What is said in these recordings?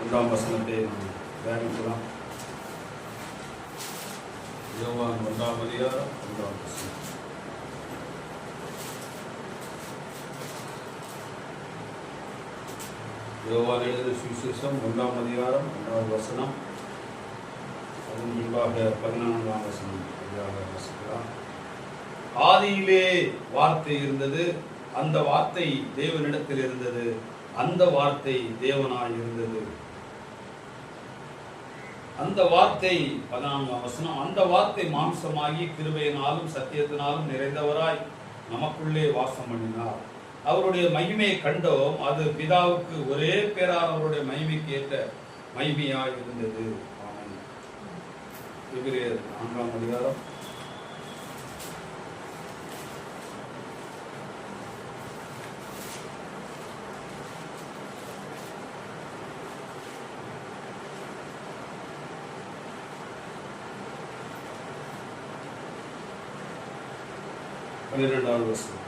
ஒன்றாம் வசனத்தை நாம் தியானிக்கலாம். யோவான் 1ஆம் அதிகாரம் 1ஆம் வசனம். யோவான் எழுதின சுவிசேஷம் 1ஆம் அதிகாரம் 1ஆம் வசனம். அதன் முன்பாக 14ஆம் வசனம் வாசிக்கலாம். ஆதியிலே வார்த்தை இருந்தது, அந்த வார்த்தை தேவனிடத்தில் இருந்தது, அந்த வார்த்தை தேவனாய் இருந்தது. அந்த வார்த்தை 14ஆம் வசனம், அந்த வார்த்தை மாம்சமாகி கிருபையினாலும் சத்தியத்தினாலும் நிறைந்தவராய் நமக்குள்ளே வாசம் பண்ணினார். அவருடைய மகிமையை கண்டோம், அது பிதாவுக்கு ஒரே பேரானவருடைய மகிமைக்கு ஏற்ற மகிமையாய் இருந்தது. ஆமென். எபிரேயர் 4ஆம் அதிகாரம் 12ஆவது வசனம்.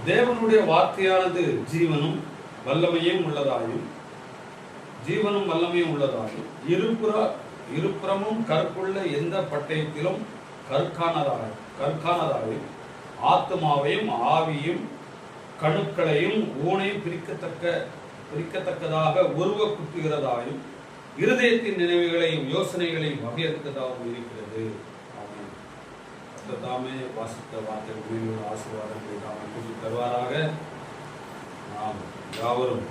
தேவனுடைய வார்த்தையானது ஜீவனும் வல்லமையும் உள்ளதாயும் இருபுறமும் கற்குள்ள எந்த பட்டயத்திலும் கற்கானதாயும் ஆத்மாவையும் ஆவியும் கணுக்களையும் ஊனையும் பிரிக்கத்தக்கதாக உருவ குத்துகிறதாயும் இருதயத்தின் நினைவுகளையும் யோசனைகளையும் வகையறுத்ததாகவும் இருக்கிறது. தாமே வாசித்த வார்த்தை உண்மையோட ஆசீர்வாதங்களை தாமே கூட்டி தருவாராக. நாம் யாவரும்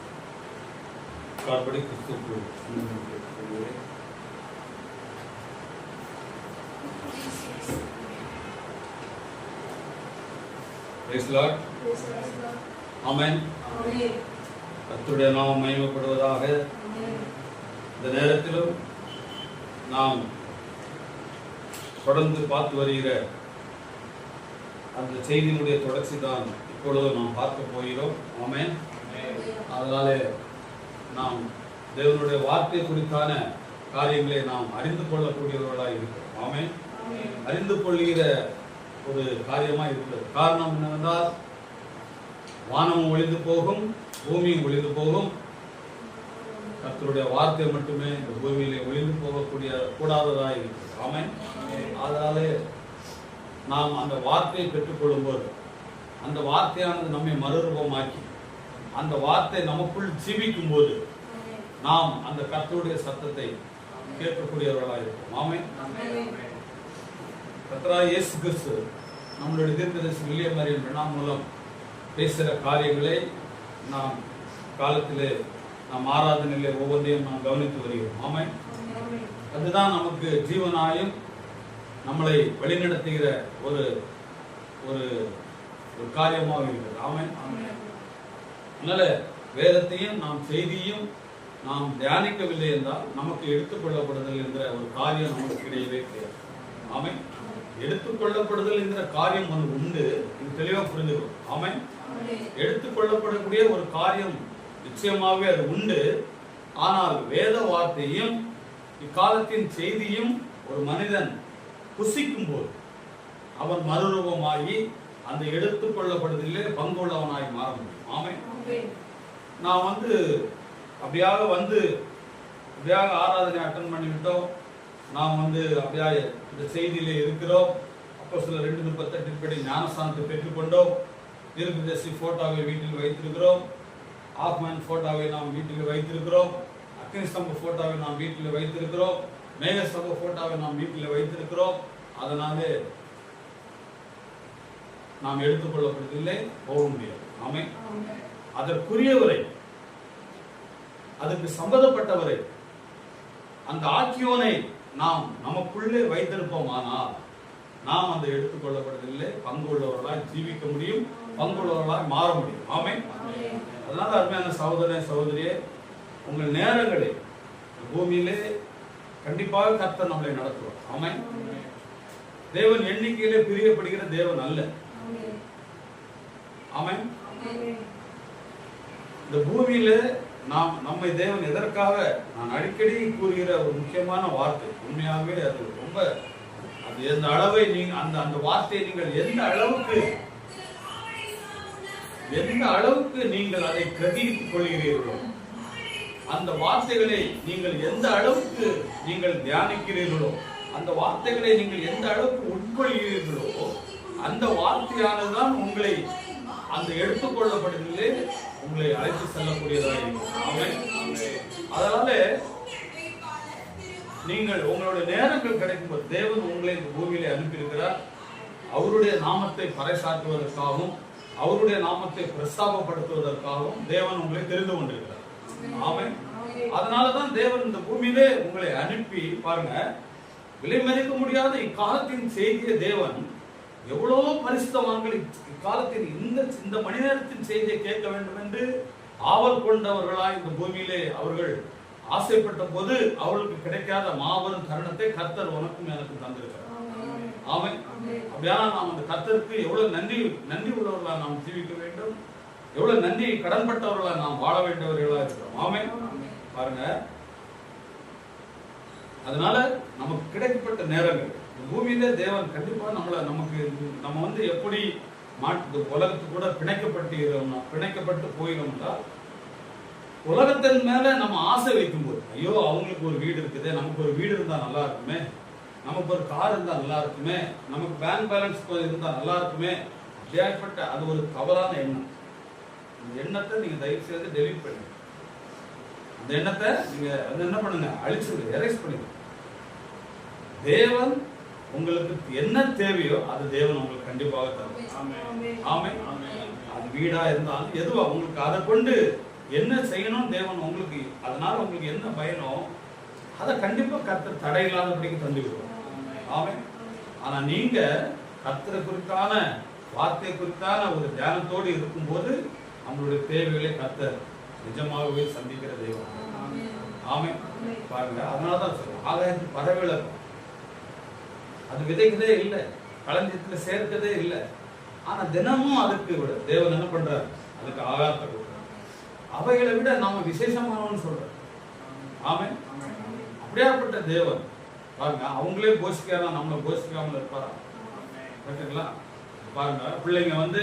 காற்படி கிறிஸ்துவுக்குள் ஆமென். கர்த்தருடைய நாமம் மகிமைப்படுவதாக. இந்த நேரத்திலும் நாம் தொடர்ந்து பார்த்து வருகிற அந்த செய்தியினுடைய தொடர்ச்சி தான் இப்பொழுது நாம் பார்க்க போகிறோம். ஆமென். அதனாலே நாம் தேவனுடைய வார்த்தை குறித்தான காரியங்களை நாம் அறிந்து கொள்ளக்கூடியவர்களாக இருக்கிறோம். ஆமென். அறிந்து கொள்கிற ஒரு காரியமாக இருக்கிறது. காரணம் என்னவென்றால், வானமும் ஒளிந்து போகும், பூமியும் ஒளிந்து போகும், கர்த்தருடைய வார்த்தை மட்டுமே இந்த பூமியிலே ஒளிந்து போகக்கூடிய கூடாததாக இருக்கிறது. ஆமென். அதனாலே நாம் அந்த வார்த்தையை பெற்றுக்கொள்ளும் போது, அந்த வார்த்தையானது நம்மை மறுரூபமாக்கி அந்த வார்த்தை நமக்குள் ஜீவிக்கும் போது நாம் அந்த கர்த்தருடைய சத்தத்தை கேட்கக்கூடியவர்களாக இருக்கும். ஆமென். கர்த்தராகிய இயேசு கிறிஸ்து நம்மளுடைய தீர்க்கதரிசி வில்லியம் மரியன் பிரணாம் மூலம் பேசுகிற காரியங்களை நாம் காலத்திலே நாம் ஆராதனையிலே ஒவ்வொன்றையும் நாம் கவனித்து வருகிறோம். ஆமென். அதுதான் நமக்கு ஜீவனாயும் நம்மளை வழிநடத்துகிற ஒரு ஒரு ஒரு காரியமாக இருக்கிறது. ஆமென். அதனால வேதத்தையும் நாம் செய்தியும் நாம் தியானிக்கவில்லை என்றால் நமக்கு எடுத்துக்கொள்ளப்படுதல் என்ற ஒரு காரியம் நமக்கு கிடையவே கிடையாது. ஆமென். எடுத்துக்கொள்ளப்படுதல் என்ற காரியம் ஒன்று உண்டு, இது தெளிவாக புரிஞ்சுக்கணும். ஆமென். எடுத்துக்கொள்ளப்படக்கூடிய ஒரு காரியம் நிச்சயமாகவே அது உண்டு. ஆனால் வேத வார்த்தையும் இக்காலத்தின் செய்தியும் ஒரு மனிதன் புசிக்கும் போது அவன் மறுரூபமாகி அந்த எடுத்துக்கொள்ளப்படுதலே பங்குள்ளவனாய் மாற முடியும். ஆமென். நான் அப்படியாக ஆராதனை அட்டன் பண்ணிவிட்டோம், நாம் அப்படியா இந்த செய்தியிலே இருக்கிறோம். அப்போஸ்தலர் 2:38 படி ஞானஸ்நானத்தை பெற்றுக்கொண்டோம். தீர்க்கதரிசி போட்டோவை வீட்டில் வைத்திருக்கிறோம். ஆத்மன் போட்டோவை நாம் வீட்டில் வைத்திருக்கிறோம். அக்னி ஸ்தம்ப போட்டோவை நாம் வீட்டில் வைத்திருக்கிறோம். மேக ஸ்தம்ப போட்டோவை நாம் வீட்டில் வைத்திருக்கிறோம். அதனாலே நாம் எடுத்துக்கொள்ளப்படுவதில்லை, போக முடியாது. ஆமென். அதற்குரியவரை, அதுக்கு சம்பந்தப்பட்டவரை, அந்த ஆக்கியோனை நாம் நமக்குள்ளே வைத்திருப்போமானால் நாம் அந்த எடுத்துக்கொள்ளப்படுவதில்லை, பங்குள்ளவர்களாய் ஜீவிக்க முடியும், பங்குள்ளவர்களாய் மாற முடியும். ஆமென். அதனால அருமையான சகோதரனே சகோதரியே, உங்கள் நேரங்களை பூமியிலே கண்டிப்பாக கர்த்தர் நம்மளை நடத்துவார். ஆமென். தேவன் எண்ணிக்கையிலே பிரியப்படுகிற தேவன் அல்ல. ஆமென். இந்த பூமியில நம்மை தேவன் எதற்காக, நான் அடிக்கடி கூறுகிற ஒரு முக்கியமான வார்த்தை, உண்மையாகவே அது ரொம்ப, அது எந்த அளவை அந்த வார்த்தையை நீங்கள் எந்த அளவுக்கு நீங்கள் அதை கிரகித்துக் கொள்கிறீர்களோ அந்த வார்த்தைகளை நீங்கள் எந்த அளவுக்கு நீங்கள் தியானிக்கிறீர்களோ, அந்த வார்த்தைகளை நீங்கள் எந்த அளவுக்கு உட்கொள்கிறீர்களோ, அந்த வார்த்தையானதுதான் உங்களை அந்த எடுத்துக்கொள்ளப்படுவதிலே உங்களை அழைத்து செல்லக்கூடியதாக இருக்கும். அதனால நீங்கள் உங்களுடைய நேரங்கள் கிடைக்கும்போது தேவன் உங்களை இந்த பூமியிலே அனுப்பியிருக்கிறார். அவருடைய நாமத்தை பறைசாற்றுவதற்காகவும் அவருடைய நாமத்தை பிரஸ்தாபப்படுத்துவதற்காகவும் தேவன் உங்களை தெரிந்து கொண்டிருக்கிறார். ஆமென். அதனாலதான் தேவன் இந்த பூமியிலே உங்களை அனுப்பி பாருங்க, விலை மதிக்க முடியாத இக்காலத்தின் செய்திய தேவன் எவ்வளவு பரிசுத்தவான்கள் இக்காலத்தின் இந்த மணி நேரத்தின் செய்தியை கேட்க வேண்டும் என்று ஆவல் கொண்டவர்களாய் இந்த பூமியிலே அவர்கள் ஆசைப்பட்ட போது அவர்களுக்கு கிடைக்காத மாபெரும் தருணத்தை கர்த்தர் உனக்கும் எனக்கு தந்திருக்கிறார். ஆமென். அப்படியான நாம் அந்த கர்த்தருக்கு எவ்வளவு நன்றி உள்ளவர்களா நாம் ஜீவிக்க வேண்டும், எவ்வளவு நன்றி கடன்பட்டவர்களா நாம் வாழ வேண்டியவர்களா இருக்கிறோம். ஆமென். பாருங்க, அதனால நமக்கு கிடைக்கப்பட்ட நேரங்கள் பூமியிலே தேவன் கண்டிப்பா நம்ம எப்படி உலகத்துக்கு கூட பிணைக்கப்பட்டு போயிடும்னா, உலகத்தின் மேல நம்ம ஆசை வைக்கும்போது, ஐயோ அவங்களுக்கு ஒரு வீடு இருக்குது, நமக்கு ஒரு வீடு இருந்தா நல்லா இருக்குமே, நமக்கு ஒரு கார் இருந்தா நல்லா இருக்குமே, நமக்கு பேங்க் பேலன்ஸ் இருந்தா நல்லா இருக்குமே, அப்படியாப்பட்ட அது ஒரு தவறான எண்ணம். இந்த எண்ணத்தை நீங்க தயவு செய்து டெலீட் பண்ணுங்க. அந்த எண்ணத்தை நீங்க என்ன பண்ணுங்க, அழிச்சு எரேஸ் பண்ணுங்க. தேவன் உங்களுக்கு என்ன தேவையோ அது தேவன் உங்களுக்கு கண்டிப்பாக தரும். ஆமென். அது வீடா இருந்தாலும் எதுவா உங்களுக்கு அதை கொண்டு என்ன செய்யணும் தேவன் உங்களுக்கு, அதனால உங்களுக்கு என்ன பயனோ அதை கண்டிப்பா கர்த்தர் தடையில்லாதபடிக்கு தந்து விடுவோம். ஆமென். ஆனா நீங்க கர்த்தரை குறித்தான வார்த்தை குறித்தான ஒரு தியானத்தோடு இருக்கும்போது நம்மளுடைய தேவைகளை கர்த்தர் நிஜமாகவே சந்திக்கிற தெய்வம். ஆமென். பாருங்க, அதனாலதான் சொல்லுவோம், ஆகாயத்து பறவைகளை அது விதைக்கதே இல்லை, களஞ்சியத்துல சேர்க்கதே இல்லை, ஆனா தினமும் அதுக்கு விட தேவன் என்ன பண்றாரு, அதுக்கு ஆகாரத்தை கொடுக்கிறார். அவைகளை விட நாம விசேஷமானவன்னு சொல்றோம். ஆமென். அப்படியாப்பட்ட தேவன் பாருங்க, அவங்களே போஷிக்காரா நம்மளை போஷிக்காமல் இருப்பாரா? கேட்டுங்களா? பாருங்க, பிள்ளைங்க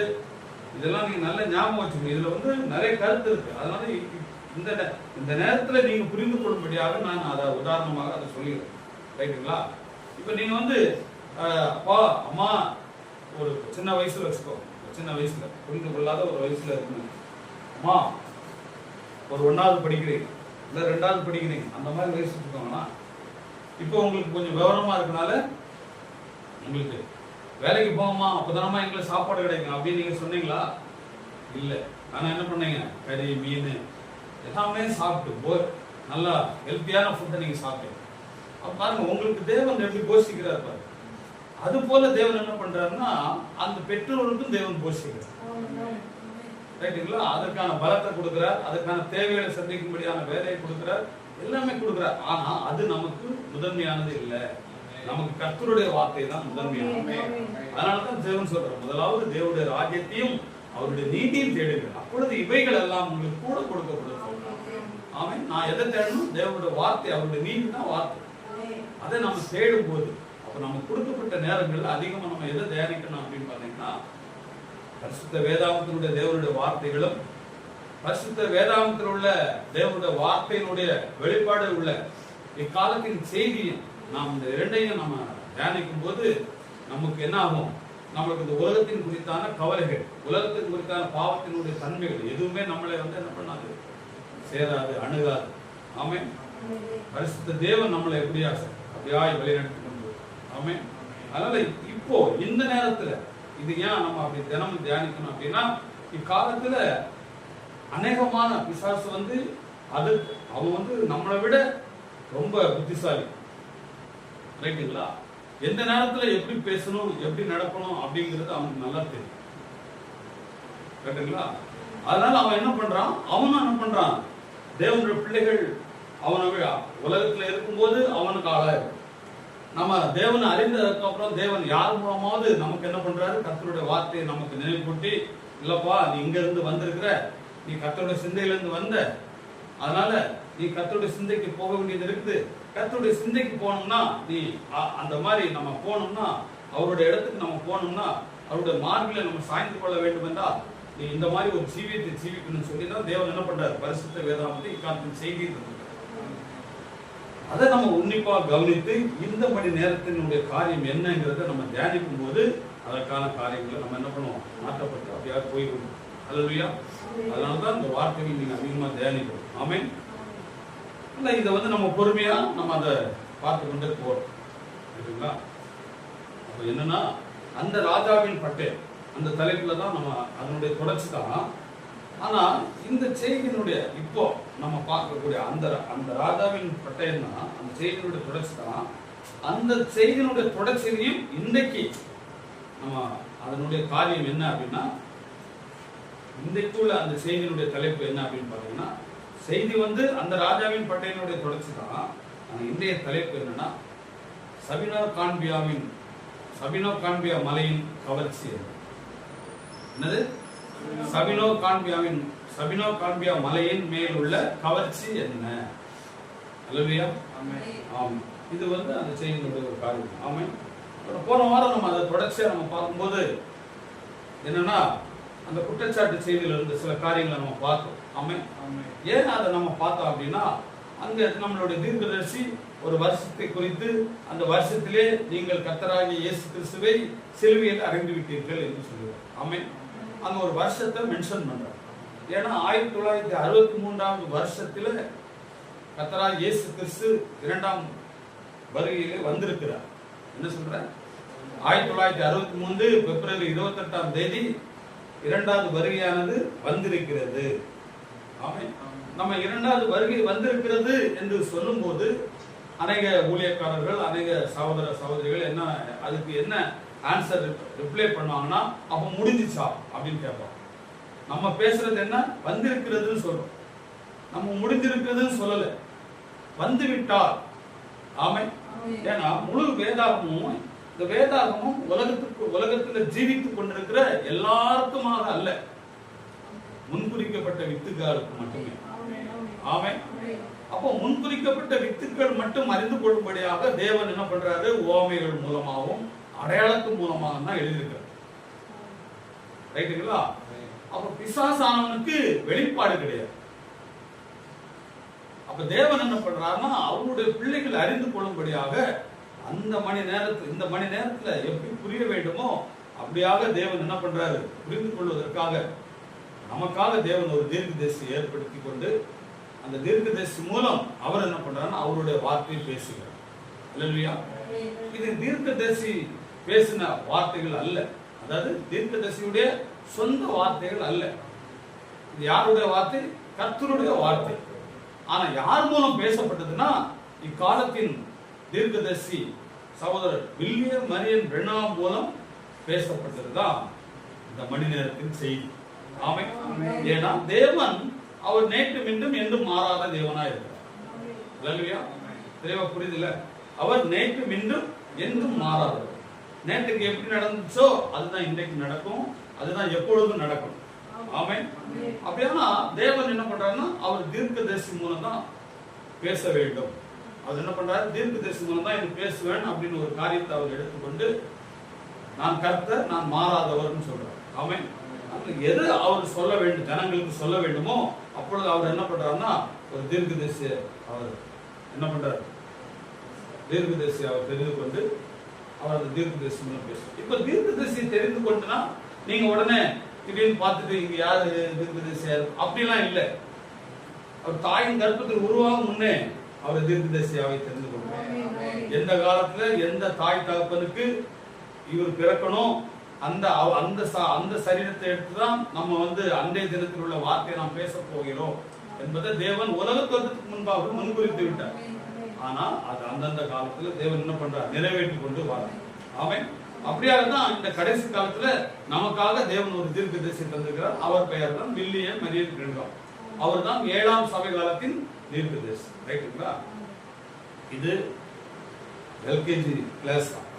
இதெல்லாம் நீங்க நல்ல ஞாபகம் வச்சுக்கணும். இதுல நிறைய கருத்து இருக்கு. அதனால இந்த நேரத்துல நீங்க புரிந்து கொள்ளும்படியாக நான் அதை உதாரணமாக அதை சொல்லிடுறேன். ரைட்டுங்களா? இப்ப நீங்க அப்பா அம்மா ஒரு சின்ன வயசுல வச்சுக்கோ, சின்ன வயசுல புரிந்து கொள்ளாத ஒரு வயசுல இருக்கணும். அம்மா ஒரு 1வது படிக்கிறீங்க இல்ல 2வது படிக்கிறீங்க, அந்த மாதிரி வயசு இருக்கோம்னா இப்போ உங்களுக்கு கொஞ்சம் விவரமா இருக்கனால உங்களுக்கு வேலைக்கு போகமா அப்பதானமா எங்களுக்கு சாப்பாடு கிடைக்கும் அப்படின்னு நீங்க சொன்னீங்களா? இல்ல. ஆனா என்ன பண்ணீங்க, கறி மீன் எல்லாமே சாப்பிட்டு நல்லா ஹெல்த்தியான ஃபுட்டை நீங்க சாப்பிட்டீங்க. பாருங்க, உங்களுக்கு தேவன் எப்படி போஷிக்கிறார் பாருங்க. அது போல தேவன் என்ன பண்றாருன்னா அந்த பெற்றோருக்கும் தேவன் போஷிக்கிறார். ரைட்டுங்களா? அதற்கான பலத்தை கொடுக்கிறார், அதற்கான தேவைகளை சந்திக்கும்படியான வேலையை கொடுக்கிறார், எல்லாமே கொடுக்கிறார். ஆனா அது நமக்கு முதன்மையானது இல்லை. நமக்கு கர்த்தருடைய வார்த்தை தான் முதன்மையானது. அதனாலதான் தேவன் சொல்றார், முதலாவது தேவனுடைய ராஜ்யத்தையும் அவருடைய நீதியும் தேடுங்கள், அப்பொழுது இவைகள் எல்லாம் உங்களுக்கு கூட கொடுக்கப்படும். ஆமென். நான் எதை தேடணும்? தேவனுடைய வார்த்தை, அவருடைய நீதி தான் வார்த்தை. அதை நம்ம தேடும் போது அப்ப நமக்கு கொடுக்கப்பட்ட நேரங்கள் அதிகமா நம்ம எதை தியானிக்கணும் அப்படின்னு பாத்தீங்கன்னா, பரிசுத்த வேதாகமத்தினுடைய தேவனுடைய வார்த்தைகளும் பரிசுத்த வேதாகமத்தில் உள்ள தேவனுடைய வார்த்தையினுடைய வெளிப்பாடு உள்ள இக்காலத்தின் செய்தியும் நாம் இந்த இரண்டையும் நம்ம தியானிக்கும் போது நமக்கு என்ன ஆகும், நம்மளுக்கு இந்த உலகத்தின் குறித்தான கவலைகள், உலகத்தின் குறித்தான பாவத்தினுடைய தன்மைகள் எதுவுமே நம்மளை என்ன பண்ணாது, சேராது, அணுகாது. ஆமென். பரிசுத்த தேவன் நம்மளை அப்படியாய் வழிநடத்தி கொண்டு. ஆமென். அதனால இப்போ இந்த நேரத்துல இது ஏன் நம்ம அப்படி தினமும் தியானிக்கணும் அப்படின்னா, இக்காலத்துல அநேகமான பிசாசு அவன் நம்மளை விட ரொம்ப புத்திசாலி. ரைட்டுங்களா? எந்த நேரத்துல எப்படி பேசணும், எப்படி நடக்கணும் அப்படிங்கிறது அவனுக்கு நல்லா தெரியும். ரைட்டுங்களா? அதனால அவன் என்ன பண்றான், தேவனுடைய பிள்ளைகள் அவனை உலகத்துல இருக்கும்போது அவனுக்கு ஆளாயிரும். நம்ம தேவனை அறிந்ததுக்கு அப்புறம் தேவன் யார் மூலமாவது நமக்கு என்ன பண்றாரு, கர்த்தருடைய வார்த்தையை நமக்கு நினைவூட்டி, இல்லப்பா நீ இங்க இருந்து வந்திருக்கிற, நீ கர்த்தருடைய சிந்தையில இருந்து வந்த, அதனால நீ கர்த்தருடைய சிந்தைக்கு போக வேண்டியது இருக்குது. கர்த்தருடைய சிந்தைக்கு போனோம்னா நீ அந்த மாதிரி நம்ம போனோம்னா, அவருடைய இடத்துக்கு நம்ம போனோம்னா, அவருடைய மார்பில நம்ம சாய்ந்து கொள்ள வேண்டும் என்றால் நீ இந்த மாதிரி ஒரு ஜீவியத்தை ஜீவிக்கணும்னு சொல்லி தான் தேவன் என்ன பண்றாரு, பரிசுத்த வேதாகமத்தை இக்காலத்தின் செய்தி. அதை நம்ம உன்னிப்பா கவனித்து இந்த மணி நேரத்தினுடைய காரியம் என்னங்கிறத நம்ம தியானிக்கும் போது அதற்கான காரியங்களை நம்ம என்ன பண்ணுவோம், மாற்றப்பட்டு அப்படியாவது போய்விடும். அல்லேலூயா. அதனாலதான் இந்த வார்த்தைகள் நீங்க அதிகமா தியானிக்கணும். ஆமென். இல்லை, இதை நம்ம பொறுமையா நம்ம அதை பார்த்து கொண்டே போறோம். சரிங்களா? அப்ப என்னன்னா, அந்த ராஜாவின் பட்டயம் அந்த தலைப்புல தான் நம்ம அதனுடைய தொடர்ச்சி தான். ஆனா இந்த செய்தியினுடைய இப்போ நம்ம பார்க்கக்கூடிய அந்த ராஜாவின் பட்டயம் தான் அந்த செய்தியினுடைய தொடர்ச்சி தான். அந்த செய்தியினுடைய தொடர்ச்சியிலையும் இன்றைக்கு நம்ம அதனுடைய காரியம் என்ன அப்படின்னா, இன்றைக்குள்ள அந்த செய்தியினுடைய தலைப்பு என்ன அப்படின்னு பார்த்தீங்கன்னா, செய்தி அந்த ராஜாவின் பட்டயனுடைய தொடர்ச்சி தான். இன்றைய தலைப்பு என்னன்னா, சபினோ கான்பியா மலையின் கவர்ச்சி. என்னது? சபினோ கான்பியா மலையின் மேல் உள்ள கவர்ச்சி என்ன? அல்லேலூயா. ஆமாம். இது அந்த செய்தியினுடைய ஒரு காரியம். ஆமென். போன வாரம் நம்ம அதை தொடர்ச்சியா நம்ம பார்க்கும்போது என்னன்னா, அந்த குற்றச்சாட்டு செய்தியில இருந்து சில காரியங்களை நம்ம பார்த்தோம். ஆமென். ஏன் அதை நம்ம பார்த்தோம் அப்படின்னா, அங்க நம்மளுடைய தீர்க்கதரிசி ஒரு வருஷத்தை குறித்து, அந்த வருஷத்திலே நீங்கள் கர்த்தராகிய இயேசு கிறிஸ்துவை சிலுவையில் அறிந்து விட்டீர்கள் என்று சொல்லுவார். ஆமென். அங்க ஒரு வருஷத்தை மென்ஷன் பண்றார். ஏன்னா 1963 வருஷத்துல கர்த்தராகிய இயேசு கிறிஸ்து 2ஆம் வருகையிலே வந்திருக்கிறார். என்ன சொல்ற? 1963 பிப்ரவரி 28ஆம் தேதி 2வது வருகையானது வந்திருக்கிறது. ஆமென். நம்ம 2வது வருகை வந்திருக்கிறது என்று சொல்லும் போது அநேக ஊழியக்காரர்கள், அநேக சகோதர சகோதரிகள் அதுக்கு என்ன ஆன்சர் ரிப்ளை பண்ணுவாங்கன்னா, அப்ப முடிஞ்சிச்சா அப்படின்னு கேட்பாங்க. நம்ம பேசுறது என்ன? வந்திருக்கிறதுன்னு சொல்றோம். நம்ம முடிஞ்சிருக்கிறதுன்னு சொல்லல, வந்து விட்டார். ஆமென். ஏன்னா முழு வேதாகமும், இந்த வேதாகமும் உலகத்துல ஜீவித்துக் கொண்டிருக்கிற எல்லாருக்குமாக அல்ல, முன்குறிக்கப்பட்ட வித்துக்களுக்கு மட்டுமே. ஆமென். அப்போ முன்குறிக்கப்பட்ட வித்துக்கள் மட்டும் அறிந்து கொள்ளும்படியாக தேவன் என்ன பண்றாரு? உவமைகள் மூலமாகவும் அடையாளத்தின் மூலமாக தான் எழுதியிருக்கிறார். ரைட்டுங்களா? அப்ப பிசாசானவனுக்கு வெளிப்பாடு கிடையாது. அப்ப தேவன் என்ன பண்றாருன்னா, அவருடைய பிள்ளைகள் அறிந்து கொள்ளும்படியாக இந்த மணி நேரத்துல எப்படி புரிய வேண்டுமோ அப்படியாக தேவன் என்ன பண்றாரு? புரிந்து கொள்வதற்காக நமக்காக தேவன் ஒரு தீர்க்கதரிசி ஏற்படுத்தி கொண்டு, அந்த தீர்க்கதரிசி மூலம் அவர் என்ன பண்றாருன்னா அவருடைய வார்த்தையை பேசுகிறார். அல்லேலூயா. இது தீர்க்கதரிசி பேசின வார்த்தைகள் அல்ல, அதாவது தீர்க்கதரிசியுடைய சொந்த வார்த்தைகள் அல்ல. இது யாருடைய வார்த்தை? கர்த்தருடைய வார்த்தை. ஆனா யார் மூலம் பேசப்பட்டதுன்னா, இக்காலத்தின் தீர்க்கதரிசி சகோதரர் வில்லியம் மரியன் பிரெனாம் மூலம் பேசப்பட்டதுதான் இந்த மணி நேரத்தின் செய்தி. ஆமென். ஏன்னா தேவன் அவர் நேற்றும் இன்றும் என்றும் மாறாத தேவனா இருக்கிறார். அல்லேலூயா. தெளிவா புரியுதுல? அவர் நேற்றும் இன்றும் என்றும் மாறாதவர். நேற்றுக்கு எப்படி நடந்துச்சோ அதுதான் இன்றைக்கு நடக்கும், அதுதான் எப்பொழுதும் நடக்கும். ஆமென். அப்படின்னா தேவன் என்ன பண்றாருன்னா, அவர் தீர்க்கதரிசி மூலம் தான் பேச வேண்டும். அது என்ன பண்றாரு? தீர்க்கதரிசி மூலம் தான் எனக்கு பேசுவேன் அப்படின்னு ஒரு காரியத்தை அவர் எடுத்துக்கொண்டு, நான் கர்த்தர், நான் மாறாதவர்னு சொல்றார். ஆமென். எது அவர் சொல்ல வேண்டும், ஜனங்களுக்கு சொல்ல வேண்டுமோ அப்பொழுது அவர் என்ன பண்றாருன்னா, ஒரு தீர்க்கதரிசி அவர் என்ன பண்றாரு? தீர்க்கதரிசி அவர் தெரிந்து கொண்டு அவர் அந்த தீர்க்கதரிசி மூலம் பேசுறார். இப்ப தீர்க்கதரிசி தெரிந்து கொண்டுனா நீங்க உடனே திடீர்னு பார்த்துட்டு இங்க யாரு தீர்க்கதரிசியா அப்படிலாம் இல்லை. அவர் தாயின் கர்ப்பத்தில் உருவாகும் முன்னே அவர் தீர்க்கதரிசியாவை தெரிந்து கொண்டார். எந்த காலத்துல எந்த தாய் தகப்பனுக்கு இவர் பிறக்கணும், அந்த சரீரத்தை எடுத்துதான் நம்ம அன்றைய தினத்தில் உள்ள வார்த்தையை நாம் பேச போகிறோம் என்பதை தேவன் உலகத்துக்கு முன்பாக முன்குறித்து விட்டார். ஆனா அது அந்தந்த காலத்துல தேவன் என்ன பண்றார்? நிறைவேற்றி கொண்டு வரார். ஆமென். அப்படியாக தான் இந்த கடைசி காலத்துல நமக்காக தேவன் ஒரு தீர்க்கதரிசி தந்திருக்கிறார். அவர் பெயர் தான் வில்லியம் மரியன் பிரெனாம். அவர் தான் 7ஆம் சபை காலத்தின் தீர்க்கதரிசி. ரைட்டுங்களா? இது எல்கேஜி கிளாஸ் தான்.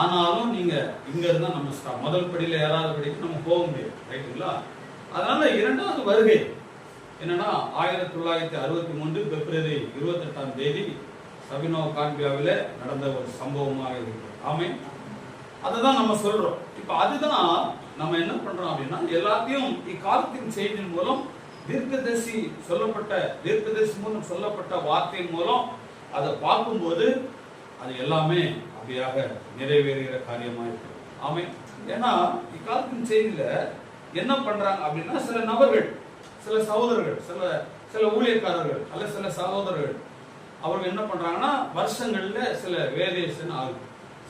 ஆனாலும் நீங்க இங்க இருந்தா நம்ம முதல் படியில யாராவது படிக்க நம்ம போக முடியாது. ரைட்டுங்களா? அதனால 2வது வருகை என்னன்னா 1963 பிப்ரவரி 28ஆம் தேதி சபினோ கான்பியாவில நடந்த ஒரு சம்பவமாக இருக்கு. ஆமென். அதுதான் நம்ம சொல்றோம். இப்ப அதுதான் நம்ம என்ன பண்றோம் அப்படின்னா எல்லாத்தையும் இக்காலத்தின் செய்தியின் மூலம் தீர்க்கதரிசி மூலம் சொல்லப்பட்ட வார்த்தையின் மூலம் அதை பார்க்கும்போது அது எல்லாமே அப்படியாக நிறைவேறுகிற காரியமா இருக்கு. ஆமே. ஏன்னா இக்காலத்தின் செய்தியில என்ன பண்றாங்க அப்படின்னா சில நபர்கள், சில சகோதரர்கள், சில ஊழியக்காரர்கள் அல்ல சில சகோதரர்கள் அவர்கள் என்ன பண்றாங்கன்னா வருஷங்கள்ல சில வேரியேஷன் ஆகுது.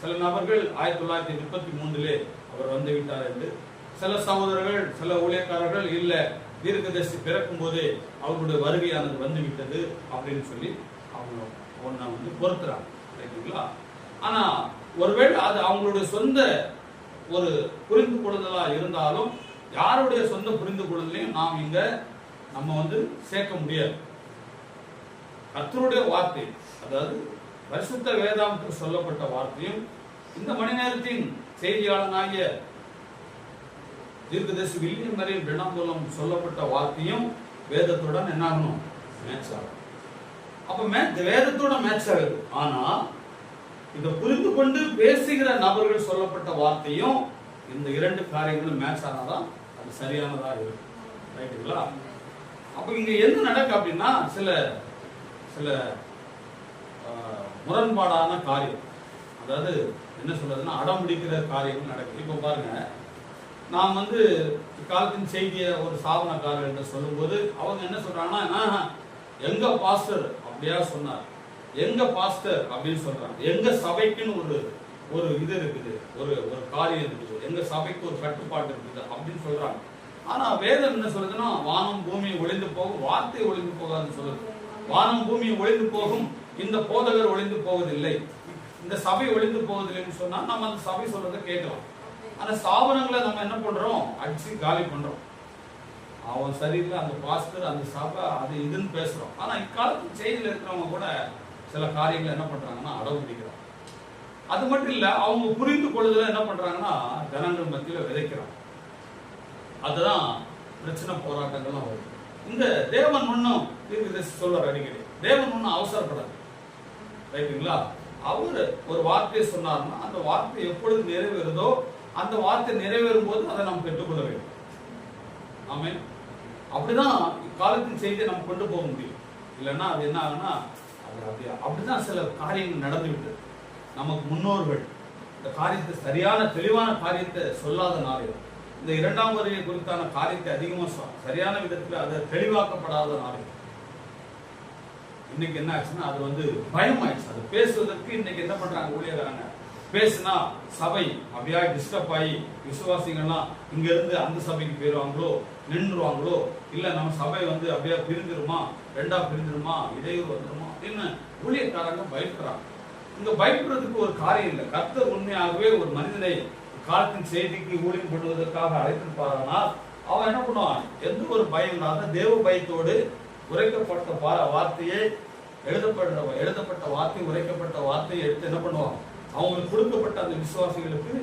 சில நபர்கள் 1933 அவர் வந்து விட்டார் என்று, சில சகோதரர்கள் சில ஊழியக்காரர்கள் இல்ல தீர்க்கதரிசி பிறக்கும் போதே அவர்களுடைய வருகையானது வந்து விட்டது அப்படின்னு சொல்லி அவங்க ஒன்ன வந்து பொறுத்துறாங்க. ரைட்டுங்களா? ஆனா ஒருவேளை அது அவங்களுடைய சொந்த ஒரு புரிந்து கொள்ளுதலா இருந்தாலும் யாருடைய சொந்த புரிந்து கொள்ளுதலையும் நாம் இங்க நம்ம வந்து சேர்க்க முடியாது. கர்த்தருடைய வார்த்தை, அதாவது பரிசுத்த வேதாகமத்தில் சொல்லப்பட்ட வார்த்தையும் இந்த மணி நேரத்தின் செய்தியாளனாகிய தீர்க்கதரிசி வில்லியம் மரியன் பிரணாம் மூலம் சொல்லப்பட்ட வார்த்தையும் வேதத்துடன் என்ன ஆகணும்? மேட்ச் ஆகும். அப்ப வேதத்தோட மேட்ச் ஆகுது. ஆனா இதை புரிந்து கொண்டு பேசுகிற நபர்கள் சொல்லப்பட்ட வார்த்தையும் இந்த இரண்டு காரியங்களும் மேட்ச் ஆனாதான் அது சரியானதா இருக்கு. ரைட்டுங்களா? அப்ப இங்க என்ன நடக்கு அப்படின்னா சில சில முரண்பாடான காரியம், அதாவது என்ன சொல்றதுன்னா அடம் பிடிக்கிற காரியங்கள் நடக்குது. இப்ப பாருங்க, நாம் வந்து காலத்தின் செய்தியை ஒரு சாதனக்காரர் என்று சொல்லும்போது அவங்க என்ன சொல்றாங்கன்னா எங்க பாஸ்டர் அப்படியா சொன்னார், எங்க பாஸ்டர் அப்படின்னு சொல்றாங்க, எங்க சபைக்குன்னு ஒரு இது இருக்குது, ஒரு காரியம் இருக்குது, எங்க சபைக்கு ஒரு கட்டுப்பாடு இருக்குது அப்படின்னு சொல்றாங்க. ஆனா வேதம் என்ன சொல்றதுன்னா வானம் பூமி ஒளிந்து போகும், வார்த்தை ஒளிந்து போகாதுன்னு சொல்லுது. வானம் பூமி ஒளிந்து போகும், இந்த போதகர் ஒளிந்து போவதில்லை, இந்த சபை ஒளிந்து போவதில்லைன்னு சொன்னா நம்ம அந்த சபை சொல்றதை கேட்கலாம். ஆனா ஸ்தாபனங்களை நம்ம என்ன பண்றோம்? அடிச்சு காலி பண்றோம். அவன் சரியில்லை, அந்த பாஸ்டர், அந்த சபை, அது இதுன்னு பேசுறோம். ஆனா இக்காலத்து செய்தியில் இருக்கிறவங்க கூட சில காரியங்களை என்ன பண்றாங்கன்னா அடவு பிடிக்கிறாங்க. அது மட்டும் இல்ல, அவங்க புரிந்து கொள்ளுதல என்ன பண்றாங்கன்னா ஜனங்கள் மத்தியில விதைக்கிறாங்க. அதுதான் பிரச்சனை, போராட்டங்கள்லாம் வருது. இந்த தேவன் ஒன்னும் சொல்வார் அடிக்கடி, தேவன் ஒன்னும் அவசரப்படாது. ரைட்டுங்களா? அவர் ஒரு வார்த்தையை சொன்னார்னா அந்த வார்த்தை எப்பொழுது நிறைவேறுதோ அந்த வார்த்தை நிறைவேறும் போது அதை நாம் பெற்றுக்கொள்ள வேண்டும். ஆமே. அப்படிதான் காலத்தின் செய்தியை நம்ம கொண்டு போக முடியும். இல்லைன்னா அது என்ன ஆகுனா அப்படிதான் சில காரியங்கள் நடந்துவிட்டு நமக்கு முன்னோர்கள் இந்த காரியத்தை சரியான தெளிவான காரியத்தை சொல்லாதனாலே, இந்த இரண்டாம் வருகை குறித்தான காரியத்தை அதிகமா சரியான விதத்தில் அதை தெளிவாக்கப்படாதனாலே இன்னைக்கு என்ன ஆச்சுன்னா அது வந்து பயம் ஆயிடுச்சு. அது பேசுவதற்கு இன்னைக்கு என்ன பண்றாங்க ஊழியராங்க, பேசுனா சபை அப்படியா டிஸ்டர்ப் ஆகி விசுவாசிகள்லாம் இங்க இருந்து அந்த சபைக்கு போயிருவாங்களோ, நின்றுவாங்களோ, இல்ல நம்ம சபை வந்து அப்படியே பிரிஞ்சிருமா, ரெண்டா பிரிஞ்சிருமா, இடையூறு வந்துருமா அப்படின்னு ஊழியக்காரங்க பயப்படுறாங்க. இங்க பயப்படுறதுக்கு ஒரு காரியம் இல்லை. கர்த்தர் உண்மையாகவே ஒரு மனிதனை காலத்தின் செய்திக்கு ஊழியம் பண்ணுவதற்காக அழைத்திருப்பாரானால் அவன் என்ன பண்ணுவான்? எந்த ஒரு பயம் இல்லாத தேவ பயத்தோடு உரைக்கப்பட்ட வார்த்தையை எழுதப்பட்ட வார்த்தை, உரைக்கப்பட்ட வார்த்தையை எடுத்து என்ன பண்ணுவான்? அவங்களுக்கு கொடுக்கப்பட்ட அந்த விசுவாசிகளுக்கு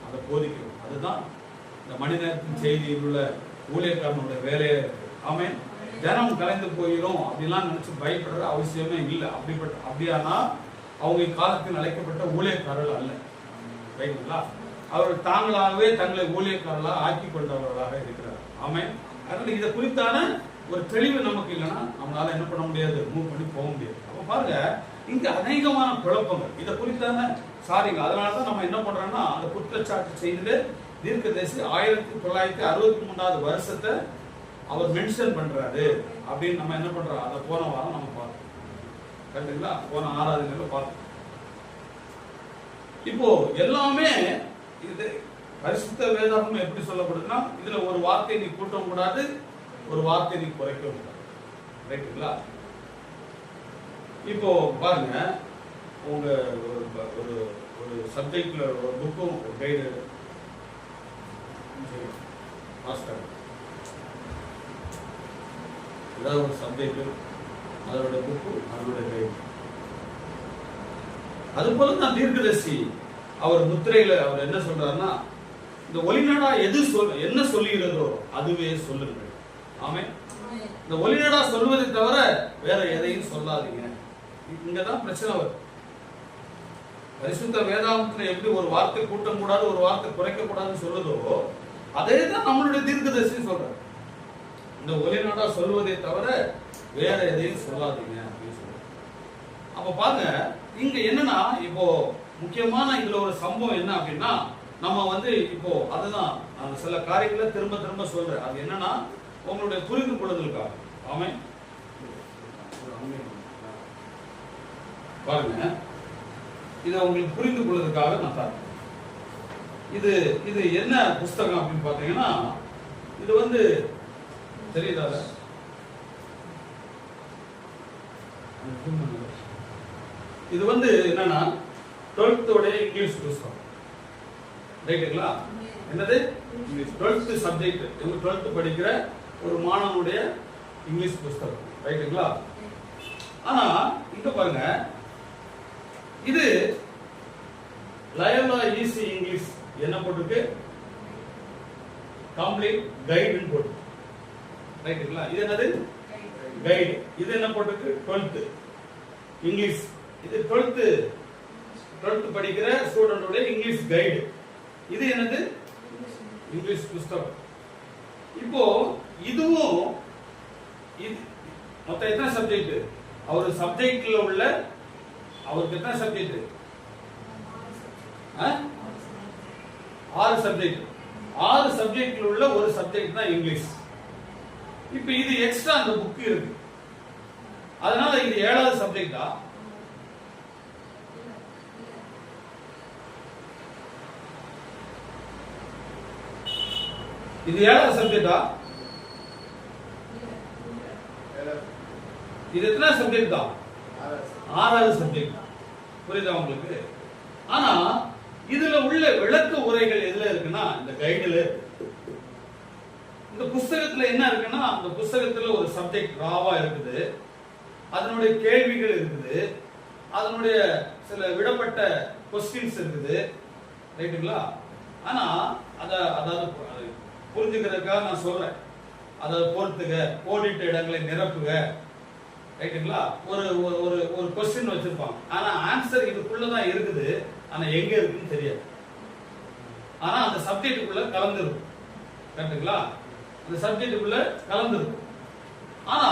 அதை போதிக்கணும். அதுதான் இந்த மணி நேரத்தின் செய்தியில் உள்ள ஊழியக்காரனுடைய வேலையே. ஆமே. ஜனம் கலைந்து போயிடும் அப்படிலாம் நினைச்சு பயப்படுற அவசியமே இல்லை. அப்படியானா அவங்க காலத்தில் அழைக்கப்பட்ட ஊழியக்காரர்கள் அல்ல. ரைட்டுங்களா? அவர்கள் தாங்களாகவே தங்களை ஊழியக்காரர்களாக ஆக்கி கொண்டவர்களாக இருக்கிறார். ஆமே. அதனால இதை குறித்தான ஒரு தெளிவு நமக்கு இல்லைன்னா நம்மளால என்ன பண்ண முடியாது? மூவ் பண்ணி போக முடியாது. அப்ப பாருங்க, இங்க அநேகமான குழப்பங்கள் இதை குறித்தான சாரிங்க. அதனாலதான் நம்ம என்ன பண்றோம்னா அந்த குற்றச்சாட்டு செய்து தீர்க்கதரிசி 1963 வருஷத்தை அவர் மென்ஷன் பண்றாரு அப்படின்னு நம்ம என்ன பண்றோம்? அதை போன வாரம் நம்ம பார்த்தோம். கரெக்டுங்களா? போன 6வது நாள்ல பார்த்தோம். இப்போ எல்லாமே இது பரிசுத்த வேதாகமம் எப்படி சொல்லப்படுதுன்னா இதுல ஒரு வார்த்தை நீ கூட்டவும் கூடாது, ஒரு வார்த்தை நீ குறைக்கவும் கூடாது. ரைட்டுங்களா? இப்போ பாருங்க, உங்க ஒரு ஒரு சப்ஜெக்ட்ல ஒரு புக்கும் ஒரு கைடு மாஸ்டர், ஏதாவது ஒரு சப்ஜெக்ட் அதோட புக்கு அதோட கைடு. அது போல தான் தீர்க்கதரிசி அவர் முத்திரையில அவர் என்ன சொல்றாருன்னா இந்த ஒளிநாடா என்ன சொல்லுகிறதோ அதுவே சொல்லுங்கள். ஆமே. இந்த ஒளிநாடா சொல்வதை தவிர வேற எதையும் சொல்லாதீங்க. இங்கதான் பிரச்சனை வரும். பரிசுத்த வேதாகமத்துல எப்படி ஒரு வார்த்தை கூட்டம் கூடாது, ஒரு வார்த்தை குறைக்க கூடாதுன்னு சொல்லுதோ, அதே தான் நம்மளுடைய தீர்க்கதரிசி சொல்றாரு. இந்த ஒலிநாடா சொல்வதை தவிர வேற எதையும் சொல்லாதீங்க அப்படின்னு சொல்றாரு. அப்ப பாருங்க, இங்க என்னன்னா இப்போ முக்கியமான இதுல ஒரு சம்பவம் என்ன அப்படின்னா, நம்ம இப்போ அதுதான் சில காரியங்களை திரும்ப திரும்ப சொல்றேன். அது என்னன்னா உங்களுடைய புரிந்து கொள்ளுதலுக்காக. ஆமென். பாருங்க, இதை உங்களுக்கு புரிந்து கொள்வதற்காக நான் தரேன். இது என்ன புஸ்தகம் அப்படின்னு பாத்தீங்கன்னா, இது தெரியுதா? இது என்னன்னா 12th இங்கிலீஷ் புஸ்தகம். ரைட்டுங்களா? என்னது? English 12th subject. 12th படிக்கிற ஒரு மாணவனுடைய இங்கிலீஷ் புஸ்தகம். ரைட்டுங்களா? ஆனா இங்க பாருங்க, இது லயோலா ஈஸி இங்கிலீஷ் என்ன போட்டுருக்கு? கம்ப்ளீட் கைடுன்னு போட்டு. ரைட்டுங்களா? இது என்னது? கைடு. இது என்ன போட்டுருக்கு? 12th English. இது 12th படிக்கிற ஸ்டூடெண்டோட இங்கிலீஷ் கைடு. இது என்னது? இங்கிலீஷ் புஸ்தகம். இப்போ இதுவும் மொத்தம் எத்தனை சப்ஜெக்ட்? அவர் சப்ஜெக்ட்ல உள்ள அவருக்கு எத்தனை சப்ஜெக்ட்? 6 சப்ஜெக்ட். 6 சப்ஜெக்ட்ல உள்ள ஒரு சப்ஜெக்ட் தான் இங்கிலீஷ். இப்ப இது எக்ஸ்ட்ரா அந்த புக் இருக்கு, அதனால இது 7வது சப்ஜெக்டா? இது 7வது சப்ஜெக்டா? இது எத்தனை சப்ஜெக்ட் தான்? 6வது சப்ஜெக்ட். புரியுதா உங்களுக்கு? ஆனா இதுல உள்ள விளக்க உரைகள் எதுல இருக்குன்னா இந்த கைடுல. இந்த புஸ்தகத்துல என்ன இருக்குன்னா, அந்த புஸ்தகத்துல ஒரு சப்ஜெக்ட் ராவா இருக்குது, அதனுடைய கேள்விகள் இருக்குது, அதனுடைய சில விடப்பட்ட கொஸ்டின்ஸ் இருக்குது. ரைட்டுங்களா? ஆனா அதாவது புரிஞ்சுக்கிறதுக்காக நான் சொல்றேன். அதாவது பொறுத்துக, கோடிட்ட இடங்களை நிரப்புக. ரைட்டுங்களா? ஒரு ஒரு ஒரு கொஸ்டின் வச்சிருப்பாங்க, ஆனா ஆன்சர் இதுக்குள்ளதான் இருக்குது, ஆனா எங்க இருக்குன்னு தெரியாது. ஆனா அந்த சப்ஜெக்டுக்குள்ள கலந்துருக்கும். கரெக்டுங்களா? அந்த சப்ஜெக்டுக்குள்ள கலந்துருக்கும். ஆனா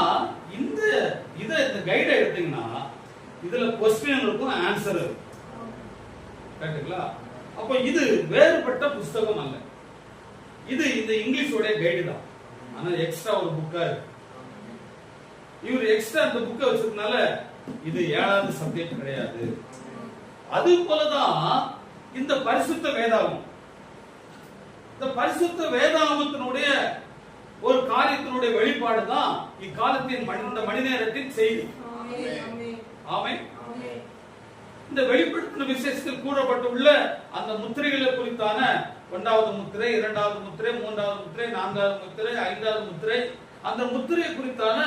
இந்த கைடை எடுத்தீங்கன்னா இதுல கொஸ்டின் இருக்கும், ஆன்சர் இருக்கும். கரெக்டுங்களா? அப்ப இது வேறுபட்ட புஸ்தகம் அல்ல. இது இந்த இங்கிலீஷோட கைடு தான், ஆனா எக்ஸ்ட்ரா ஒரு புக்கா இருக்கு. இவர் எக்ஸ்ட்ரா அந்த புக்கை வச்சிருக்கனால இது 7வது சப்ஜெக்ட் கிடையாது. அது போலதான் இந்த பரிசுத்த வேதாகமம். இந்த பரிசுத்த வேதாகமத்தினுடைய ஒரு காரியத்தினுடைய வெளிப்பாடு தான் இக்காலத்தின் இந்த மணி நேரத்தின் செய்தி. ஆமென். இந்த வெளிப்படுத்தின விசேஷத்தில் கூறப்பட்டுள்ள அந்த முத்திரைகளை குறித்தான 1வது முத்திரை, 2வது முத்திரை, 3வது முத்திரை, 4வது முத்திரை, 5வது முத்திரை, அந்த முத்திரை குறித்தான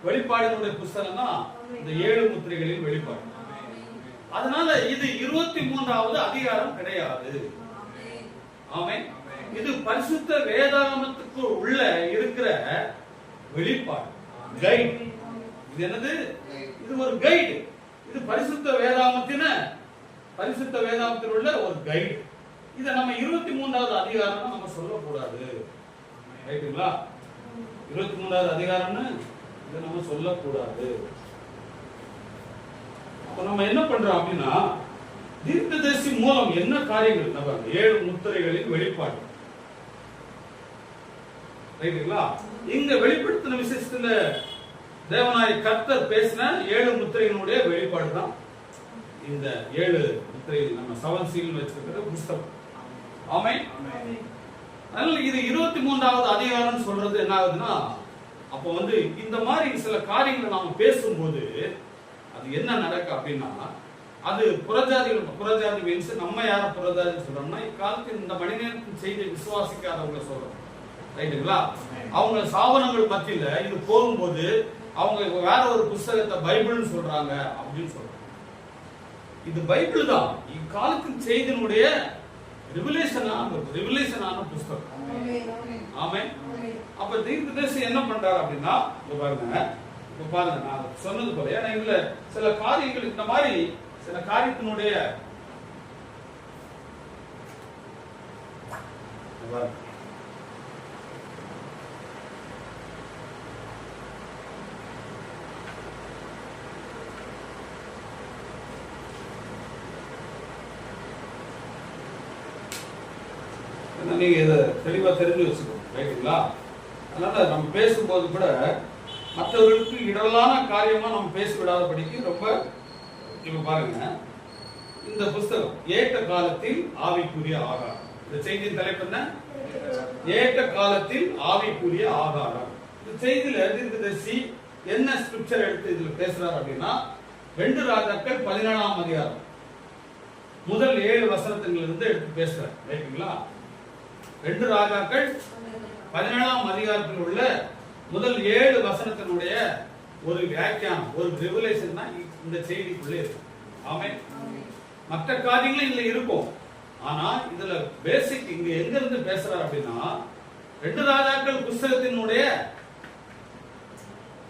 வெளிப்பாடுகளுடைய புஸ்தகம் தான் இந்த 7 முத்திரைகளின் வெளிப்பாடு. அதனால இது 23வது அதிகாரம் கிடையாது. ஆமென். இது பரிசுத்த வேதாகமத்துக்கு உள்ள இருக்கிற வெளிப்பாடு, கைடு. இது என்னது? இது ஒரு கைடு. இது பரிசுத்த வேதாகமத்தில் உள்ள ஒரு கைடு. இதை நம்ம 23வது அதிகாரம் நம்ம சொல்லக்கூடாது. ரைட்டுங்களா? 23வது அதிகாரம்னு இதை நம்ம சொல்லக்கூடாது. அப்ப நம்ம என்ன பண்றோம் அப்படின்னா, தீர்க்கதரிசி மூலம் என்ன காரியங்கள் நம்ம 7 முத்திரைகளின் வெளிப்பாடு. ரைட்டுங்களா? இங்க வெளிப்படுத்தின விசேஷத்துல தேவனாய் கர்த்தர் பேசின 7 முத்திரையினுடைய வெளிப்பாடு தான் இந்த 7 முத்திரை நம்ம 7 சீல் வச்சிருக்கிற புஸ்தகம். ஆமென். அதனால இது 23வது அதிகாரம் சொல்றது என்ன ஆகுதுன்னா, அப்போ இந்த மாதிரி சில காரியங்களை நாம பேசும்போது அது என்ன நடக்கு அப்படின்னா, அது புறஜாதி மீன்ஸ் நம்ம யார புறஜாதி சொல்றோம்னா, இக்காலத்தில் இந்த மணி நேரத்தின் செய்தியை விசுவாசிக்காதவங்க சொல்றோம். ரைட்டுங்களா? அவங்க சாவனங்கள் மத்தியில இது போகும்போது அவங்க வேற ஒரு புஸ்தகத்தை பைபிள்னு சொல்றாங்க அப்படின்னு சொல்றாங்க. இது பைபிள் தான் இக்காலத்தின் செய்தியினுடைய ரிவலேஷனான புஸ்தகம். ஆமென். அப்ப தீர்க்கதரிசி என்ன பண்றாரு அப்படின்னா, பாருங்க நான் சொன்னது போல, ஏன்னா இதுல சில காரியங்கள் இந்த மாதிரி சில காரியத்தினுடைய நீங்க இதை தெளிவா தெரிஞ்சு வச்சுக்கணும், ரைட்டுங்களா? அதனால நம்ம பேசும்போது கூட மற்றவர்களுக்கு இடலான காரியமா நம்ம பேசி விடாதபடிக்கு ரொம்ப. இப்ப பாருங்க, இந்த புஸ்தகம் ஏற்ற காலத்தில் ஆவிக்குரிய ஆகாரம். இந்த செய்தியின் தலைப்பு என்ன? ஏற்ற காலத்தில் ஆவிக்குரிய ஆகாரம். இந்த செய்தியில தீர்க்கதரிசி என்ன ஸ்கிரிப்சர் எடுத்து இதுல பேசுறாரு அப்படின்னா, 2 ராஜாக்கள் 17ஆம் அதிகாரம் முதல் 7 வசனத்திலிருந்து எடுத்து பேசுறாரு, ரைட்டுங்களா? 2 ராஜாக்கள் 17ஆம் அதிகாரத்தில் உள்ள முதல் 7 வசனத்தினுடைய ஒரு வியாக்கியானம், ஒரு ரெவலேஷன் தான் இந்த செய்திக்குள்ளே இருக்கு. ஆமென். மற்ற காரியங்களும் இதுல இருக்கும். ஆனா இதுல பேசிக் இங்க எங்க இருந்து பேசுறாரு அப்படின்னா, 2 ராஜாக்கள் புஸ்தகத்தினுடைய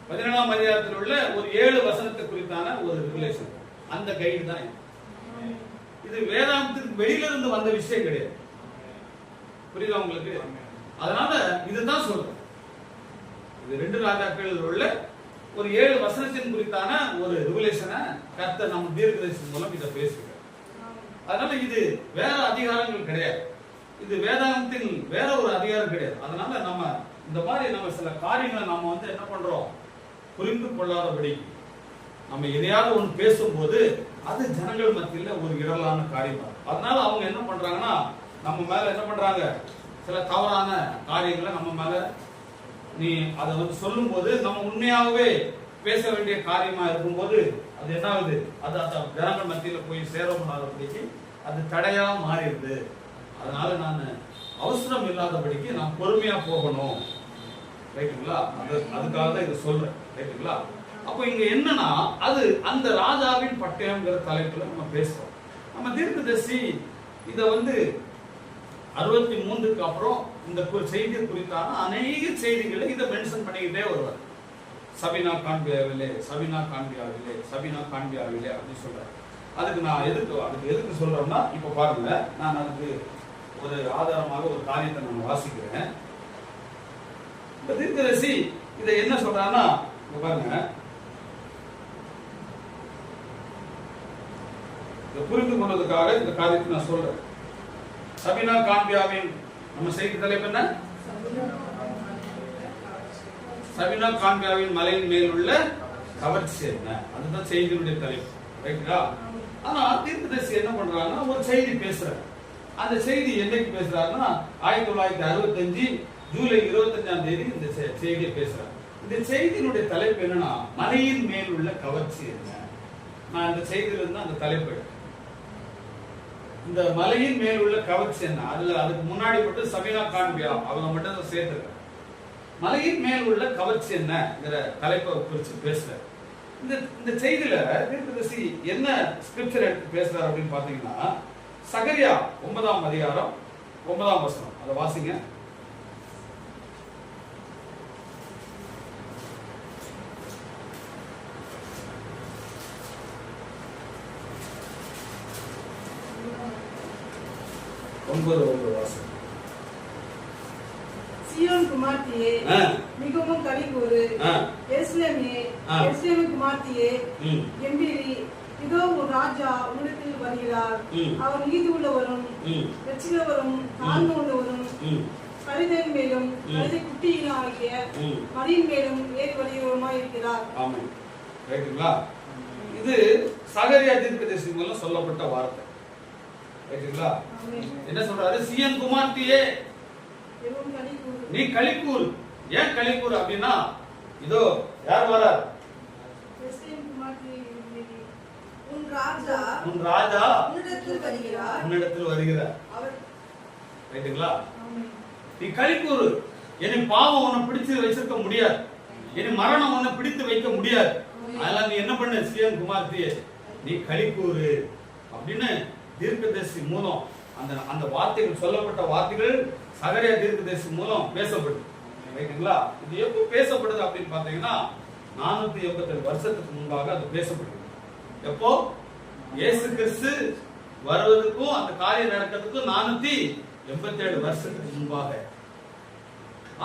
17ஆம் அதிகாரத்தில் உள்ள ஒரு 7 வசனத்தை குறித்தான ஒரு ரெவலேஷன், அந்த கைடு தான் இது. வேதாந்தத்துக்கு வெளியில இருந்து வந்த விஷயம் கிடையாது. புரியுதா உங்களுக்கு? அதனால இதுதான் சொல்றேன். இது 2 ராஜாக்கள் உள்ள ஒரு 7 வசனத்தின் குறித்தான ஒரு ரெவலேஷனை கர்த்தர் நம்ம தீர்க்கதரிசி மூலம் இதை பேசுகிறார். அதனால இது வேற அதிகாரங்கள் கிடையாது, இது வேதாந்தத்தின் வேற ஒரு அதிகாரம் கிடையாது. அதனால நம்ம இந்த மாதிரி நம்ம சில காரியங்களை நம்ம என்ன பண்றோம், புரிந்து கொள்ளாதபடி நம்ம எதையாவது ஒன்று பேசும்போது அது ஜனங்கள் மத்தியில ஒரு இடலான காரியமா. அதனால அவங்க என்ன பண்றாங்கன்னா, நம்ம மேல என்ன பண்றாங்க, சில தவறான காரியங்களை நம்ம மேல நீ அதை சொல்லும் போது, நம்ம உண்மையாகவே பேச வேண்டிய காரியமா இருக்கும்போது அது என்ன ஆகுது, அது ஜனங்கள் மத்தியில போய் சேரப்படாதபடிக்கு அது தடையா மாறிடுது. அதனால நான் அவசரம் இல்லாதபடிக்கு நான் பொறுமையா போகணும், ரைட்டுங்களா? அதுக்காக தான் இதை சொல்றேன், ரைட்டுங்களா? அப்போ இங்க என்னன்னா, அது அந்த ராஜாவின் பட்டயம்ங்கிற தலைப்புல நம்ம பேசுறோம். நம்ம தீர்க்கதரிசி இத 63க்கு அப்புறம் இந்த செய்தி குறித்தான அநேக செய்திகளை இதை மென்ஷன் பண்ணிக்கிட்டே வருவார். சபினா காண்பியாவிலே, சபினா காண்பியாவிலே, சபினா காண்பியாவிலே அப்படின்னு சொல்றாரு. அதுக்கு நான் எதுக்கு சொல்றோம்னா, இப்ப பாருங்க, நான் அதுக்கு ஒரு ஆதாரமாக ஒரு காரியத்தை நான் வாசிக்கிறேன். இந்த தீர்க்கதரிசி இதை என்ன சொல்றாருன்னா, இங்க பாருங்க, புரிந்து கொள்வதற்காக இந்த காரியத்தை நான் சொல்றேன். சபினா காண்பியாவின் நம்ம செய்தி தலைப்பு என்ன? சபினா காண்பியாவின் மலையின் மேல் உள்ள கவர்ச்சி என்ன, அதுதான் செய்தியுடைய தலைப்பு, ரைட்டா? ஆனா தீர்க்கதரிசி என்ன பண்றாங்கன்னா, ஒரு செய்தி பேசுறாரு. அந்த செய்தி என்னைக்கு பேசுறாருன்னா, 1965 ஜூலை 25ஆம் தேதி இந்த செய்தியை பேசுறாரு. இந்த செய்தியினுடைய தலைப்பு என்னன்னா, மலையின் மேல் உள்ள கவர்ச்சி என்ன. நான் இந்த செய்தியில இருந்து அந்த தலைப்பு, இந்த மலையின் மேல் உள்ள கவர்ச்சி என்ன, அதுக்கு முன்னாடி மட்டும் சபினா காண்பியா அவங்க மட்டும் சேர்த்திருக்க. மலையின் மேல் உள்ள கவர்ச்சி என்னங்கிற தலைப்பை குறித்து பேசுறாரு. இந்த செய்தியில தீர்க்கதரிசி என்ன ஸ்கிரிப்சர் எடுத்து பேசுறாரு அப்படின்னு பாத்தீங்கன்னா, சகரியா 9ஆம் அதிகாரம் 9ஆம் வசனம், அதை வாசிங்க. சீயோன் குமார்த்தியே மிகவும் களிகூரு, எருசலேமே எருசலேமின் குமார்த்தியே கெம்பீரி, இதோ உன் ராஜா உன்னிடத்தில் வருகிறார். அவர் நீதி உள்ளவரும் இரட்சிக்கிறவரும் தாழ்மை உள்ளவரும் கழுதையின் மேலும் கழுதை குட்டியினாகிய மரியின் மேலும் ஏறி வருகிறவருமாய் இருக்கிறார். ஆமென். ரைட்டுங்களா? இது சகரியா தீர்க்கதரிசி மூலம் சொல்லப்பட்ட வார்த்தை, ரைட்டுங்களா? என்ன சொல்றாரு? சீயோன் குமார்த்தியே நீ களிக்கூர். ஏன் களிக்கூர் அப்படின்னா, இதோ யார் வரார்? உன் ராஜா உன்னிடத்தில் வருகிறார், ரைட்டுங்களா? நீ களிக்கூர். இனி பாவம் உன்னை பிடிச்சு வச்சிருக்க முடியாது, இனி மரணம் உன்னை பிடித்து வைக்க முடியாது. அதனால நீ என்ன பண்ண, சீயோன் குமார்த்தியே நீ களிக்கூர் அப்படின்னு தீர்க்கதரிசி மூலம் அந்த வார்த்தைகள், சொல்லப்பட்ட வார்த்தைகள் சகரியா தீர்க்கதரிசி மூலம் பேசப்படுது, ரைட்டுங்களா? இது எப்போ பேசப்படுது அப்படின்னு பாத்தீங்கன்னா, 487 வருஷத்துக்கு முன்பாக அது பேசப்படுது. எப்போ? இயேசு கிறிஸ்து வருவதற்கும் அந்த காரியம் நடக்கிறதுக்கும் 487 வருஷத்துக்கு முன்பாக.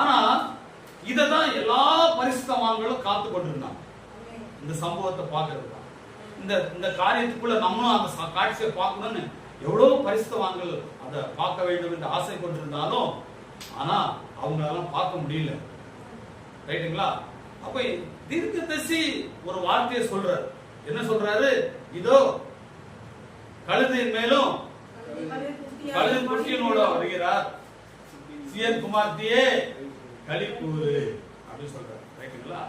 ஆனா இததான் எல்லா பரிசுத்தவான்களும் காத்து கொண்டிருந்தாங்க, இந்த சம்பவத்தை பார்க்கறது. இந்த காரியத்துக்குள்ள நம்மளும் அந்த காட்சியை பார்க்கணும்னு எவ்வளவு பரிசுத்தவான்கள் அதை பார்க்க வேண்டும் என்று ஆசை கொண்டிருந்தாலும் ஆனா அவங்களால பார்க்க முடியல. ரைட்டுங்களா? அப்ப தீர்க்கதரிசி ஒரு வார்த்தையை சொல்றாரு. என்ன சொல்றாரு? இதோ கழுதையின் மேலும் கழுதை குட்டியினோட வருகிறார், சீயோன் குமாரத்தியே களி கூறு அப்படின்னு சொல்றாரு. ரைட்டுங்களா?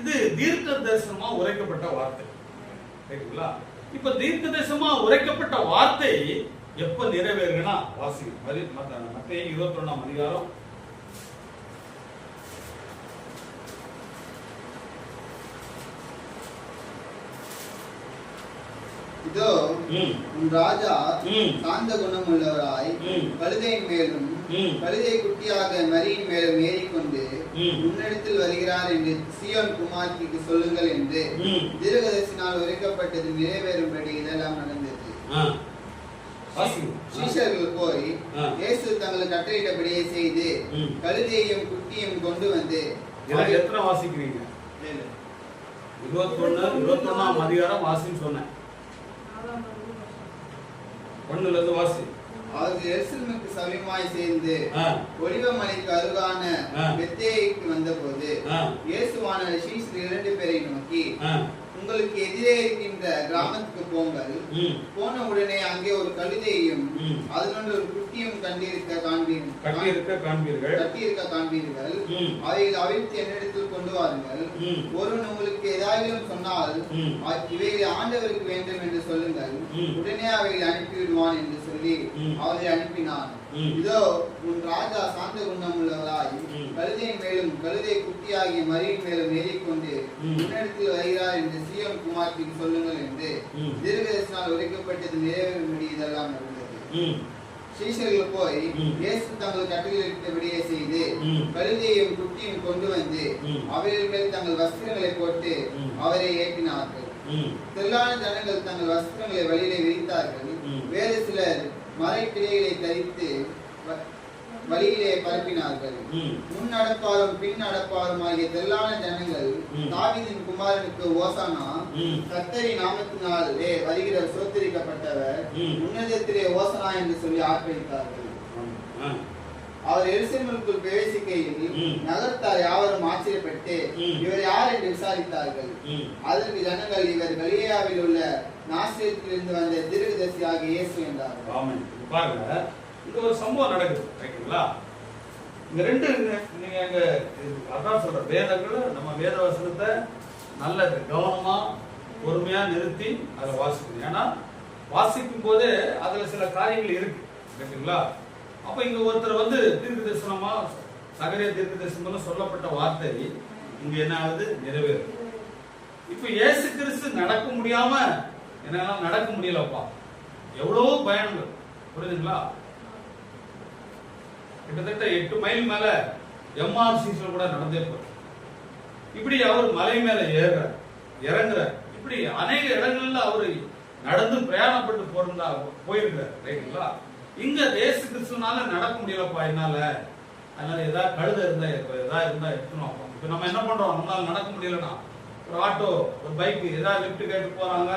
இது தீர்க்க தரிசனமா உரைக்கப்பட்ட வார்த்தை. ரைட்டுங்களா? இப்ப தீர்க்க தரிசனமா உரைக்கப்பட்ட வார்த்தை எப்ப நிறைவேறுனா வாசி மத்தேயு 21ஆம் அதிகாரம் இதோ உன் ராஜா சாந்த குணம் உள்ளவராய் கழுதையின் மேலும் கழுதை குட்டியாக மரியின் மேலும் ஏறிக்கொண்டு முன்னெடுத்தில் வருகிறார் என்று சீயோன் குமாரத்திக்கு சொல்லுங்கள் என்று தீர்க்கதரிசினால் உரைக்கப்பட்டது நிறைவேறும்படி இதெல்லாம் நடந்தது. சீஷர்கள் போய் இயேசு தங்களுக்கு கட்டளையிட்டபடியே செய்து கழுதையையும் குட்டியையும் கொண்டு வந்து. எத்தனை வாசிக்கிறீங்க? 21ஆம் அதிகாரம் வாசின்னு சொன்னேன். 1ல இருந்து வாசி. அவர்கள் எருசலேமுக்கு சமீபமாய் சேர்ந்து ஒலிவமலைக்கு அருகான பெத்தேயுக்கு வந்தபோது இயேசுவானவர் சீஷர்கள் 2 பேரை நோக்கி, உங்களுக்கு எதிரே இருக்கின்ற கிராமத்துக்கு போங்கள். போன உடனே அங்கே ஒரு கழுதையையும் அதனோடு ஒரு குட்டியும் கட்டியிருக்க காண்பீர்கள். அவைகள் அவிழ்த்து என்னிடத்தில் கொண்டு வாருங்கள். ஒருவன் உங்களுக்கு ஏதாவது சொன்னால் இவைகளை ஆண்டவருக்கு வேண்டும் என்று சொல்லுங்கள், உடனே அவைகளை அனுப்பிவிடுவான் என்று சொல்லி அவரை அனுப்பினான். இதோ உன் ராஜா சாந்த குணம் உள்ளவராய் கழுதையின் மேலும் கழுதை குட்டியாகிய மரியின் மேலும் ஏறிக்கொண்டு முன்னெடுத்தில் வருகிறார் என்று சீயோன் குமாரத்திற்கு சொல்லுங்கள் என்று தீர்க்கதரிசினால் உரைக்கப்பட்டது நிறைவேறும்படி இதெல்லாம் நடந்தது. சீஷர்கள் போய் இயேசு தங்கள் கட்டளையிட்டபடியே செய்து கழுதையையும் குட்டியும் கொண்டு வந்து அவைகள் மேல் தங்கள் வஸ்திரங்களை போட்டு அவரை ஏற்றினார்கள். திரளான ஜனங்கள் தங்கள் வஸ்திரங்களை வழியிலே விரித்தார்கள். வேறு சிலர் மரக்கிளைகளை தரித்து வழியிலே பரப்பினார்கள். முன் நடப்பாரும் பின் நடப்பாரும் ஆகிய திரளான ஜனங்கள் தாவீதின் குமாரனுக்கு ஓசானா, கர்த்தரின் நாமத்தினாலே வருகிறவர் சோத்தரிக்கப்பட்டவர், உன்னதத்திலே ஓசானா என்று சொல்லி ஆர்ப்பரித்தார்கள். அவர் எருசலேமுக்குள் பிரவேசிக்கையில் நகரத்தார் யாவரும் ஆச்சரியப்பட்டு இவர் யார் என்று விசாரித்தார்கள். அதற்கு ஜனங்கள், இவர் கலிலேயாவில் உள்ள நாசரேத்திலிருந்து வந்த தீர்க்கதரிசி ஆகிய இயேசு என்றார்கள். பாருங்க, இங்க ஒரு சம்பவம் நடக்குது. ரைட்டுங்களா? இங்க ரெண்டு நீங்க அங்க அதான் சொல்ற வேதங்களை நம்ம வேத வசனத்தை நல்ல கவனமா பொறுமையா நிறுத்தி அதை வாசிக்கணும். ஏன்னா வாசிக்கும் போதே அதுல சில காரியங்கள் இருக்கு. ரைட்டுங்களா? அப்ப இங்க ஒருத்தர் வந்து தீர்க்க தரிசனமா சகரியா தீர்க்க தரிசனம் சொல்லப்பட்ட வார்த்தை இங்க என்ன ஆகுது? நிறைவேறு. இப்ப இயேசு கிறிஸ்து நடக்க முடியாம என்னால நடக்க முடியலப்பா, எவ்வளவோ பயணங்கள். புரியுதுங்களா? கிட்டத்தட்ட 8 மைல் மேல எம்ஆர்சிஸ்ல கூட நடந்தே போற. இப்படி அவர் மலை மேல ஏறுற இறங்குற, இப்படி அநேக இடங்கள்ல அவரு நடந்து பிரயாணப்பட்டு போயிருக்கிறார். ரைட்டுங்களா? இங்க இயேசு கிறிஸ்துனால நடக்க முடியலப்பா என்னால, அதனால ஏதாவது கழுத இருந்தா எடுத்துனோம். இப்ப நம்ம என்ன பண்றோம்? நம்மளால நடக்க முடியலன்னா ஒரு ஆட்டோ, ஒரு பைக், ஏதாவது லிப்ட் கேட்டு போறாங்க.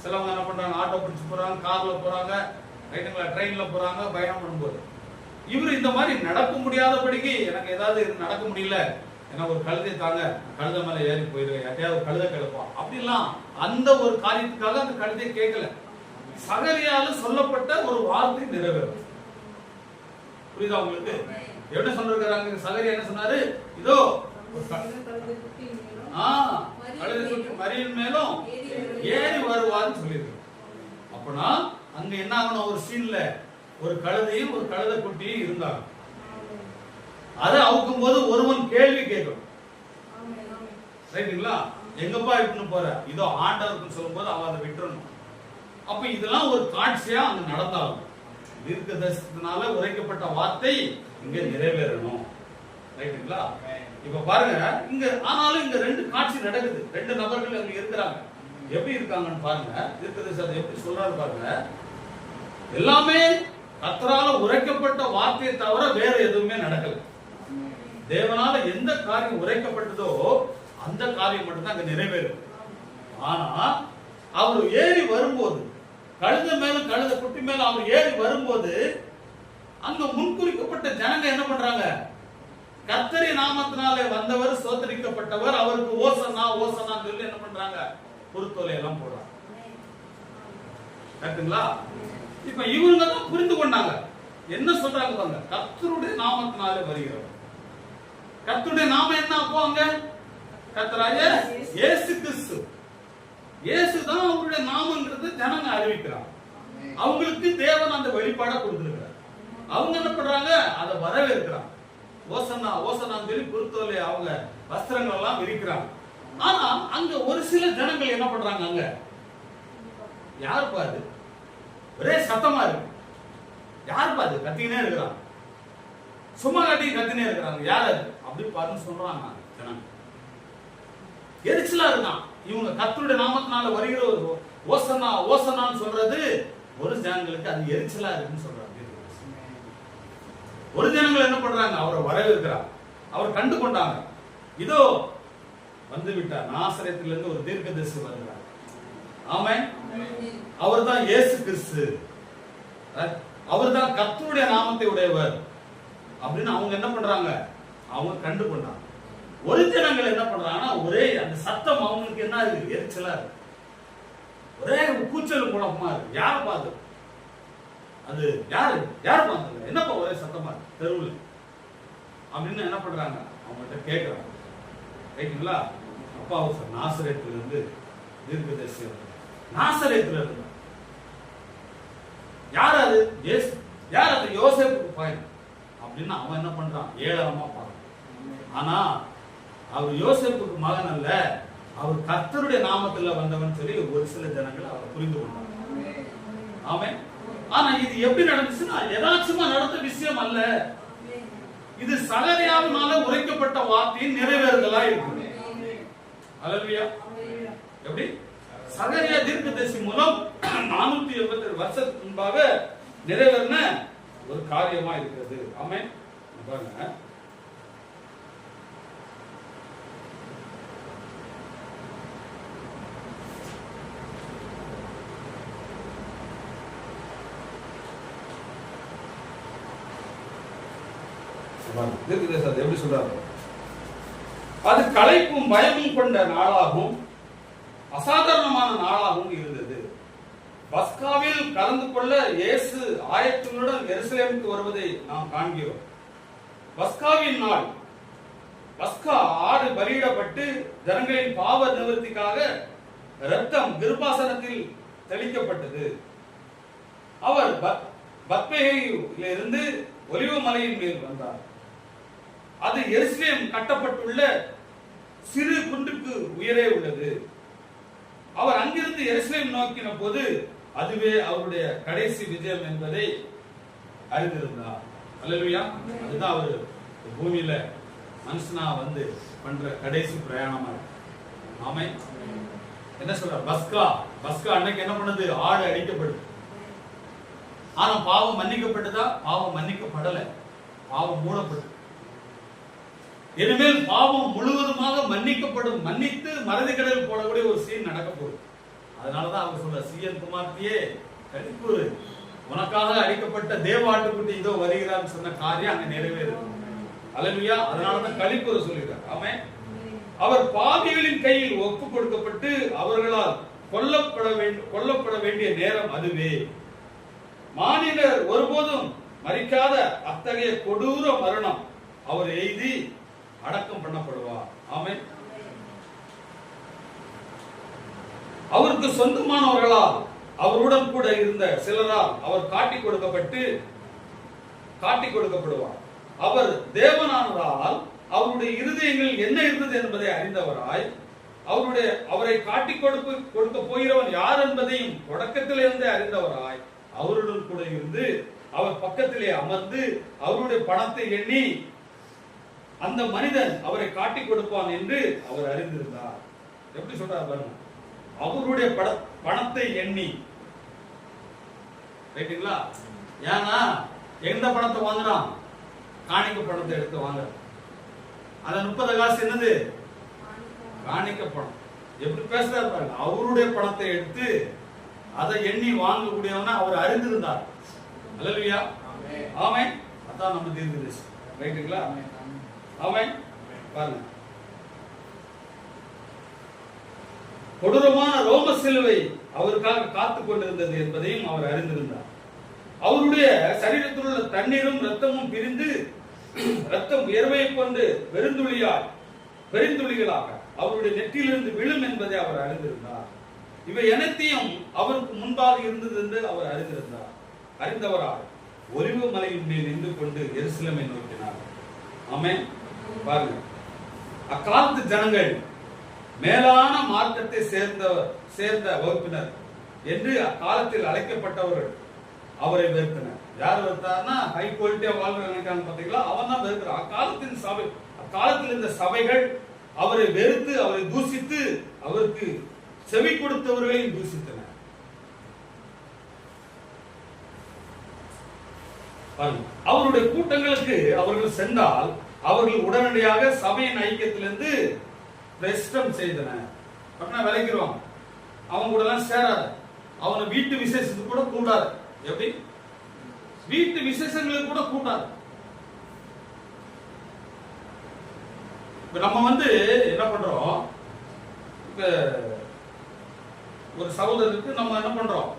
சிலவங்க என்ன பண்றாங்க? ஆட்டோ பிடிச்சு போறாங்க, கார்ல போறாங்க, ரைட்டுங்களா, ட்ரெயின்ல போறாங்க பயணம் பண்ணும்போது. இவரு இந்த மாதிரி நடக்க முடியாதபடிக்கு எனக்கு ஏதாவது நடக்க முடியல, ஏன்னா ஒரு கழுதை தாங்க, கழுத மேல ஏறி போயிருவேன், யார்ட்டையாவது கழுத கிளப்பான் அப்படிலாம் அந்த ஒரு காரியத்துக்காக அந்த கழுதை கேட்கல. சகரியால சொல்லப்பட்ட ஒரு வார்த்தை நிறைவேறும். புரியுதா உங்களுக்கு? என்ன சொல்றாங்க? சகரியா என்ன சொன்னாரு? இதோ மரியின் மேலும் ஏறி வருவான்னு சொல்லியிருக்கு. அப்பனா அங்க என்ன ஆகணும்? ஒரு சீன்ல ஒரு கழுதையும் ஒரு கழுதை குட்டியும் இருந்தாங்க. அதை அவுக்கும் போது ஒருவன் கேள்வி கேட்கணும். ரைட்டுங்களா? எங்கப்பா விட்டுன்னு போற? இதோ ஆண்டவருக்கு சொல்லும் போது அவன் அதை விட்டுறணும். அப்ப இதெல்லாம் ஒரு காட்சியா அங்க நடந்தாலும் தீர்க்க தரிசனத்தினால உரைக்கப்பட்ட வார்த்தை இங்க நிறைவேறணும். ரைட்டுங்களா? இப்ப பாருங்க, இங்க ஆனாலும் இங்க 2 காட்சி நடக்குது. 2 நபர்கள் அங்க இருக்கிறாங்க. எப்படி இருக்காங்கன்னு பாருங்க. தீர்க்க தரிசனம் எப்படி சொல்றாரு பாருங்க. எல்லாமே கர்த்தரால உரைக்கப்பட்ட வார்த்தையை தவிர வேற எதுவுமே நடக்கல. தேவனால எந்த காரியம் உரைக்கப்பட்டதோ அந்த காரியம் மட்டும்தான் அங்க நிறைவேறும். ஆனா அவர் ஏறி வரும்போது கழுத மேலும் கழுத குட்டி மேலும் அவர் ஏறி வரும்போது அங்க முன்குறிக்கப்பட்ட ஜனங்க என்ன பண்றாங்க? கர்த்தரி நாமத்தினாலே வந்தவர் சோதரிக்கப்பட்டவர், அவருக்கு ஓசனா ஓசனா சொல்லி என்ன பண்றாங்க? குருத்தோலை எல்லாம் போடுறாங்க. கரெக்ட்டுங்களா? இப்ப இவங்க தான் புரிந்து கொண்டாங்க. என்ன சொல்றாங்க பாருங்க, கர்த்தருடைய நாமத்தினாலே வருகிறவர். கர்த்தருடைய நாமம் என்ன? அப்போ அங்க கர்த்தராகிய இயேசு கிறிஸ்து, இயேசு தான் அவருடைய நாமங்கிறது ஜனங்க அறிவிக்கிறாங்க. அவங்களுக்கு தேவன் அந்த வெளிப்பாட கொடுத்திருக்கிறார். அவங்க என்ன பண்றாங்க? அதை வரவேற்கிறாங்க. ஓசனா ஓசனான்னு சொல்லி குருத்தோலை அவங்க வஸ்திரங்கள் எல்லாம் விரிக்கிறாங்க. ஆனா அங்க ஒரு சில ஜனங்கள் என்ன பண்றாங்க? அங்க யார் பாரு, ஒரே சத்தமா இருக்கு. யார் பாரு கத்தினே இருக்கிறாங்க, சும்மா காட்டி கத்தினே இருக்கிறாங்க. யார் அது அப்படி பாருன்னு சொல்றாங்க ஜனங்க. எரிச்சலா இருக்கான். இவங்க கர்த்தருடைய நாமத்தினால வருகிற ஒரு ஓசனா ஓசனான்னு சொல்றது ஒரு ஜனங்களுக்கு அது எரிச்சலா இருக்குன்னு சொல்றாங்க. ஒரு ஜனங்கள் என்ன பண்றாங்க? அவரை வரவேற்கிறார். அவர் கண்டு கொண்டாங்க. இதோ வந்து விட்டார், நாசரேத்திலிருந்து ஒரு தீர்க்கதரிசி வருகிறார். ஆமென். அவர் தான் இயேசு கிறிஸ்து, அவர் தான் கர்த்தருடைய நாமத்தை உடையவர் அப்படின்னு அவங்க என்ன பண்றாங்க? அவங்க கண்டு கொண்டாங்க. ஒரு ஜனங்கள் என்ன பண்றாங்கன்னா, ஒரே அந்த சத்தம் அவங்களுக்கு என்ன இருக்கு? எரிச்சலா இருக்கு. ஒரே கூச்சல் குழப்பமா இருக்கு. யார் பார்த்து அது யாரு யார் பார்த்து என்னப்பா ஒரே சத்தமா இருக்கு தெருவில் அப்படின்னு என்ன பண்றாங்க? அவங்கள்ட்ட கேட்கிறாங்க. ரைட்டுங்களா? அப்பா அவர் நாசரேத்துல இருந்து தீர்க்கதரிசி, நாசரேத்துல இருந்து யார் அது? இயேசு. யார் அது? யோசேப்புக்கு பையன் அப்படின்னு அவன் என்ன பண்றான்? ஏளனமா பார்க்கறான். ஆனா அவர் யோசேப்புக்கு மகன் அல்ல, அவர் கர்த்தருடைய நாமத்துல வந்தவன் சொல்லி ஒரு சில ஜனங்கள் அவர் புரிந்து கொண்டாங்க. ஆமென். ஆனா இது எப்படி நடந்துச்சுன்னா, எதாச்சுமா நடந்த விஷயம் அல்ல. இது சகரியாவினால உரைக்கப்பட்ட வார்த்தையின் நிறைவேறுதலா இருக்கு. அல்லேலூயா. எப்படி? சகரியா தீர்க்கதரிசி மூலம் 487 வருஷத்துக்கு முன்பாக நிறைவேறின ஒரு காரியமா இருக்கிறது. ஆமென். பாருங்க, எப்படி சொல்றாரு? அது களைப்பும் பயமும் கொண்ட நாளாகவும் அசாதாரணமான நாளாகவும் இருந்தது. பஸ்காவில் கலந்து கொள்ள இயேசு ஆயத்தங்களுடன் எருசலேமுக்கு வருவதை நாம் காண்கிறோம். பஸ்காவின் நாள், பஸ்கா ஆடு பலியிடப்பட்டு ஜனங்களின் பாவ நிவர்த்திக்காக இரத்தம் கிருபாசனத்தில் தெளிக்கப்பட்டது. அவர் பத்மேயிலிருந்து ஒலிவ மலையின் மேல் வந்தார். அது எருசலேம் கட்டப்பட்டுள்ள சிறு குன்றுக்கு உயரே உள்ளது. அவர் அங்கிருந்து எருசலேம் நோக்கின போது அதுவே அவருடைய கடைசி விஜயம் என்பதை அறிந்திருந்தார். அல்லேலூயா. அதுதான் அவர் பூமியில மனுஷனா வந்து பண்ற கடைசி பிரயாணமா. ஆமென். என்ன சொல்ற? பஸ்கா அன்னைக்கு என்ன பண்ணுது? ஆடு அடிக்கப்படுது. ஆனா பாவம் மன்னிக்கப்பட்டதா? பாவம் மன்னிக்கப்படல, பாவம் மூடப்பட்டு. இனிமேல் பாவம் முழுவதுமாக மன்னிக்கப்படும், மன்னித்து மறதி கடலில் போடக்கூடிய ஒரு சீன் நடக்க போகுது. அதனாலதான் அவர் சொல்ற, சீயன் குமார்த்தியே களிக்கூறு, உனக்காக அடிக்கப்பட்ட தேவாட்டுக்குட்டி இதோ வருகிறான்னு சொன்ன காரியம் அங்க நிறைவேறும். அல்லேலூயா. அதனாலதான் களிக்கூறு சொல்லிட்டார். ஆமென். அவர் பாவிகளின் கையில் ஒப்பு கொடுக்கப்பட்டு அவர்களால் கொல்லப்பட வேண்டிய நேரம் அதுவே. மானிடர் ஒருபோதும் மரிக்காத அத்தகைய கொடூர மரணம் அவர் எய்தி அடக்கம் பண்ணப்படுவார். ஆமென். அவருக்கு சொந்தமானவர்களால் அவருடன் கூட இருந்த சிலரால் அவர் காட்டிக் கொடுக்கப்படுவார். அவர் தேவனானதால் அவருடைய இருதயங்கள் என்ன இருந்தது என்பதை அறிந்தவராய், அவரை காட்டிக் கொடுக்க போகிறவன் யார் என்பதையும் தொடக்கத்திலிருந்தே அறிந்தவராய், அவருடன் கூட இருந்து அவர் பக்கத்திலே அமர்ந்து அவருடைய பணத்தை எண்ணி அந்த மனிதன் அவரை காட்டிக் கொடுப்பான் என்று அவர் அறிந்திருந்தார். எப்படி சொல்றார் பாருங்க, அவருடைய பணத்தை எண்ணி. ரைட்டுங்களா? ஏன்னா எந்த பணத்தை வாங்குறான்? காணிக்க பணத்தை எடுத்து வாங்குறான். அந்த 30 காசு என்னது? காணிக்க பணம். எப்படி பேசுறாரு பாருங்க, அவருடைய பணத்தை எடுத்து அதை எண்ணி வாங்கக்கூடியவன அவர் அறிந்திருந்தார். அல்லேலூயா. ஆமென். அதான் நம்ம தீர்க்கதரிசி. ரைட்டுங்களா? ஆமென். பாருங்க, கொடூரமான ரோம சிலுவை அவருக்காக காத்துக் கொண்டிருந்தது என்பதையும் அவர் அறிந்திருந்தார். அவருடைய சரீரத்தில் உள்ள தண்ணீரும் ரத்தமும் பிரிந்து ரத்தம் வியர்வையை கொண்டு பெருந்துளிகளாக அவருடைய நெற்றியிலிருந்து விழும் என்பதை அவர் அறிந்திருந்தார். இவை அனைத்தையும் அவருக்கு முன்பாக இருந்தது என்று அவர் அறிந்தவராக ஒலிவு மலையின் மேல் நின்று கொண்டு எருசலேமை நோக்கினார். ஆமென். பாருங்க, அக்காலத்து ஜனங்கள் மேலான மார்க்கத்தை சேர்ந்த வகுப்பினர் என்று அக்காலத்தில் அழைக்கப்பட்டவர்கள் அவரை வெறுத்தனர். யார் வெறுத்தார்னா, ஹை குவாலிட்டியா வாழ்ற நினைக்கிறாங்க பாத்தீங்களா, அவன் தான் வெறுக்கிறான். அக்காலத்தில் இந்த சபைகள் அவரை வெறுத்து, அவரை தூசித்து, அவருக்கு செவி கொடுத்தவர்களையும் தூசித்தனர். அவருடைய கூட்டங்களுக்கு அவர்கள் சென்றால் அவர்கள் உடனடியாக சபையின் ஐக்கியத்திலிருந்து பிரஷ்டம் செய்தனர். விளைக்கிறோம், அவங்க கூட எல்லாம் சேராது. அவனை வீட்டு விசேஷத்துக்கு கூட கூடாது. எப்படி? வீட்டு விசேஷங்களுக்கு கூட கூட்டாது. நம்ம என்ன பண்றோம், இப்ப ஒரு சகோதரருக்கு நம்ம என்ன பண்றோம்,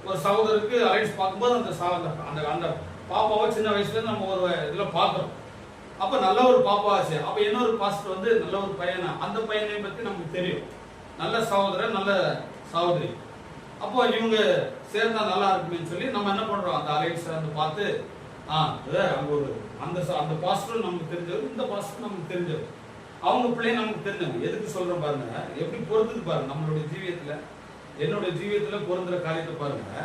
ஒரு சகோதரருக்கு அலைன்ஸ் பார்க்கும்போது அந்த பாப்பாவை சின்ன வயசுல இருந்து நம்ம ஒரு இதுல பார்க்கிறோம். அப்ப நல்ல ஒரு பாப்பா ஆச்சு. அப்ப இன்னொரு பாஸ்டர் நல்ல ஒரு பையனா, அந்த பையனை பத்தி நமக்கு தெரியும், நல்ல சகோதரன் நல்ல சகோதரி. அப்போ இவங்க சேர்ந்தா நல்லா இருக்குன்னு சொல்லி நம்ம என்ன பண்றோம், அந்த அலைன்ஸ் பார்த்து அங்க ஒரு அந்த பாஸ்டர் நமக்கு தெரிஞ்சவர், இந்த பாஸ்டர் நமக்கு தெரிஞ்சவர், அவங்க பிள்ளைங்க நமக்கு தெரிஞ்சவங்க. எதுக்கு சொல்றோம் பாருங்க, எப்படி பொறுத்துது பாருங்க. நம்மளுடைய ஜீவியத்துல, என்னுடைய ஜீவியத்துல பொருந்துற காரியத்தை பாருங்க.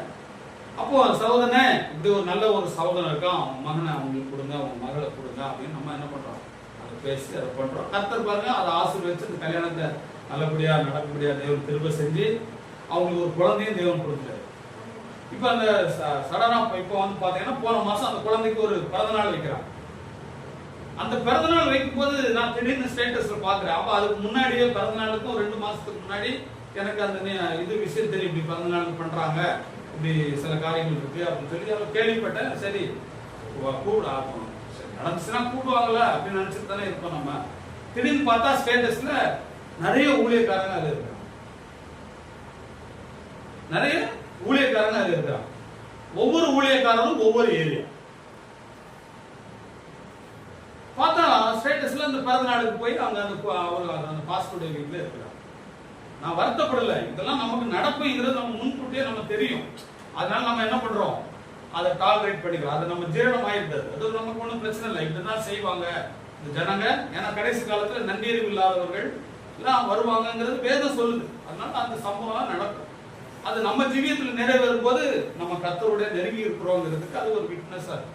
அப்போ சகோதரனே, இப்படி ஒரு நல்ல ஒரு சகோதரன் இருக்கான், அவன் மகனை அவங்களுக்கு கொடுங்க, அவங்க மகளை கொடுங்க அப்படின்னு நம்ம என்ன பண்றோம், அதை பேசி அதை பண்றோம். கர்த்தர் பாருங்க அதை ஆசீர்வதிச்சு அந்த கல்யாணத்தை நல்லபடியா நடக்கக்கூடிய தேவன் கிருபை செஞ்சு அவங்களுக்கு ஒரு குழந்தையும் தேவன் கொடுத்தாரு. இப்ப அந்த சடனா இப்போ பாத்தீங்கன்னா, போன மாசம் அந்த குழந்தைக்கு ஒரு பிறந்த நாள் வைக்கிறான். அந்த பிறந்த நாள் வைக்கும் போது நான் திடீர்னு ஸ்டேட்டஸ்ல பாக்குறேன். அப்ப அதுக்கு முன்னாடியே பிறந்த நாளுக்கும் 2 மாசத்துக்கு முன்னாடி எனக்கு அந்த இது விஷயம் தெரியும், இப்படி பிறந்த நாள் பண்றாங்க, இப்படி சில காரியங்கள் இருக்கு அப்படின்னு சொல்லி அதை கேள்விப்பட்டேன். சரி நடந்துச்சுன்னா கூடுவாங்கல்ல அப்படின்னு நினைச்சிட்டு தானே இருப்போம் நம்ம. திடீர்னு பார்த்தா ஸ்டேட்டஸ்ல நிறைய ஊழியக்காரங்க அது இருக்கிறாங்க, நிறைய ஊழியக்காரங்க அது இருக்கிறாங்க. ஒவ்வொரு ஊழியக்காரரும் ஒவ்வொரு ஏரியா பார்த்தா ஸ்டேட்டஸ்ல அந்த பிறந்த நாளுக்கு போய் அங்க அந்த பாஸ்போர்ட் வீட்டுல இருக்கிறாங்க. நான் வருத்தப்படல, இதெல்லாம் நமக்கு நடப்புங்கிறது நம்ம முன்கூட்டியே நம்ம தெரியும். அதனால நம்ம என்ன பண்றோம், அதை டாலரேட் பண்ணிக்கிறோம். அது நம்ம ஜீரணம் ஆயிருந்தது, அது நமக்கு ஒன்றும் பிரச்சனை இல்லை, இப்படிதான் செய்வாங்க இந்த ஜனங்க. ஏன்னா கடைசி காலத்துல நன்னீரிவு இல்லாதவர்கள் எல்லாம் வருவாங்கிறது வேதம் சொல்லுது. அதனால அந்த சம்பவம் நடக்கும். அது நம்ம ஜீவியத்தில் நிறைவேறும் போது நம்ம கர்த்தருடைய நெருங்கி இருக்கிறோங்கிறதுக்கு அது ஒரு விட்னஸா இருக்கு.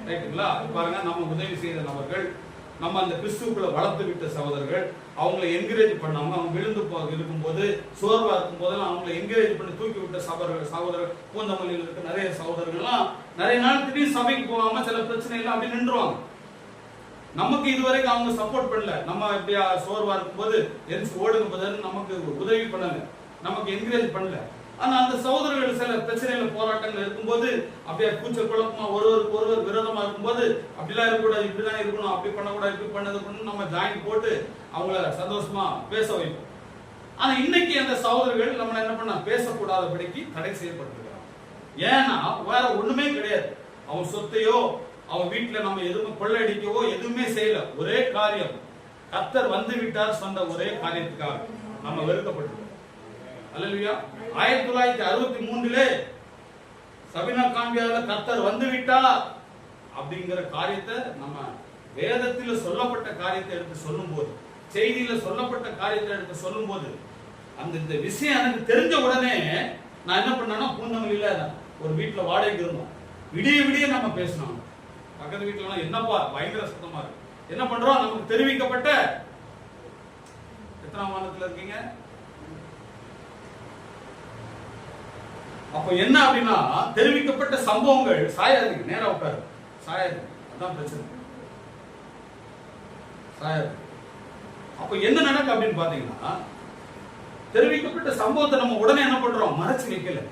ரைட்டுங்களா? பாருங்க, நம்ம உதவி செய்த நபர்கள், நம்ம அந்த கிறிஸ்துக்குள்ள வளர்த்து விட்ட சகோதரர்கள், அவங்களை என்கரேஜ் பண்ணாம, அவங்க விழுந்து இருக்கும்போது சோர்வா இருக்கும் போதெல்லாம் அவங்களை என்கரேஜ் பண்ணி தூக்கி விட்ட சகோதரர்கள் பூந்தமல்லியில் இருக்க நிறைய சகோதரர்கள்லாம் நிறைய நாள் திடீர்னு சபைக்கு போகாம சில பிரச்சனைகள் அப்படி நின்றுவாங்க. நமக்கு இதுவரைக்கும் அவங்க சப்போர்ட் பண்ணல. நம்ம இப்படியா சோர்வா இருக்கும் போது எரிச்சு ஓடுங்க போதுன்னு நமக்கு உதவி பண்ணல, நமக்கு என்கரேஜ் பண்ணல. ஆனா அந்த சகோதரர்கள் சில பிரச்சனைகள் போராட்டங்கள் இருக்கும்போது அப்படியே கூச்ச குழப்பமா ஒருவருக்கு ஒருவர் விரோதமா இருக்கும்போது, அப்படிலாம் இருக்கக்கூடாது, இப்படிதான் இருக்கணும், அப்படி பண்ணக்கூடாது, இப்படி பண்ணது நம்ம ஜாயின் போட்டு அவங்கள சந்தோஷமா பேச வைப்போம். ஆனா இன்னைக்கு அந்த சகோதரர்கள் நம்ம என்ன பண்ண பேசக்கூடாதபடிக்கு தடை செய்யப்பட்டிருக்கிறாங்க. ஏன்னா வேற ஒண்ணுமே கிடையாது. அவன் சொத்தையோ அவன் வீட்டுல நம்ம எதுவுமே கொள்ளையடிக்கவோ எதுவுமே செய்யல. ஒரே காரியம், கர்த்தர் வந்து விட்டார் சொன்ன ஒரே காரியத்துக்காக நம்ம வெறுக்கப்பட்டிருக்கோம். அல்லேலூயா. 1963 சபினா காம்பியால கர்த்தர் வந்து விட்டார் அப்படிங்கிற காரியத்தை நம்ம வேதத்தில சொல்லப்பட்ட காரியத்தை எடுத்து சொல்லும் போது, செய்தியில சொல்லப்பட்ட காரியத்தை எடுத்து சொல்லும் போது, அந்த இந்த விஷயம் எனக்கு தெரிஞ்ச உடனே நான் என்ன பண்ணேன்னா, பூந்தமல்லியில ஒரு வீட்டுல வாடகைக்கு இருந்தோம். விடிய விடிய நம்ம பேசணும். பக்கத்து வீட்டுல என்னப்பா பயங்கர சுத்தமா இருக்கு, என்ன பண்றோம், நமக்கு தெரிவிக்கப்பட்ட எத்தனாம் வாரத்துல இருக்கீங்க. அப்ப என்ன அப்படின்னா, தெரிவிக்கப்பட்ட சம்பவங்கள் சாயாதீங்க, நேரா உட்காரு, சாயாதீங்க, அதான் பிரச்சனை, சாயாது. அப்ப என்ன நடக்கு அப்படின்னு பாத்தீங்கன்னா, தெரிவிக்கப்பட்ட சம்பவத்தை நம்ம உடனே என்ன பண்றோம், மறைச்சு வைக்கல.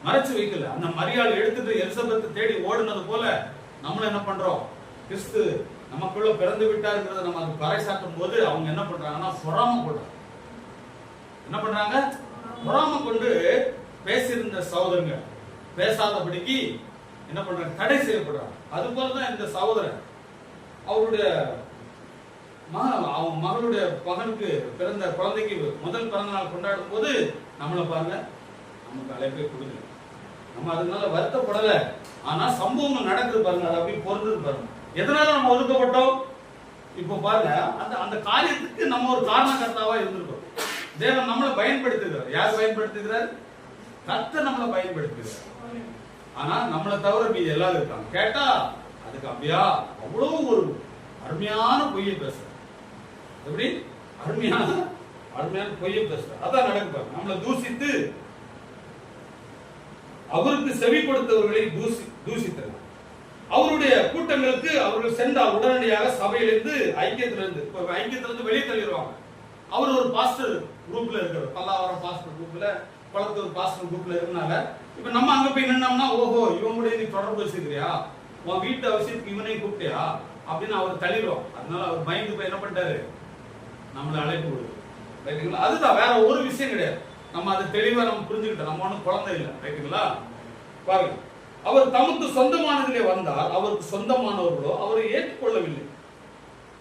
மறைச்சு வைக்கல. அந்த மரியாள் எடுத்துட்டு எலிசபெத் தேடி ஓடுனது போல நம்மளும் என்ன பண்றோம்? கிறிஸ்து நமக்குள்ள பிறந்து விட்டாருங்கிறத நம்ம அது பறைசாற்றும் போது அவங்க என்ன பண்றாங்கன்னா பொறாமை கொள்றாங்க. என்ன பண்றாங்க? பொறாமை கொண்டு பேசியிருந்த சகோதரங்க பேசாதபடிக்கு என்ன பண்றாங்க? தடை செய்யப்படுறாங்க. அது போலதான் இந்த சகோதரன் அவருடைய அவன் மகளுடைய மகனுக்கு பிறந்த குழந்தைக்கு முதல் பிறந்த நாள் கொண்டாடும் போது நம்மளை பாருங்க, நமக்கு அழைப்பே கொடுக்கல. நம்ம அதனால வருத்தப்படல. ஆனா சம்பவங்கள் நடக்குது பாருங்க, அது அப்படி பொருந்தது பாருங்க. எதனால நம்ம ஒதுக்கப்பட்டோம்? இப்ப பாருங்க, அந்த அந்த காரியத்துக்கு நம்ம ஒரு காரணகர்த்தாவா இருந்திருக்கோம். தேவன் நம்மளை பயன்படுத்துகிறார். யார் பயன்படுத்துகிறார்? கர்த்தர் நம்மளை பயன்படுத்துகிறார். ஆனா நம்மளை தவிர மீது எல்லாரும் இருக்காங்க. கேட்டா அதுக்கு அப்படியா அவ்வளவு ஒரு அருமையான பொய்யை பேசுற. எப்படி அருமையான பொய்யை பேசுற. அதான் நடக்குது. நம்மளை தூசித்து அவருக்கு செவி கொடுத்தவர்களை தூசித்தனர். அவருடைய கூட்டங்களுக்கு அவர்கள் சென்றால் உடனடியாக சபையிலிருந்து ஐக்கியத்திலிருந்து வெளியே தள்ளிடுவாங்க. அவர் ஒரு பாஸ்டர் குரூப்ல இருக்கிறார். பல்லாவரம் பாஸ்டர் குரூப்ல, குளத்தூர் பாஸ்டர் குரூப்ல இருக்கனால இப்ப நம்ம அங்க போய் நின்னோம்னா, ஓஹோ இவங்களுடைய நீ தொடர்பு வச்சுக்கிறியா, உன் வீட்டு அவசியத்துக்கு இவனையும் கூப்பிட்டியா அப்படின்னு அவர் தள்ளிடுவோம். அதனால அவர் பயந்து போய் என்ன பண்ணிட்டாரு? நம்மளை அழைப்பு விடுவோம். ரைட்டுங்களா? அதுதான், வேற ஒரு விஷயம் கிடையாது. நம்ம அதை தெளிவா நம்ம புரிஞ்சுக்கிட்டோம். நம்ம ஒன்றும் குழந்தை இல்லை. ரைட்டுங்களா? பாருங்க, அவர் தமக்கு சொந்தமானதிலே வந்தால் அவருக்கு சொந்தமானவர்களோ அவரை ஏற்றுக்கொள்ளவில்லை.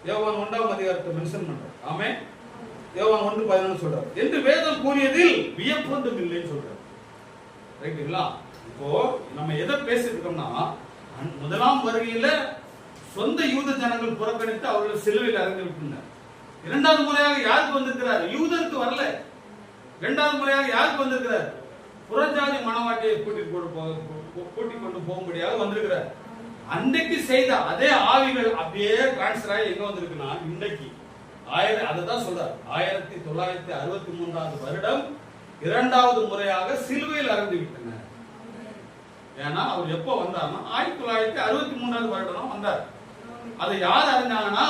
யோவான் 1ஆம் அதிகாரத்தை மென்ஷன் பண்றார். ஆமே, யோவான் 1:11 சொல்றார். என்று வேதம் கூறியதில் வியப்பொன்றும் இல்லைன்னு சொல்றார். ரைட்டுங்களா? இப்போ நம்ம எதை பேசிட்டு இருக்கோம்னா, முதலாம் வருகையில சொந்த யூத ஜனங்கள் புறக்கணித்து அவர்கள் சிலுவையில் அறைந்து விட்டனர். இரண்டாவது முறையாக யாருக்கு வந்திருக்கிறார்? யூதருக்கு வரல. இரண்டாவது முறையாக யாருக்கு வந்திருக்கிறார்? புறஜாதி மனவாட்டியை கூட்டிக் கொண்டு போகும்படியாக வந்திருக்கிறார். அன்றைக்கு செய்த அதே ஆவிகள் அப்படியே டிரான்ஸ்பர் ஆகி எங்க வந்திருக்குன்னா இன்னைக்கு அதுதான் சொல்றார். 1963 வருடம் இரண்டாவது முறையாக சிலுவையில் அறைந்து விட்டனர். ஏன்னா அவர் எப்போ வந்தார்னா 1963 வருடம் தான் வந்தார். அதை யார் அறிஞ்சாங்கன்னா,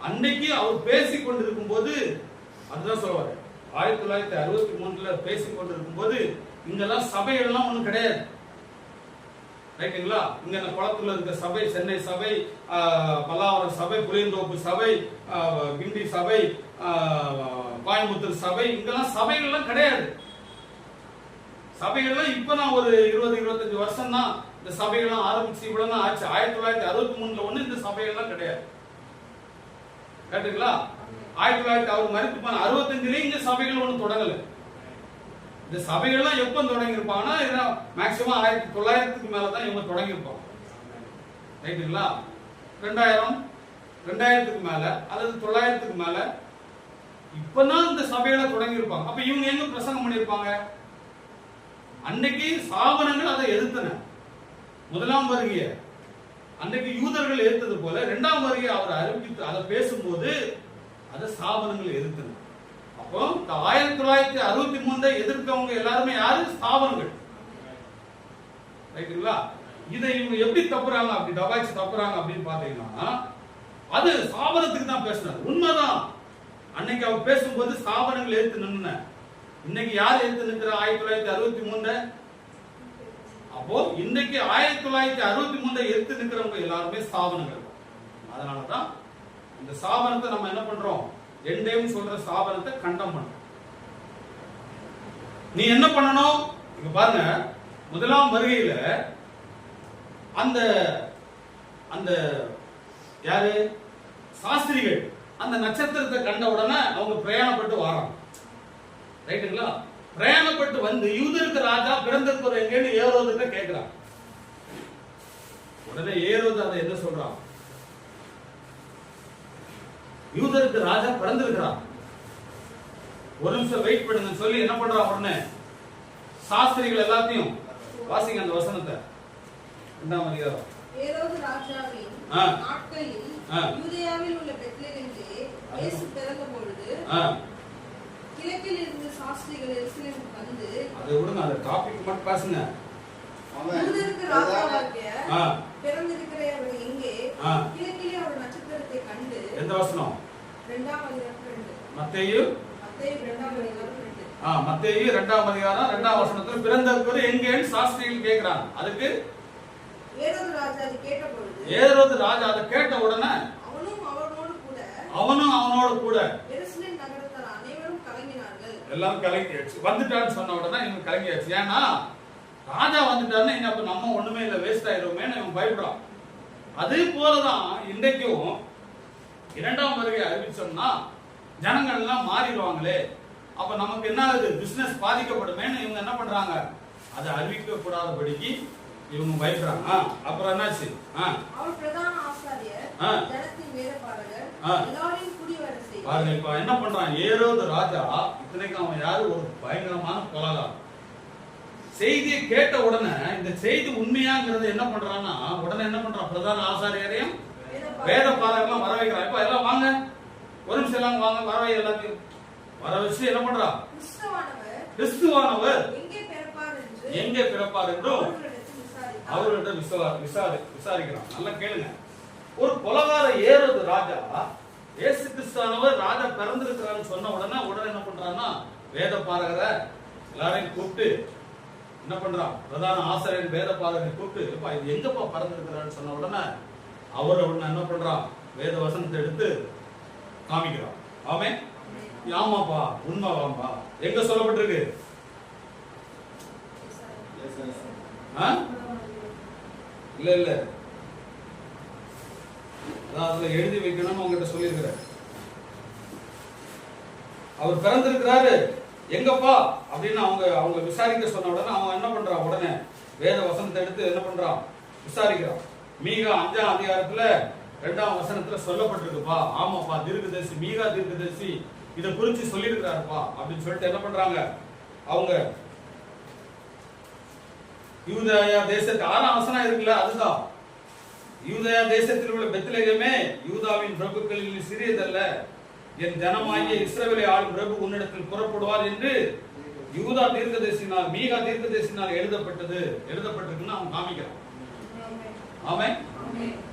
அன்னைக்கு அவர் பேசிக் கொண்டிருக்கும் போது, அதுதான் சொல்லுவாரு, 1963 பேசிக் கொண்டிருக்கும் போது இங்கெல்லாம் சபைகள்லாம் ஒண்ணும் கிடையாது. ரைட்டுங்களா? இங்க குளத்துல இருக்க சபை, சென்னை சபை, பல்லாவரம் சபை, புளியந்தோப்பு சபை, கிண்டி சபை, கோயம்புத்தூர் சபை, இங்கெல்லாம் சபைகள்லாம் கிடையாது. சபைகள்லாம் இப்பதான் ஒரு 20-25 வருஷம் தான் இந்த சபைகள்லாம் ஆரம்பிச்சு இவ்வளவு ஆச்சு. 1963 ஒண்ணு இந்த சபைகள்லாம் கிடையாது. கேட்டுங்களா? 1900 அவர் மரித்து போன 65 இந்த சபைகள் ஒண்ணு தொடங்கல. இந்த சபைகள்லாம் எப்ப தொடங்கி இருப்பாங்கன்னா மேக்சிமம் 1900க்கு மேலதான் இவங்க தொடங்கி இருப்பாங்க. ரைட்டுங்களா? 2000க்கு மேல அல்லது 900க்கு மேல இப்பதான் இந்த சபைகளை தொடங்கி இருப்பாங்க. அப்ப இவங்க எங்க பிரசங்கம் பண்ணிருப்பாங்க? அன்னைக்கு ஸ்தாபனங்கள் அதை எதிர்த்தன. முதலாம் வருகைய அன்னைக்கு யூதர்கள் எதிர்த்தது போல இரண்டாம் வருகையை அவர் அறிவித்து அதை பேசும்போது அதை ஸ்தாபனங்கள் எதிர்த்தன. அப்போ 1963 எதிர்க்கவங்க எல்லாருமே யாரு? ஸ்தாபனங்கள். ரைட்டுங்களா? இதை இவங்க எப்படி தப்புறாங்க, அப்படி டபாய்ச்சி தப்புறாங்க அப்படின்னு பாத்தீங்கன்னா, அது ஸ்தாபனத்துக்கு தான் பேசினார். உண்மைதான். அன்னைக்கு அவர் பேசும்போது ஸ்தாபனங்கள் எடுத்து நின்ன. இன்னைக்கு யார் எடுத்து நிற்கிற? 1963. அப்போ இன்னைக்கு 1963 எடுத்து நிற்கிறவங்க எல்லாருமே ஸ்தாபனங்கள். அதனாலதான் இந்த ஸ்தாபனத்தை நம்ம என்ன பண்றோம்? ரெண்டேம் சொல்ற ஸ்தாபனத்தை கண்டம் பண்றோம். நீ என்ன பண்ணணும்? இங்க பாருங்க, முதலாம் வருகையில அந்த அந்த யாரு சாஸ்திரிகள் அந்த நட்சத்திரத்தை கண்ட உடனே அவங்க பிரயாணப்பட்டு வராங்க. ரைட்டுங்களா? பிரயாணப்பட்டு வந்து யூதருக்கு ராஜா பிறந்திருக்கிற எங்கன்னு ஏரோதுகிட்ட கேட்கிறான். உடனே ஏரோது அதை என்ன சொல்றான்? யூதருக்கு ராஜா பிறந்திருக்கிறான், ஒரு நிமிஷம் வெயிட் பண்ணுங்க சொல்லி என்ன பண்றான்? உடனே சாஸ்திரிகள் எல்லாத்தையும் வாசிங்க அந்த வசனத்தை. 2ஆம் அதிகாரம். ஏரோது ராஜாவின் நாட்களில் யூதேயாவில் உள்ள பெத்லகேமிலே இயேசு பிறந்த பொழுது கிழக்கில் இருந்து சாஸ்திரிகள் எருசலேமுக்கு வந்து, அதை விடுங்க, அந்த டாபிக் மட்டும் பேசுங்க. யூதருக்கு ராஜாவாகிய பிறந்திருக்கிறவர் எங்கே? கிழக்கிலே ஒரு நட்சத்திரத்தை கண்டு. எந்த வசனம்? 2ஆம் அதிகாரம் 2. மத்தேயு 2ஆம் அதிகாரம் 2. மத்தேயு 2ஆம் அதிகாரம் 2ஆம் வசனத்துல பிறந்தவர் எங்கேன்னு சாஸ்திரிகள் கேக்குறாங்க. அதுக்கு ஏரோது ராஜா அதை கேட்டபொழுது ஏரோது ராஜா அதை கேட்ட உடனே அவனும் அவனோடு கூட எருசலேம் நகரத்தார் அனைவரும் கலங்கினார்கள். எல்லாரும் கலங்கியாச்சு. வந்துட்டான்னு சொன்ன உடனே இவங்க கலங்கியாச்சு. ஏன்னா ராஜா வந்துட்டாருன்னா இனி அப்ப நம்ம ஒண்ணுமே இல்லை, வேஸ்ட் ஆயிடுவோமே இவன் பயப்படுறான். அதே போலதான் இன்றைக்கும் 2ஆம் வருகை அறிவிச்சோம்னா ஜனங்கள் எல்லாம் மாறிடுவாங்களே, அப்ப நமக்கு என்ன ஆகுது, பிசினஸ் பாதிக்கப்படுமேன்னு இவங்க என்ன பண்றாங்க, அதை அறிவிக்க கூடாதபடிக்கு இவங்க பயப்படுறாங்க. அப்புறம் என்னாச்சு, அவர் பிரதான ஆசாரியர் ஜனத்தின் வேதபாரகர் எல்லாரையும் கூடிவர செய்து பாருங்க இப்ப என்ன பண்றான் ஏரோது ராஜா. இத்தனைக்கு அவன் யாரு, ஒரு பயங்கரமான கொலைகாரன். செய்தியை கேட்ட உடனே இந்த செய்தி உண்மையாங்கிறது என்ன பண்றான்னா உடனே என்ன பண்றான், பிரதான ஆசாரியரையும் வேத பாரகெல்லாம் வர வைக்கிறான். இப்ப எல்லாம் வாங்க, ஒரு நிமிஷம் எல்லாம் வாங்க, வரவை எல்லாத்தையும் வர வச்சு என்ன பண்றா, கிறிஸ்துவானவர் எங்கே பிறப்பார் என்றும் அவர்கிட்ட விசாரிக்கிறான். நல்லா கேளுங்க, ஒரு கொலைகார ஏரோது ராஜா இயேசு கிறிஸ்துவானவர் ராஜா பிறந்திருக்கிறான்னு சொன்ன உடனே என்ன பண்றான்னா வேத பாரகரை எல்லாரையும் கூப்பிட்டு என்ன பண்றான், பிரதான ஆசிரியர் வேத பாரகரை கூப்பிட்டு இது எங்கப்பா பிறந்திருக்கிறான்னு சொன்ன உடனே அவர் என்ன பண்றான், வேத வசனத்தை எடுத்து காமிக்கிறான். ஆமென். ஆமாப்பா உண்மைவாம்பா, எங்க சொல்லப்பட்டிருக்கு, இல்ல இல்ல அதுல எழுதி வைக்கணும்னு உங்ககிட்ட சொல்லியிருக்கிற. அவர் பிறந்திருக்கிறாரு எங்கப்பா அப்படின்னு அவங்க விசாரிக்க சொன்ன உடனே அவன் என்ன பண்றான், உடனே வேத வசனத்தை எடுத்து என்ன பண்றான், விசாரிக்கிறான். மீகா 5ஆம் அதிகாரத்துல 2ஆம் வசனத்துல சொல்லப்பட்டிருக்குப்பா. ஆமாப்பா தீர்க்கதரிசி மீகா தீர்க்கதரிசி இதை குறிச்சு சொல்லியிருக்கிறாருப்பா அப்படின்னு சொல்லிட்டு என்ன பண்றாங்க, அவங்க யூதேயா தேசத்து 6ஆம் வசனம் இருக்குல்ல, அதுதான் யூதேயா தேசத்தில் உள்ள பெத்லகேமே யூதாவின் பிரபுக்களில் சிறியதல்ல, என் ஜனமாகிய இஸ்ரவேலை ஆளும் பிரபு உன்னிடத்தில் புறப்படுவார் என்று யூதா தீர்க்கதரிசினால் மீகா தீர்க்கதரிசினால் எழுதப்பட்டிருக்குன்னு அவன் காமிக்கிறான். ஆமென்.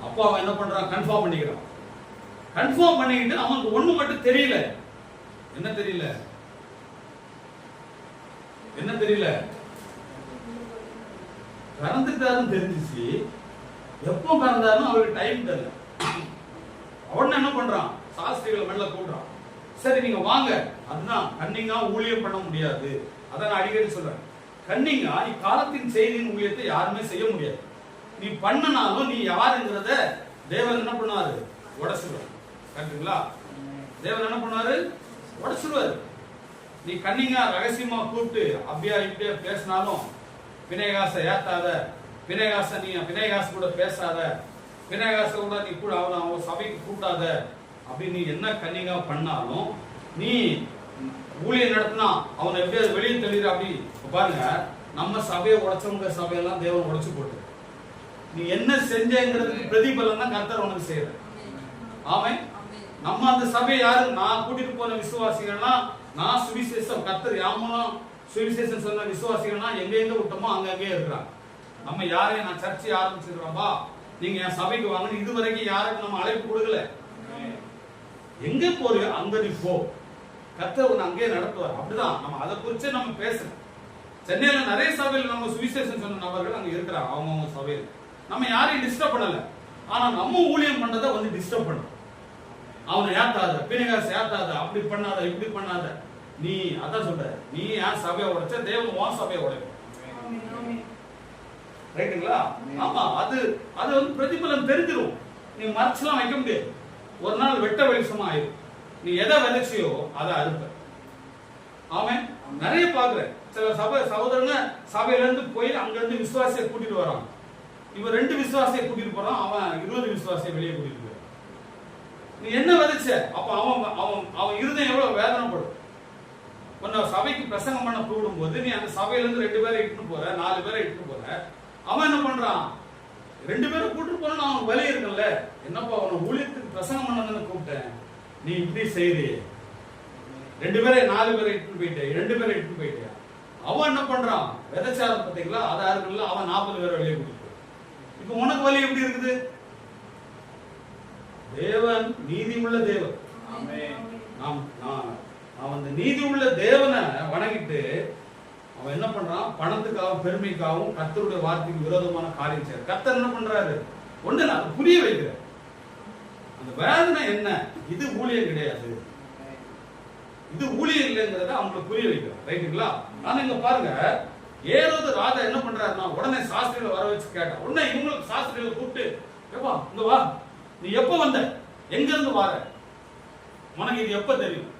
அப்போ அவன் என்ன பண்றான், கன்ஃபார்ம் பண்ணிக்கிறான். கன்ஃபார்ம் பண்ணிக்கிட்டு அவனுக்கு ஒண்ணு மட்டும் தெரியல. என்ன தெரியல, பிறந்துட்டாருன்னு தெரிஞ்சிச்சு, எப்போ பிறந்தாருன்னு அவருக்கு டைம் தெரியல. அவன் என்ன பண்றான், சாஸ்திரிகளை மேல கூடுறான். சரி நீங்க வாங்க, அதுதான் கன்னிங்கா ஊழியம் பண்ண முடியாது. அதான் நான் அடிக்கடி சொல்றேன், கன்னிங்கா இக்காலத்தின் செய்தியின் ஊழியத்தை யாருமே செய்ய முடியாது. நீ பண்ணனாலும் நீ யாருங்கிறத தேவன் என்ன பண்ணுவாரு, உடைச்சிருவாரு. கரெக்டுங்களா, தேவன் என்ன பண்ணுவாரு, உடைச்சிருவாரு. நீ கன்னிங்கா ரகசியமா கூப்பிட்டு அப்படியா இப்படியா பேசினாலும் பிணைகாசை ஏத்தாத, பிணைகாசு கூட பேசாத, பிணைகாச கூட நீ கூட அவன் சபைக்கு கூட்டாத அப்படின்னு நீ என்ன கன்னிங்கா பண்ணாலும் நீ ஊழியம் நடத்தினா அவனை எப்படியாவது வெளியே தள்ளிடு. அப்படி பாருங்க, நம்ம சபையை உடைச்சவங்க சபையெல்லாம் தேவன் உடைச்சு போட்டு நீ என்ன செஞ்சங்கிறதுக்கு பிரதிபலன் தான் கர்த்தர் உனக்கு செய்யற. ஆமென். நம்ம அந்த சபை யாரு, நான் கூட்டிட்டு போன விசுவாசிகள்னா, நான் சுவிசேஷம் கர்த்தர் யாமலாம் சுவிசேஷம் சொன்ன விசுவாசிகள்னா எங்க விட்டோமோ அங்கங்கே இருக்கிறாங்க. நம்ம யாரையும் நான் சர்ச்சை ஆரம்பிச்சிருக்கோம்பா நீங்க என் சபைக்கு வாங்க, இதுவரைக்கும் யாருக்கு நம்ம அழைப்பு கொடுக்கல. எங்க போறியோ அங்க நீ போ, கர்த்தர் உன்னை அங்கே நடத்துவார். அப்படிதான் நம்ம அதை குறிச்சு நம்ம பேசணும். சென்னையில நிறைய சபையில் நம்ம சுவிசேஷம் சொன்ன நபர்கள் அங்க இருக்கிறாங்க, அவங்க சபையில். நம்ம யாரையும் டிஸ்டர்ப் பண்ணல, ஆனா நம்ம ஊழியம் பண்ணதை வந்து டிஸ்டர்ப் பண்ண. அவனை ஏத்தாத, பிணைகாசு ஏத்தாத, அப்படி பண்ணாத, இப்படி பண்ணாத. நீ அதான் சொல்ற, நீ ஏன் சபையை உடைச்ச, தேவன் உன் சபையை உடைக்கும். ரைட்டுங்களா? ஆமா, அது வந்து பிரதிபலன் தெரிஞ்சிடும். நீ மறைச்செல்லாம் வைக்க முடியாது. ஒரு நாள் வெட்ட வெளிச்சமா ஆயிடும். நீ எதை விதைச்சியோ அதை அறுப்ப. ஆமென். நிறைய பாக்குறேன், சில சகோதரங்க சபையில இருந்து போய் அங்க இருந்து விசுவாசியை கூட்டிட்டு வரான். இவன் 2 விசுவாசியை கூட்டிட்டு போறான், அவன் 20 விசுவாசியை வெளியே கூட்டிட்டு போறான். நீ என்ன விதைச்ச? அப்ப அவன் இருதயம் எவ்வளவு வேதனைப்படும். உன்னை சபைக்கு பிரசங்கம் பண்ண கூடும் போது நீ அந்த சபையில இருந்து 2 பேரை இட்டுன்னு போற, 4 பேரை இட்டுன்னு போற. அவன் என்ன பண்றான், 2 பேரை கூட்டிட்டு போனா அவனுக்கு வலி இருக்குல்ல, என்னப்பா அவனை ஊழியத்துக்கு பிரசங்கம் பண்ணணும்னு கூப்பிட்டேன், நீ இப்படி செய்யறிய, 2 பேரை 4 பேரை இட்டுன்னு போயிட்டே, 2 பேரை இட்டுன்னு போயிட்டியா. அவன் என்ன பண்றான், விதைச்சாரம் பார்த்தீங்களா, அதா இருக்குல்ல, அவன் 40 பேரை வெளியே கூட்டிட்டு. இப்ப உனக்கு வலி எப்படி இருக்குது? தேவன் நீதியுள்ள தேவன். நான் அந்த நீதி உள்ள தேவனை வணங்கிட்டு அவன் என்ன பண்றான்? பணத்துக்காகவும் பெருமைக்காகவும் கர்த்தருடைய வார்த்தைக்கு விரோதமான காரியம் செய்யற. கர்த்தர் என்ன பண்றாரு? ஒண்ணு நான் புரிய வைக்கிறேன். அந்த வேதனை என்ன? இது ஊழியம் கிடையாது, இது ஊழியம் இல்லைங்கிறத அவங்களுக்கு புரிய வைக்கிறேன். ரைட்டுங்களா? ஆனா இங்க பாருங்க, ஏரோது ராஜா என்ன பண்றாருன்னா உடனே சாஸ்திரிகளை வர வச்சு கேட்டான். உடனே இவங்களுக்கு சாஸ்திரிகளை கூப்பிட்டு, ஏப்பா இங்க வா, நீ எப்ப வந்த, எங்க இருந்து வார, உனக்கு இது எப்ப தெரியும்?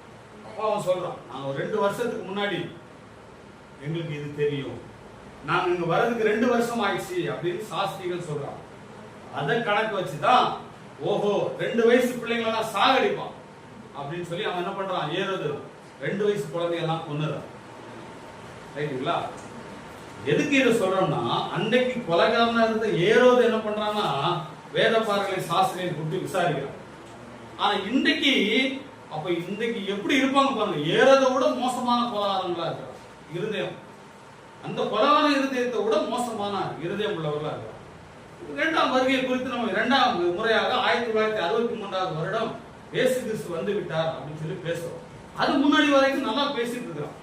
அப்பா அவன் சொல்றான், நாங்க ஒரு 2 வருஷத்துக்கு முன்னாடி எங்களுக்கு இது தெரியும், நாங்க இங்க வர்றதுக்கு 2 வருஷம் ஆயிடுச்சு அப்படின்னு சாஸ்திரிகள் சொல்றான். அதை கணக்கு வச்சுதான் ஓஹோ 2 வயசு பிள்ளைங்களெல்லாம் சாகடிப்பான் அப்படின்னு சொல்லி அவன் என்ன பண்றான்? ஏரோது 2 வயசு குழந்தையெல்லாம் கொன்னுறான். ரைட்டுங்களா? எதுக்கு இதை சொல்றோம்னா, அன்னைக்கு கொலைகாரனா இருந்த ஏரோது என்ன பண்றான்னா வேதபாரர்களை சாஸ்திரியை கூப்பிட்டு விசாரிக்கிறான். ஆனா இன்றைக்கு எப்படி இருப்பாங்க பாருங்க, ஏரோதை விட மோசமான கொலைகாரங்களா இருக்கிறான். இருதயம், அந்த கொலைகார இருதயத்தை விட மோசமான இருதயம் உள்ளவர்களா இருக்கிறான். 2ஆம் வருகை குறித்து நம்ம 2ஆம் முறையாக 1963 வருடம் இயேசு கிறிஸ்து வந்து விட்டார் அப்படின்னு சொல்லி பேசுறோம். அது முன்னாடி வரைக்கும் நல்லா பேசிட்டு இருக்கிறோம்.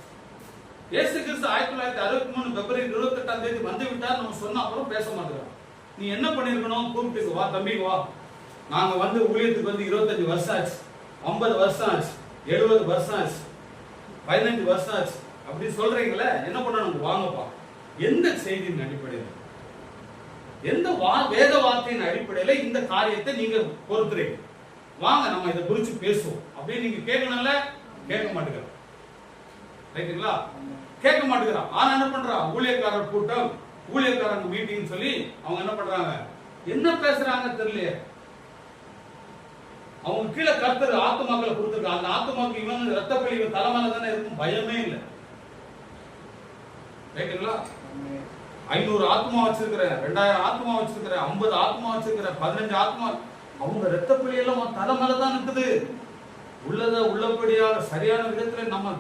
இயேசு கிறிஸ்து 1963 பிப்ரவரி 28 வந்து விட்டார் நம்ம சொன்ன அப்புறம் பேச மாட்டேங்கிறோம். நீ என்ன பண்ணிருக்கணும்? கூப்பிட்டு வா தம்பி வா, நாங்க வந்து ஊழியத்துக்கு வந்து 25 வருஷம் ஆச்சு, 50 வருஷம் ஆச்சு, 70 வருஷம் ஆச்சு, 15 வருஷம் ஆச்சு அப்படி சொல்றீங்களே, என்ன பண்ணணும்? வாங்கப்பா. எந்த செய்தியின் அடிப்படையில், எந்த வேத வார்த்தையின் அடிப்படையில இந்த காரியத்தை நீங்க பொறுத்துறீங்க? வாங்க நம்ம இதை குறிச்சு பேசுவோம் அப்படின்னு நீங்க கேட்கணும்ல, கேட்க மாட்டேங்கிறோம். ரைட்டுங்களா? கேட்க மாட்டேங்கிறான். ஆனா என்ன பண்றான்? ஊழியக்காரர் கூட்டம், ஊழியக்காரங்க மீட்டிங் சொல்லி அவங்க என்ன பண்றாங்க? என்ன பேசுறாங்க தெரியலையே. அவங்க கீழே கர்த்தர் ஆத்துமாக்களை கொடுத்துருக்காங்க. அந்த ஆத்துமாக்கு இவன் ரத்தப்பள்ளி இவன் தலைமையில தானே இருக்கும், பயமே இல்லை. ரைட்டுங்களா? 500 ஆத்மா வச்சிருக்கிற, 2000 ஆத்மா வச்சிருக்கிற, 50 ஆத்மா வச்சிருக்கிற, 15 ஆத்மா, அவங்க ரத்தப்பள்ளி எல்லாம் தலைமையில தான் இருக்குது. உள்ளத உள்ளபடியாக சரியான விதத்துல நம்ம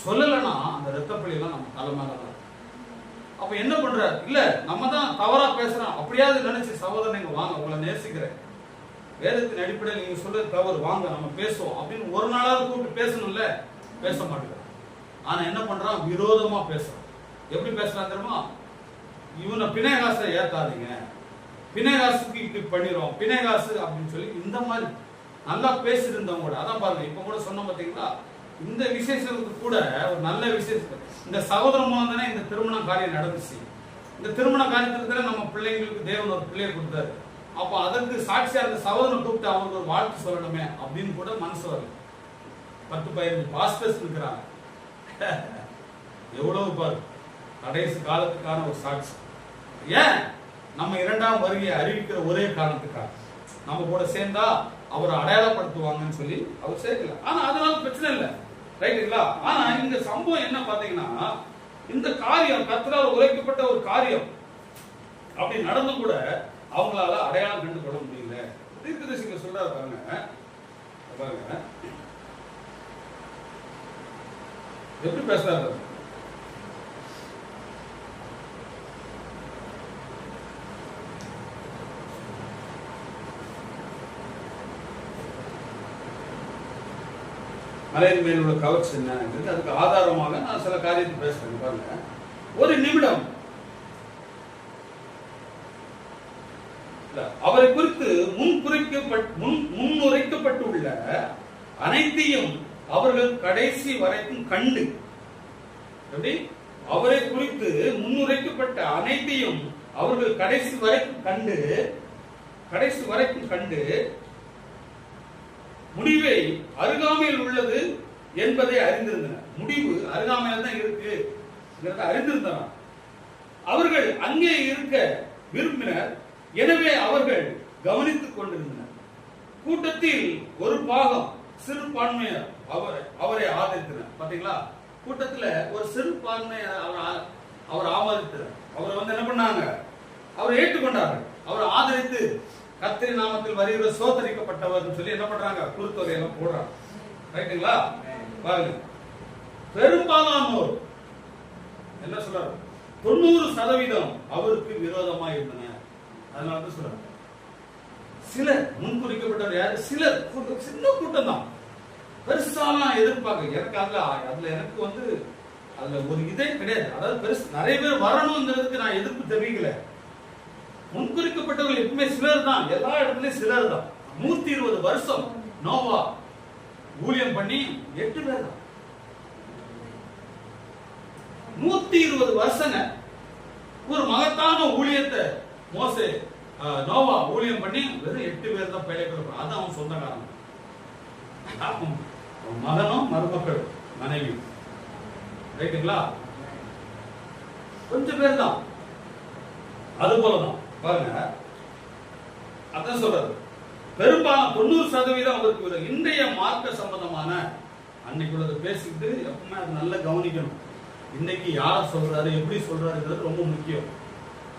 சொல்லலைன்னா அந்த ரத்தப்பள்ளி எல்லாம் நம்ம தலைமையில தான். அப்ப என்ன பண்ற? இல்ல நம்ம தான் தவறா பேசுறோம் அப்படியாவது நினைச்சு, சகோதரன் வாங்க, உங்களை நேசிக்கிறேன், வேதத்தின் அடிப்படையில் நீங்க சொல்றது தவறு, வாங்க நம்ம பேசுவோம் அப்படின்னு ஒரு நாளாவது கூப்பிட்டு பேசணும்ல, பேச மாட்டேங்கிறான். ஆனா என்ன பண்றான்? விரோதமா பேசுறான். எப்படி பேசுறான் தெரியுமா? இவனை பிணைகாசை ஏத்தாதீங்க, பிணைகாசுக்கு இப்படி பண்ணிடுவோம், பிணைகாசு அப்படின்னு சொல்லி இந்த மாதிரி நல்லா பேசிட்டு இருந்தவங்க கூட. அதான் பாருங்க, இப்ப கூட சொன்ன பாத்தீங்களா, இந்த விசேஷத்துக்கு கூட ஒரு நல்ல விசேஷம், இந்த சகோதரம் மூலம் தானே இந்த திருமண காரியம் நடந்துச்சு. இந்த திருமண காரியத்துல நம்ம பிள்ளைங்களுக்கு தேவன் ஒரு பிள்ளையை கொடுத்தாரு. அப்ப அதற்கு சாட்சியா இருந்த சகோதரனை கூப்பிட்டு அவருக்கு ஒரு வாழ்த்து சொல்லணுமே அப்படின்னு கூட மனசு வரல. 10-15 பாஸ்டர்ஸ் இருக்கிறாங்க. எவ்வளவு பாரு, கடைசி காலத்துக்கான ஒரு சாட்சி. ஏன்? நம்ம 2ஆம் வருகையை அறிவிக்கிற ஒரே காரணத்துக்காக. நம்ம கூட சேர்ந்தா அவரை அடையாளப்படுத்துவாங்கன்னு சொல்லி அவர் சேர்க்கல. ஆனா அதனால பிரச்சனை இல்லை. ரைட்டுங்களா? ஆனா இந்த சம்பவம் என்ன பாத்தீங்கன்னா, இந்த காரியம் கர்த்தரால் உரைக்கப்பட்ட ஒரு காரியம் அப்படி நடந்து கூட அவங்களால அடையாளம் கண்டு கொள்ள முடியல. தீர்க்கதரிசிங்க சொல்றாரு பாருங்க, பாருங்க எப்படி பேசுறாரு. மலையின் மேல் உள்ள கவர்ச்சி என்ன, அதுக்கு ஆதாரமாக நான் சில காரியத்தை பேசுறேன். பாருங்க, ஒரு நிமிடம் அவரை குறித்து முன்னுரைக்கப்பட்டுள்ள அனைத்தையும் அவர்கள் கடைசி வரைக்கும் கண்டு, எப்படி அவரை குறித்து முன்னுரைக்கப்பட்ட அனைத்தையும் அவர்கள் கடைசி வரைக்கும் கண்டு முடிவை அருகாமையில் உள்ளது என்பதை அறிந்திருந்தனர். முடிவு அருகாமையில் தான் இருக்கு அறிந்திருந்தனர். அவர்கள் அங்கே இருக்க விரும்பினர். எனவே அவர்கள் கவனித்துக் கொண்டிருந்தனர். கூட்டத்தில் ஒரு பாகம் சிறுபான்மையர் அவரை ஆதரித்தனர். பாத்தீங்களா? கூட்டத்துல ஒரு சிறுபான்மையர் அவர் ஆதரித்தனர். அவரை என்ன பண்ணாங்க? அவரை ஏற்றுக்கொண்டார்கள். அவரை ஆதரித்து கர்த்தரின் நாமத்தில் வருகிற சோதரிக்கப்பட்டவர் சொல்லி என்ன பண்றாங்க? குருத்தொகையெல்லாம் போடுறாங்க. ரைட்டுங்களா? பாருங்க, பெரும்பாலானோர் என்ன சொல்றாரு? 90% அவருக்கு விரோதமா இருந்தனர். அதனால தான் சொல்றாங்க, சிலர் முன்குறிக்கப்பட்டவர் யாரு? சிலர், சின்ன கூட்டம் தான். பெருசாலாம் எதிர்பார்க்க எனக்கு அதுல எனக்கு வந்து அதுல ஒரு இதே கிடையாது. அதாவது பெருசு நிறைய பேர் வரணுங்கிறதுக்கு நான் எதிர்ப்பு தெரிவிக்கல. முன்குறிக்கப்பட்டவர்கள் எப்பவுமே சிலர் தான், எல்லா இடத்துலயும் சிலர் தான். 120 வருஷம் நோவா ஊழியம் பண்ணி 8 பேர் தான். 120 வருஷங்க ஒரு மகத்தான ஊழியத்தை மோசே நோவா ஊழியம் பண்ணி வெறும் 8 பேர் தான் பிழைக்கிறான். அது அவன் சொந்தக்காரன், மகனும் மருமக்கள் மனைவி, ரைட்டுங்களா? கொஞ்சம் பேர் தான். அது போலதான் பாருங்க, அதான் சொல்றது. பெரும்பாலும் 90% அவருக்கு இன்றைய மார்க்க சம்பந்தமான அன்னைக்குள்ளதை பேசிக்கிட்டு எப்பவுமே அது நல்லா கவனிக்கணும். இன்னைக்கு யார் சொல்றாரு, எப்படி சொல்றாருங்கிறது ரொம்ப முக்கியம்.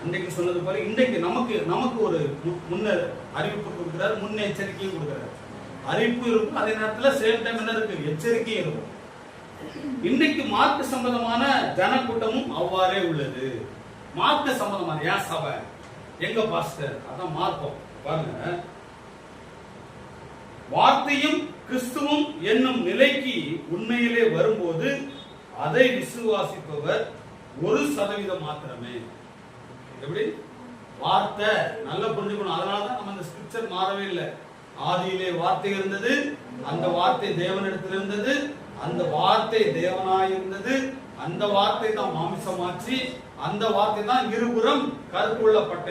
அன்னைக்கு சொன்னது போல இன்னைக்கு நமக்கு ஒரு முன்ன அறிவிப்பு கொடுக்கிறாரு, முன்னெச்சரிக்கையும் கொடுக்கிறாரு. அறிவிப்பு இருக்கும், அதே நேரத்தில் சேம் டைம் என்ன இருக்கு, எச்சரிக்கையும் இருக்கும். இன்னைக்கு மார்க்க சம்பந்தமான ஜனக்கூட்டமும் அவ்வாறே உள்ளது. மார்க்க சம்பந்தமான ஏன் சபை, எங்க பாஸ்டர், அதான் மார்க்கம். பாருங்க, வார்த்தையும் கிறிஸ்துவும் என்னும் நிலைக்கு உண்மையிலே வரும்போது அதை விசுவாசிப்பவர் 1% மாத்திரமே. எப்படி? வார்த்தை நல்லா புரிஞ்சுக்கணும். அதனாலதான் நம்ம இந்த ஸ்கிரிப்சர் மாறவே இல்லை. ஆதியிலே வார்த்தை இருந்தது, அந்த வார்த்தை தேவனிடத்தில் இருந்தது, அந்த வார்த்தை தேவனாய் இருந்தது, அந்த வார்த்தை தான் மாமிசமாச்சு, அந்த வார்த்தை தான் இருபுறம் கருத்துள்ளப்பட்ட.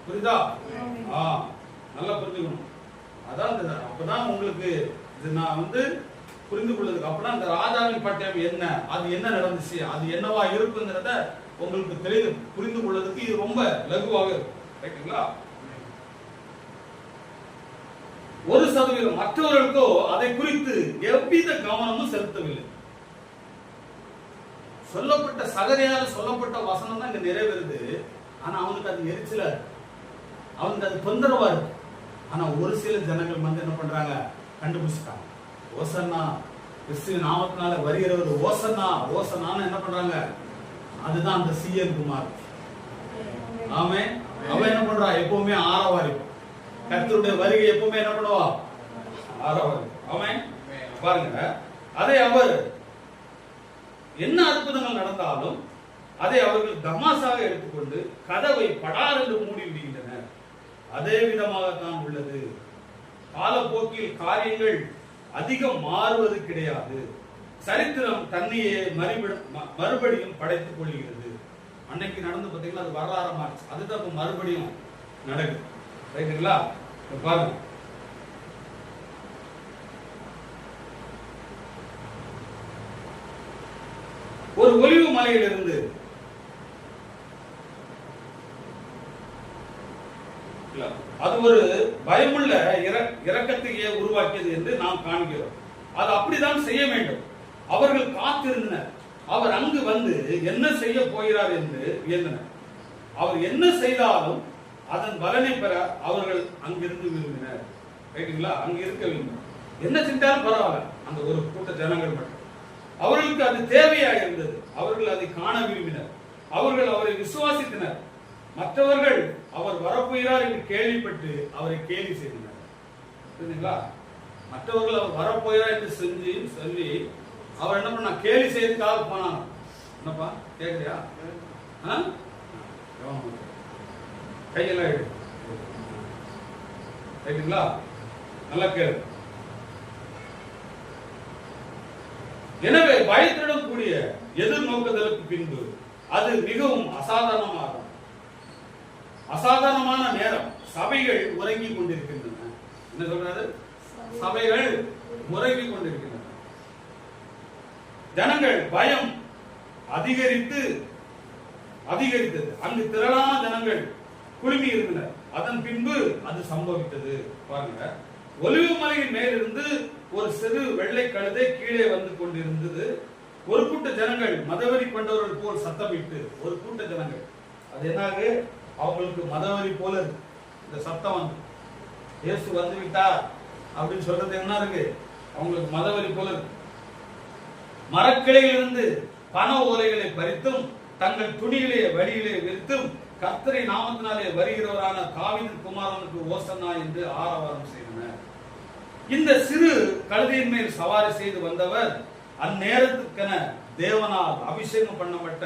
புரியுதா? நல்லா புரிஞ்சுக்கணும். அதான் அப்பதான் உங்களுக்கு நான் வந்து புரிந்து கொள்ளுது. அப்படின்னா அந்த ராஜாவின் பட்டயம் என்ன, அது என்ன நடந்துச்சு, அது என்னவா இருக்குங்கிறத உங்களுக்கு தெளிவு புரிந்து கொள்வதற்கு இது ரொம்ப லகுவாக இருக்கும். ரைட்டுங்களா? 1% மற்றவர்களுக்கோ அதை குறித்து எவ்வித கவனமும் செலுத்தவில்லை. சொல்லப்பட்ட சகதையால் சொல்லப்பட்ட வசனம் தான் இங்க நிறைவேறுது. ஆனா அவனுக்கு அது எரிச்சல, அவனுக்கு அது தொந்தரவா இருக்கு. ஆனா ஒரு சில ஜனங்கள் வந்து என்ன பண்றாங்க, கண்டுபிடிச்சிட்டாங்க. ஓசன்னா, கிறிஸ்துவின் நாமத்தினால வருகிறவர் ஓசன்னா, ஓசன்னான்னு என்ன பண்றாங்க, அதுதான் அந்த சிஎன் குமார். ஆமே, அவன் என்ன பண்றா, எப்பவுமே ஆரவாரிப்பான். கர்த்தருடைய வருகை எப்பவுமே என்ன பண்ணுவா, ஆரவாரி. ஆமென். பாருங்க, அதை அவர் என்ன அற்புதங்கள் நடந்தாலும் அதை அவர்கள் தமாசாக எடுத்துக்கொண்டு கதவை படார் என்று மூடி விடுகின்றனர். அதே விதமாகத்தான் உள்ளது. காலப்போக்கில் காரியங்கள் அதிகம் மாறுவது கிடையாது. சரித்திரம் தன்னையே மறுபடியும் படைத்துக் கொள்கிறது. அன்னைக்கு நடந்து பார்த்தீங்கன்னா அது வரலாறு மாறிச்சு. அதுதான் இப்ப மறுபடியும் நடக்குது. ரைட்டுங்களா? பாருங்க, ஒரு ஒலிவு மலையிலிருந்து அது ஒரு பயமுள்ள இரக்கத்தையே உருவாக்கியது என்று நாம் காண்கிறோம். அது அப்படிதான் செய்ய வேண்டும். அவர்கள் காத்திருந்தனர். அவர் அங்கு வந்து என்ன செய்ய போகிறார் என்று வியந்தனர். அவர் என்ன செய்தாலும் அதன் பலனை பெற அவர்கள் அங்கிருந்து விரும்பினர். ரைட்டுங்களா? அங்க இருக்க விரும்பினர். என்ன செஞ்சாலும் பரவாயில்ல, அந்த ஒரு கூட்ட ஜனங்கள் மட்டும் அவர்களுக்கு அது தேவையாக இருந்தது. அவர்கள் அதை காண விரும்பினர். அவர்கள் அவரை விசுவாசித்தனர். மற்றவர்கள் அவர் வரப்போகிறார் என்று கேள்விப்பட்டு அவரை கேலி செய்தனர். புரியுதுங்களா? மற்றவர்கள் அவர் வரப்போகிறார் என்று சொல்லி அவர் என்ன பண்ண, கேலி செய்யறதுக்காக போனாங்க. என்னப்பா கேக்குறியா? கையெல்லாம் எடு. ரைட்டுங்களா? நல்லா கேளு. எனவே பயத்துடன் கூடிய எதிர்நோக்குதலுக்கு பின்பு அது மிகவும் அசாதாரணமான நேரம். சபைகள் உறங்கிக் கொண்டிருக்கின்றன. என்ன சொல்றாரு? சபைகள் உறங்கிக் கொண்டிருக்கின்றன. ஜனங்கள் பயம் அதிகரித்தது. அங்கு திரளான ஜனங்கள் குழுமி இருந்தனர். அதன் பின்பு அது சம்பவித்தது. பாருங்க, ஒலிவு மலையின் மேலிருந்து ஒரு சிறு வெள்ளை கழுதை கீழே வந்து கொண்டிருந்தது. ஒரு கூட்ட ஜனங்கள் மதவெறி கொண்டவர்கள் போல் சத்தமிட்டு, ஒரு கூட்ட ஜனங்கள், அது என்னாகு, அவங்களுக்கு மதவெறி போல இருக்கு இந்த சத்தம். வந்து இயேசு வந்து விட்டார் அப்படின்னு சொல்றது என்ன இருக்கு, அவங்களுக்கு மதவெறி போல இருக்கு. மரக்கிளையிலிருந்து பண ஓலைகளை பறித்தும் தங்கள் துணியிலே வழியிலே விரித்தும் கர்த்தரை நாமத்தினாலே வருகிறவரான தாவீது குமாரனுக்கு ஓசன்னா என்று ஆரவாரம் செய்தனர். இந்த சிறு கழுதையின் மேல் சவாரி செய்து வந்தவர் அந்நேரத்துக்கென தேவனால் அபிஷேகம் பண்ணப்பட்ட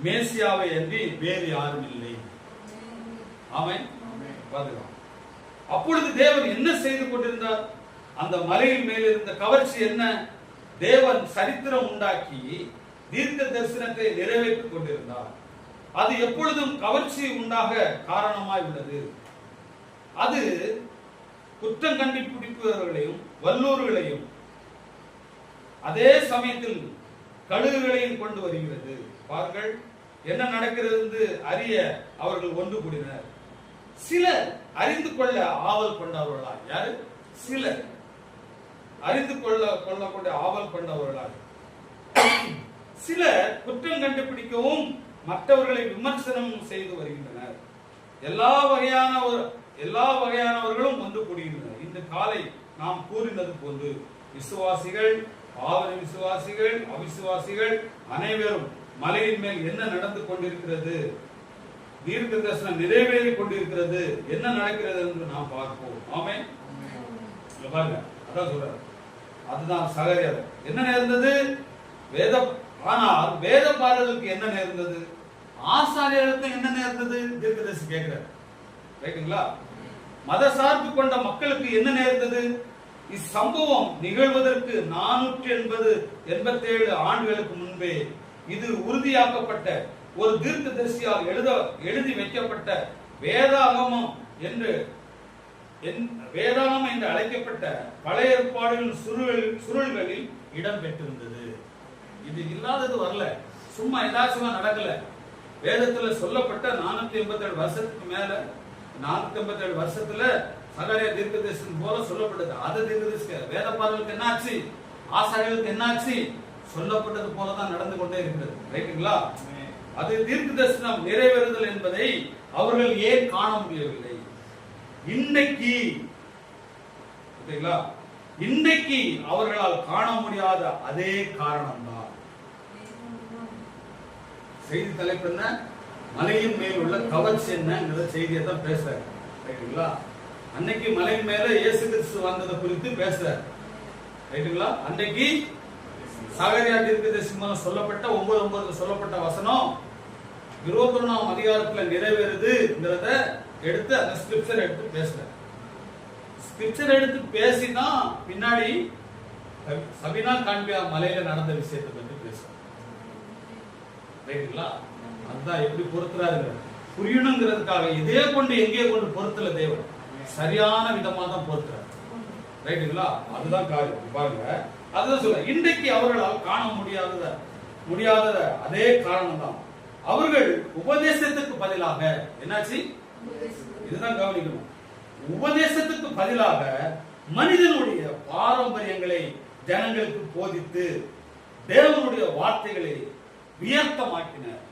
மேசியாவை அன்றி வேறு யாரும் இல்லை. ஆமென். அப்பொழுது தேவன் என்ன செய்து கொண்டிருந்தார்? அந்த மலையின் மேல் இருந்த கவர்ச்சி என்ன? தேவன் சரித்திரம் உண்டாக்கி தீர்க்க தரிசனத்தை நிறைவேற்றிக் கொண்டிருந்தார். அது எப்பொழுதும் கவர்ச்சி உண்டாக காரணமாய் உள்ளது. அது குற்றம் கண்டுபிடிப்பவர்களையும் வல்லூர்களையும் அதே சமயத்தில் கழுகுகளையும் கொண்டு வருகிறது. பாருங்கள் என்ன நடக்கிறது என்று அறிய அவர்கள் ஒன்று கூடினர். சிலர் அறிந்து கொள்ள ஆவல் கொண்டவர்களா? யாரு? சிலர் அறிந்து கொள்ளக்கூடிய ஆவல் கொண்டவர்களாக, சிலர் குற்றம் கண்டுபிடிக்கவும் மற்றவர்களை விமர்சனம் செய்து வருகின்றனர். எல்லா வகையானவர்களும் ஒன்று கூடுகின்றனர். இந்த காலை நாம் கூறினது போன்று விசுவாசிகள், பாவன விசுவாசிகள், அவிசுவாசிகள் அனைவரும் மலையின் மேல் என்ன நடந்து கொண்டிருக்கிறது, தீர்க்க தரிசனம் நிறைவேறி கொண்டிருக்கிறது, என்ன நடக்கிறது என்று நாம் பார்ப்போம். ஆமென். பாருங்க, அதான் சொல்றாரு. அதுதான் சகரியார் என்ன நேர்ந்தது? ஆனால் வேத பாரர்களுக்கு என்ன நேர்ந்தது? ஆசாரியர்களுக்கு என்ன நேர்ந்தது? தீர்க்கதரிசி கேட்கிறார். ரைட்டுங்களா? மத சார்பு கொண்ட மக்களுக்கு என்ன நேர்ந்தது? இச்சம்பவம் நிகழ்வதற்கு 487 ஆண்டுகளுக்கு முன்பே இது உறுதியாக்கப்பட்ட ஒரு தீர்க்கதரிசியால் எழுதி வைக்கப்பட்ட வேதாகமம் என்று அழைக்கப்பட்ட பழைய ஏற்பாடுகளின் சுருள்களில் இடம் பெற்றிருந்தது. இது இல்லாதது வரல, சும்மா ஏதாச்சும் நடக்கல. வேதத்துல சொல்லப்பட்ட 487 வருஷத்துக்கு மேல 487 வருஷத்துல சகரியா தீர்க்கதரிசனம் போல சொல்லப்பட்டது. அது தீர்க்கதரிசி வேத பாடலுக்கு என்ன ஆச்சு? ஆசாரியர்களுக்கு என்ன ஆச்சு? சொல்லப்பட்டது போலதான் நடந்து கொண்டே இருக்கிறது. ரைட்டுங்களா? அது தீர்க்க தரிசனம் நிறைவேறுதல் என்பதை அவர்கள் ஏன் காண முடியவில்லை? இன்றைக்கு அவர்களால் காண முடியாத அதே காரணம் தான். செய்தி தலைப்பு என்ன? மலையின் மேல் உள்ள கவர்ச்சி என்னங்கிற செய்தியை தான் பேசுறாரு. ரைட்டுங்களா? அன்னைக்கு மலையின் மேல இயேசு கிறிஸ்து வந்ததை குறித்து பேசுறாரு. ரைட்டுங்களா? அன்னைக்கு சகரியா தீர்க்கதரிசனம் சொல்லப்பட்ட 9:9 சொல்லப்பட்ட வசனம் 21ஆம் அதிகாரத்துல நிறைவேறுதுங்கிறத எடுத்து அந்த ஸ்கிரிப்சர் எடுத்து பேசுறாரு. ஸ்கிரிப்சர் எடுத்து பேசிதான் பின்னாடி சபினா காண்பியா மலையில நடந்த விஷயத்தை பற்றி பேசுறாரு. ரைட்டுங்களா? அதுதான் எப்படி பொறுத்துறாரு புரியணுங்கிறதுக்காக இதே கொண்டு எங்கே கொண்டு பொறுத்தல தேவன் சரியான விதமா தான் பொறுத்துறாரு. ரைட்டுங்களா? அதுதான் காரியம். பாருங்க, அதுதான் சொல்ல இன்றைக்கு அவர்களால் காண முடியாத அதே காரணம் தான். அவர்கள் உபதேசத்துக்கு பதிலாக என்னாச்சு? இதுதான் கவனிக்கணும். உபதேசத்துக்கு பதிலாக மனிதனுடைய பாரம்பரியங்களை ஜனங்களுக்கு போதித்து தேவனுடைய வார்த்தைகளை வியர்த்தமாக்கினர்.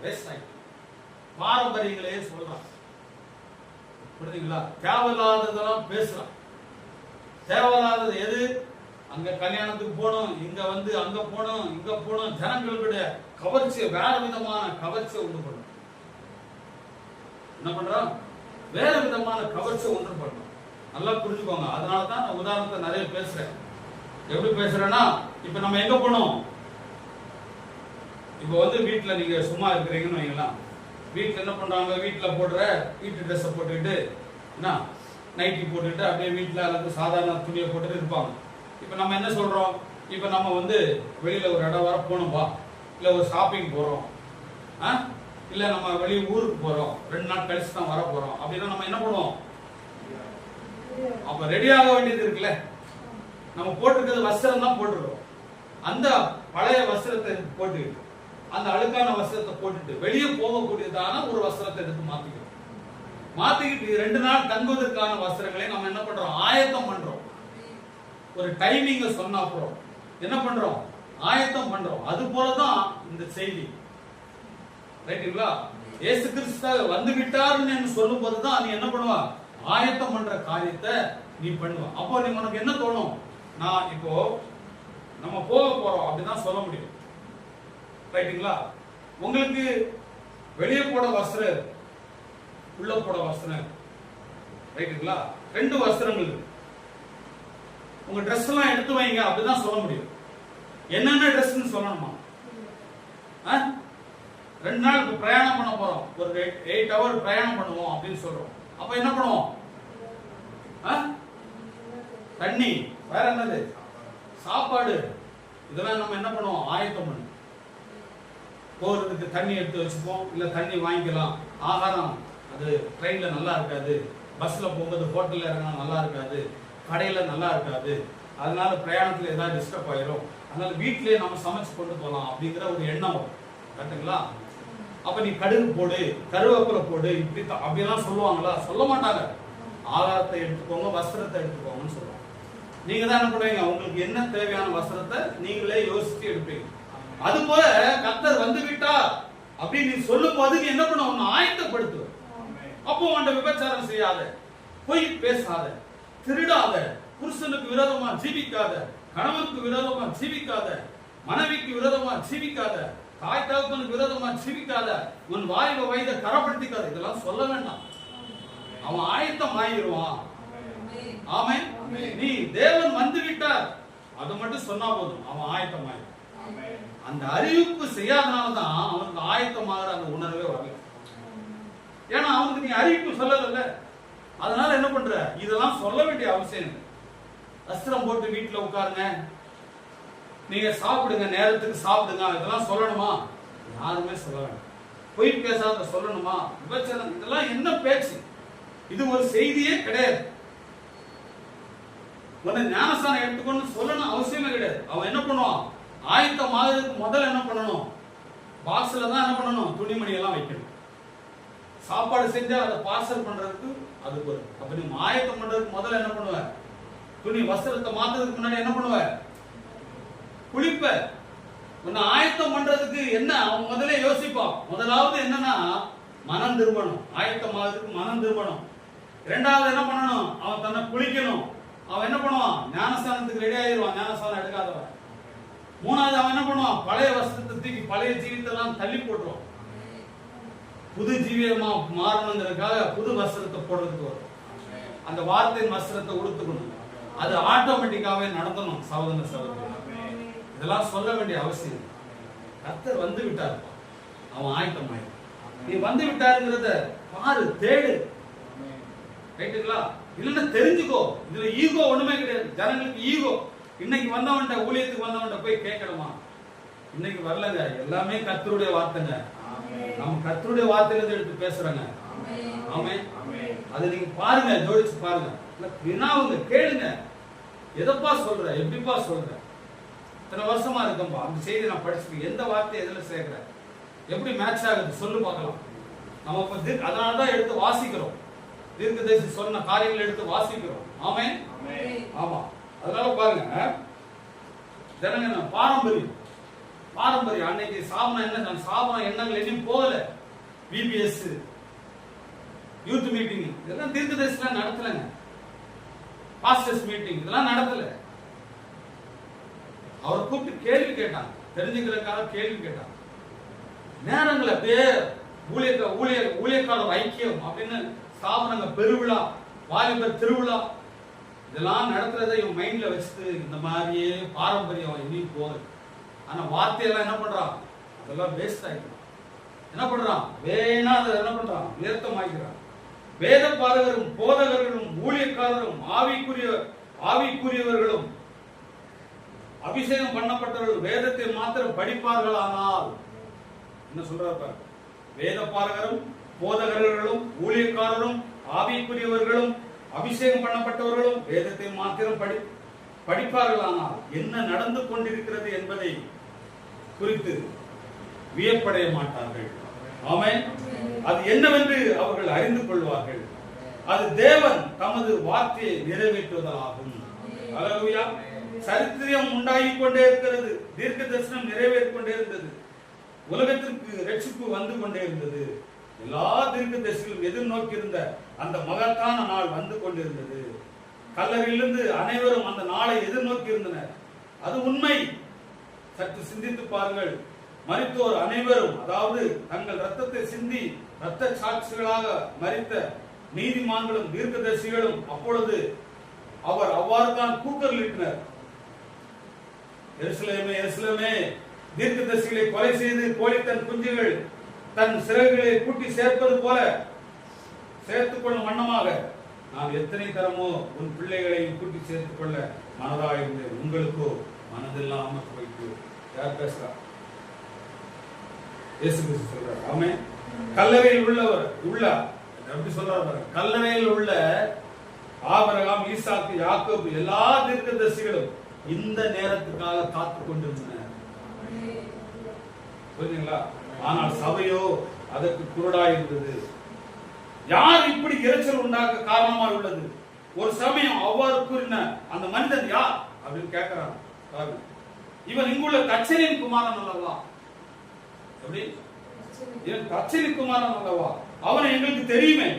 பாரம்பரியங்களே சொல்றான். புரியுதுங்களா? தேவையில்லாததெல்லாம் பேசுறான். தேவையில்லாதது எது? அங்க கல்யாணத்துக்கு போனோம், இங்க வந்து அங்க போனோம், இங்க போனோம். ஜனங்களுடைய கவர்ச்சியை வேற விதமான கவர்ச்சியை உண்டு பண்ணும். என்ன பண்றோம்? வேற விதமான கவர்ச்சியை உண்டு பண்ணும். நல்லா புரிஞ்சுக்கோங்க. அதனாலதான் நான் உதாரணத்தை நிறைய பேசுறேன். எப்படி பேசுறேன்னா, இப்ப நம்ம எங்க போனோம்? இப்ப வந்து வீட்டுல நீங்க சும்மா இருக்கிறீங்கன்னு வைங்களா, வீட்டுல என்ன பண்றாங்க? வீட்டுல போடுற வீட்டு ட்ரெஸ் போட்டுக்கிட்டு என்ன நைட்டி போட்டுக்கிட்டு அப்படியே வீட்டுல அல்லது சாதாரண துணியை போட்டுட்டு இருப்பாங்க. இப்ப நம்ம என்ன சொல்றோம்? இப்ப நம்ம வந்து வெளியில ஒரு இடம் வர போனோம்பா, இல்ல ஒரு ஷாப்பிங் போறோம், இல்ல நம்ம வெளியே ஊருக்கு போறோம், 2 நாள் கழிச்சு தான் வர போறோம் அப்படின்னா நம்ம என்ன பண்ணுவோம்? அப்ப ரெடி ஆக வேண்டியது இருக்குல்ல. நம்ம போட்டிருக்கிறது வஸ்திரம் தான் போட்டுருக்கோம். அந்த பழைய வஸ்திரத்தை போட்டுக்கிட்டு அந்த அழுக்கான வஸ்திரத்தை போட்டுட்டு வெளியே போகக்கூடியதான ஒரு வஸ்திரத்தை எடுத்து மாத்திக்கிட்டு 2 நாள் தங்குவதற்கான வஸ்திரங்களை நம்ம என்ன பண்றோம்? ஆயத்தம் பண்றோம். ஒரு டைமிங்க சொன்ன அப்புறம் என்ன பண்றோம்? ஆயத்தம் பண்றோம். அது போலதான் இந்த செய்தி. ரைட்டுங்களா? இயேசு கிறிஸ்து வந்து விட்டாருன்னு சொல்லும் போதுதான் நீ என்ன பண்ணுவா? ஆயத்தம் பண்ற காரியத்தை நீ பண்ணுவ. அப்போ நீ உனக்கு என்ன தோணும்? நான் இப்போ நம்ம போக போறோம் அப்படிதான் சொல்ல முடியும். ரைட்டுங்களா? உங்களுக்கு வெளியே போட வஸ்திரம், உள்ள போட வஸ்திரம். ரைட்டுங்களா? 2 வஸ்திரங்கள். உங்க ட்ரெஸ் எல்லாம் எடுத்து வைங்க அப்படிதான் சொல்ல முடியும். என்னென்ன ட்ரெஸ்ன்னு சொல்லணுமா? 2 நாள் பிரயாணம் பண்ண போறோம், ஒரு 8 ஹவர் பிரயாணம் பண்ணுவோம் அப்படின்னு சொல்றோம். அப்ப என்ன பண்ணுவோம்? தண்ணி, வேற என்னது, சாப்பாடு, இதெல்லாம் நம்ம என்ன பண்ணுவோம்? ஆயத்தம் பண்ணு. போறதுக்கு தண்ணி எடுத்து வச்சுப்போம், இல்ல தண்ணி வாங்கிக்கலாம். ஆகாரம் அது ட்ரெயின்ல நல்லா இருக்காது, பஸ்ல போகும்போது ஹோட்டல்ல இறங்கினா நல்லா இருக்காது, கடையில நல்லா இருக்காது, அதனால பிரயாணத்துல ஏதாவது டிஸ்டர்ப் ஆயிரும், அதனால வீட்லயே நம்ம சமைச்சு கொண்டு போகலாம் அப்படிங்கிற ஒரு எண்ணம் வரும். கரெக்டுங்களா? அப்ப நீ கடுகு போடு, கருவேப்பிலை போடு, இப்படி அப்படியெல்லாம் சொல்லுவாங்களா? சொல்ல மாட்டாங்க. ஆகாரத்தை எடுத்துக்கோங்க, வஸ்திரத்தை எடுத்துக்கோங்கன்னு சொல்லுவாங்க. நீங்க தான் என்ன பண்ணுவீங்க? உங்களுக்கு என்ன தேவையான வஸ்திரத்தை நீங்களே யோசிச்சு எடுப்பீங்க. அது போல கர்த்தர் வந்து விட்டார் அப்படின்னு நீ சொல்லும் போது நீ என்ன பண்ண? உன்னை ஆயத்தப்படுத்துவ. அப்போ உன்னை விபச்சாரம் செய்யாத, பொய் பேசாத, திருடாத, புருஷனுக்கு விரோதமா ஜீவிக்காத, கணவனுக்கு விரோதமா ஜீவிக்காத, மனைவிக்கு விரோதமா ஜீவிக்காத, தாய் தகப்பனுக்கு விரோதமா ஜீவிக்காத, உன் வாயில வயதை கரப்படுத்திக்காத, இதெல்லாம் சொல்ல வேண்டாம். அவன் ஆயத்தம் ஆகிடுவான். ஆமென். நீ தேவன் வந்து விட்டார் அது மட்டும் சொன்னா போதும், அவன் ஆயத்தம் ஆயிடும். அந்த அறிவிப்பு செய்யாதனாலதான் அவனுக்கு ஆயத்தமாகிற அந்த உணர்வே வரல. ஏன்னா அவனுக்கு நீ அறிவிப்பு சொல்லல. அதனால என்ன பண்ற? இதெல்லாம் சொல்ல வேண்டிய அவசியம் இல்லை. வஸ்திரம் போட்டு வீட்டுல உட்காருங்க, நீங்க சாப்பிடுங்க, நேரத்துக்கு சாப்பிடுங்க, இதெல்லாம் சொல்லணுமா? யாருமே சொல்ல வேண்டாம். பொய் பேசாத சொல்லணுமா? விபச்சாரம், இதெல்லாம் என்ன பேச்சு? இது ஒரு செய்தியே கிடையாது. உன்னை ஞானஸ்தானம் எடுத்துக்கொண்டு சொல்லணும் அவசியமே கிடையாது. அவன் என்ன பண்ணுவான்? ஆயத்தம் ஆகிறதுக்கு முதல்ல என்ன பண்ணணும்? பாக்ஸ்ல தான் என்ன பண்ணணும்? துணிமணி எல்லாம் வைக்கணும். சாப்பாடு செஞ்சா அதை பார்சல் பண்றதுக்கு அதுக்கு ஒரு, அப்ப நீ ஆயத்தம் பண்றதுக்கு முதல்ல என்ன பண்ணுவ? துணி வஸ்திரத்தை மாத்துறதுக்கு முன்னாடி என்ன பண்ணுவ? குளிப்ப. உன்னை ஆயத்தம் பண்றதுக்கு என்ன அவன் முதல்ல யோசிப்பான். முதலாவது என்னன்னா மனம் திரும்பணும். ஆயத்தம் ஆகிறதுக்கு மனம் திரும்பணும். 2வது என்ன பண்ணணும்? அவன் தன்னை குளிக்கணும். அவன் என்ன பண்ணுவான்? ஞானஸ்தானத்துக்கு ரெடி ஆயிடுவான், ஞானஸ்தானம் எடுக்காதவன். 3வது அவன் என்ன பண்ணுவான்? பழைய வஸ்திரத்தை தூக்கி பழைய ஜீவித்தெல்லாம் தள்ளி போட்டுருவான். புது ஜீவியமா மாறணுங்கிறதுக்காக புது வஸ்திரத்தை போடுறதுக்கு வரும். அந்த வார்த்தையின் வஸ்திரத்தை உடுத்துக்கணும். அது ஆட்டோமேட்டிக்காவே நடத்தணும். சகோதர சகோதரி, இதெல்லாம் சொல்ல வேண்டிய அவசியம். கர்த்தர் வந்து விட்டார், அவன் ஆயத்தம் ஆயிடும். நீ வந்து விட்டாருங்கிறத பாரு, தேடு. ரைட்டுங்களா? இல்லைன்னா தெரிஞ்சுக்கோ. இதுல ஈகோ ஒண்ணுமே கிடையாது. ஜனங்களுக்கு ஈகோ. இன்னைக்கு வந்தவன்ட்ட, ஊழியத்துக்கு வந்தவன்ட்ட போய் கேட்கணுமா? இன்னைக்கு வரலங்க, எல்லாமே கர்த்தருடைய வார்த்தைங்க. நம்ம கர்த்தருடைய வார்த்தையில எடுத்து பேசுறேங்க. ஆமென். அது நீங்க பாருங்க, ஜோடிச்சு பாருங்க, வினாவுங்க, கேளுங்க. எதப்பா சொல்ற, எப்படிப்பா சொல்ற, இத்தனை வருஷமா இருக்கம்பா அந்த செய்தி நான் படிச்சுட்டு எந்த வார்த்தை எதுல சேர்க்கிறேன், எப்படி மேட்ச் ஆகுது சொல்லு பார்க்கலாம். நம்ம அதனாலதான் எடுத்து வாசிக்கிறோம். தீர்க்கதரிசி சொன்ன காரியங்களை எடுத்து வாசிக்கிறோம். ஆமென். ஆமா. அதனால பாருங்க, ஜனங்க பாரம்பரியம் பாரம்பரியம். அன்னைக்கு சாபனம் என்ன, சாபனம் எண்ணங்கள் எண்ணியும் போகல. பிபிஎஸ், யூத் மீட்டிங், இதெல்லாம் தீர்க்கதரிசிலாம் நடத்தலைங்க. பாஸ்டர்ஸ் மீட்டிங் இதெல்லாம் நடத்தல. அவர் கூப்பிட்டு கேள்வி கேட்டாங்க, தெரிஞ்சுக்கிறதுக்காக கேள்வி கேட்டாங்க. நேரங்கள் அப்படியே ஊழியக்காரர் ஐக்கியம் அப்படின்னு ஸ்தாபனங்க, பெருவிழா, வாலிபர் திருவிழா, இதெல்லாம் நடத்துறதை இவன் மைண்ட்ல வச்சுட்டு இந்த மாதிரியே பாரம்பரியம் இன்னும் போகுது. ஆனா வார்த்தையெல்லாம் என்ன பண்றான்? அதெல்லாம் வேஸ்ட் ஆகிக்கிறான். என்ன பண்றான்? வேணா அதை என்ன பண்றான்? நிறுத்தம் ஆகிறான். வேத பாரகரும் போதகர்களும் ஊழியக்காரரும் ஆவிக்குரியவர்களும் அபிஷேகம் பண்ணப்பட்டவர்கள் வேதத்தை மாத்திரம் படிப்பார்களானால், என்ன சொல்றாரு? வேத பாரகரும் போதகர்களும் ஊழியக்காரரும் ஆவிக்குரியவர்களும் அபிஷேகம் பண்ணப்பட்டவர்களும் வேதத்தை மாத்திரம் படிப்பார்களானால் என்ன நடந்து கொண்டிருக்கிறது என்பதை குறித்து வியப்படைய மாட்டார்கள். ஆமென். அது என்னவென்று அவர்கள் அறிந்து கொள்வார்கள். அது தேவன் தமது வார்த்தையை நிறைவேற்றுவதாகும். அல்லேலூயா. சரித்திரம் உண்டாகிக் கொண்டே இருக்கிறது. தீர்க்க தரிசனம் நிறைவேறிக் கொண்டே இருந்தது. உலகத்திற்கு ரட்சிப்பு வந்து கொண்டே இருந்தது. எல்லா தீர்க்க தரிசிகளும் எதிர்நோக்கி இருந்த அந்த மகத்தான நாள் வந்து கொண்டிருந்தது. கல்லறையிலிருந்து அனைவரும் அந்த நாளை எதிர்நோக்கி இருந்தனர். அது உண்மை. சற்று சிந்தித்து பாருங்கள். மரித்தோர் அனைவரும், அதாவது தங்கள் ரத்தத்தை சிந்தி இரத்த சாட்சிகளாக மரித்த நீதிமான்களும் தீர்க்கதரிசிகளும் அப்பொழுது அவர் அவ்வாறு தான் கூக்குரலிட்டார். எருசலேமே எருசலேமே, தீர்க்கதரிசிகளை கொலை செய்து கோழி தன் குஞ்சுகள் தன் சிறகுகளை கூட்டி சேர்ப்பது போல சேர்த்துக் கொள்ளும் வண்ணமாக நான் எத்தனை தரமோ உன் பிள்ளைகளை கூட்டி சேர்த்துக் கொள்ள மனதாயிருந்தேன், உங்களுக்கோ மனதில்லாமல் போயிட்டு. யார் பேசுறா? இயேசு கிறிஸ்து சொல்றார். ஆமென். கல்லறையில் உள்ள எப்படி சொல்றாரு? கல்லறையில் உள்ள ஆபிரகாம், ஈசாக்கு, யாக்கோபு எல்லா தீர்க்கதரிசிகளும் இந்த நேரத்துக்காக காத்து கொண்டிருந்தனர். புரியுதுங்களா? ஆனால் சபையோ அதற்கு குருடாய் இருந்தது. யார் இப்படி இரைச்சல் உண்டாக்க காரணமாக உள்ளது? ஒரு சமயம் அவ்வாறு கூறின அந்த மனிதன் யார் அப்படின்னு கேட்கிறான். இவன் இங்குள்ள தச்சனின் குமாரன் அல்லவா? எப்படி? இவன் தச்சனின் குமாரன் அல்லவா? அவனை எங்களுக்கு தெரியுமே.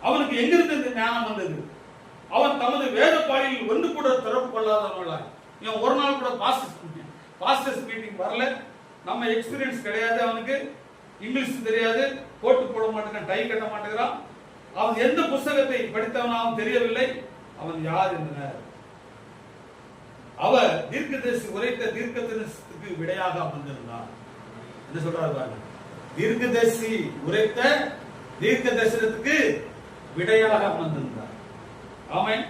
அவனுக்கு எங்கிருந்து இந்த ஞானம் வந்தது? அவன் தமது வேத பாடியில் ஒன்று கூட தொடர்பு கொள்ளாதவர்களாய். இவன் ஒரு நாள் கூட பாஸ்டர்ஸ் மீட்டிங் வரல. நம்ம எக்ஸ்பீரியன்ஸ் கிடையாது. அவனுக்கு இங்கிலீஷ் தெரியாது, கோட்டு போட மாட்டேங்கிறான், டை கட்ட மாட்டேங்கிறான். அவன் எந்த புத்தகத்தை படித்தவனாகவும் தெரியவில்லை. அவன் யார் என்றனர். அவர் தீர்க்கதரிசி உரைத்த தீர்க்கதரிசனத்துக்கு விடையாக அமர்ந்திருந்தார். என்ன சொல்றாரு பாருங்க? தீர்க்கதரிசி உரைத்த தீர்க்க தரிசனத்துக்கு விடையாக அமர்ந்திருந்தார். ஆமென்.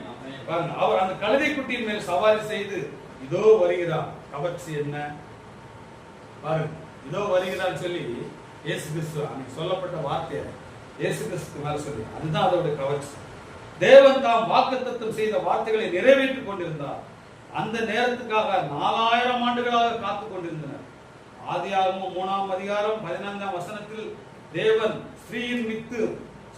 பாருங்க, அவர் அந்த கழுதை குட்டியின் மேல் சவாரி செய்து இதோ வருகிறார். கவர்ச்சி என்ன பாருங்க. இதோ வருகிறார் சொல்லி இயேசு கிறிஸ்து அன்னைக்கு சொல்லப்பட்ட வார்த்தை இயேசு கிறிஸ்து மேல சொல்லி, அதுதான் அதோட கவர்ச்சி. தேவன் தாம் வாக்குத்தத்தம் செய்த வார்த்தைகளை நிறைவேற்றிக் கொண்டிருந்தார். அந்த நேரத்துக்காக 4000 ஆண்டுகளாக காத்துக் கொண்டிருந்தனர். ஆதியாகமம் 3ஆம் அதிகாரம் 14ஆம் வசனத்தில் தேவன் ஸ்திரீயின் வித்து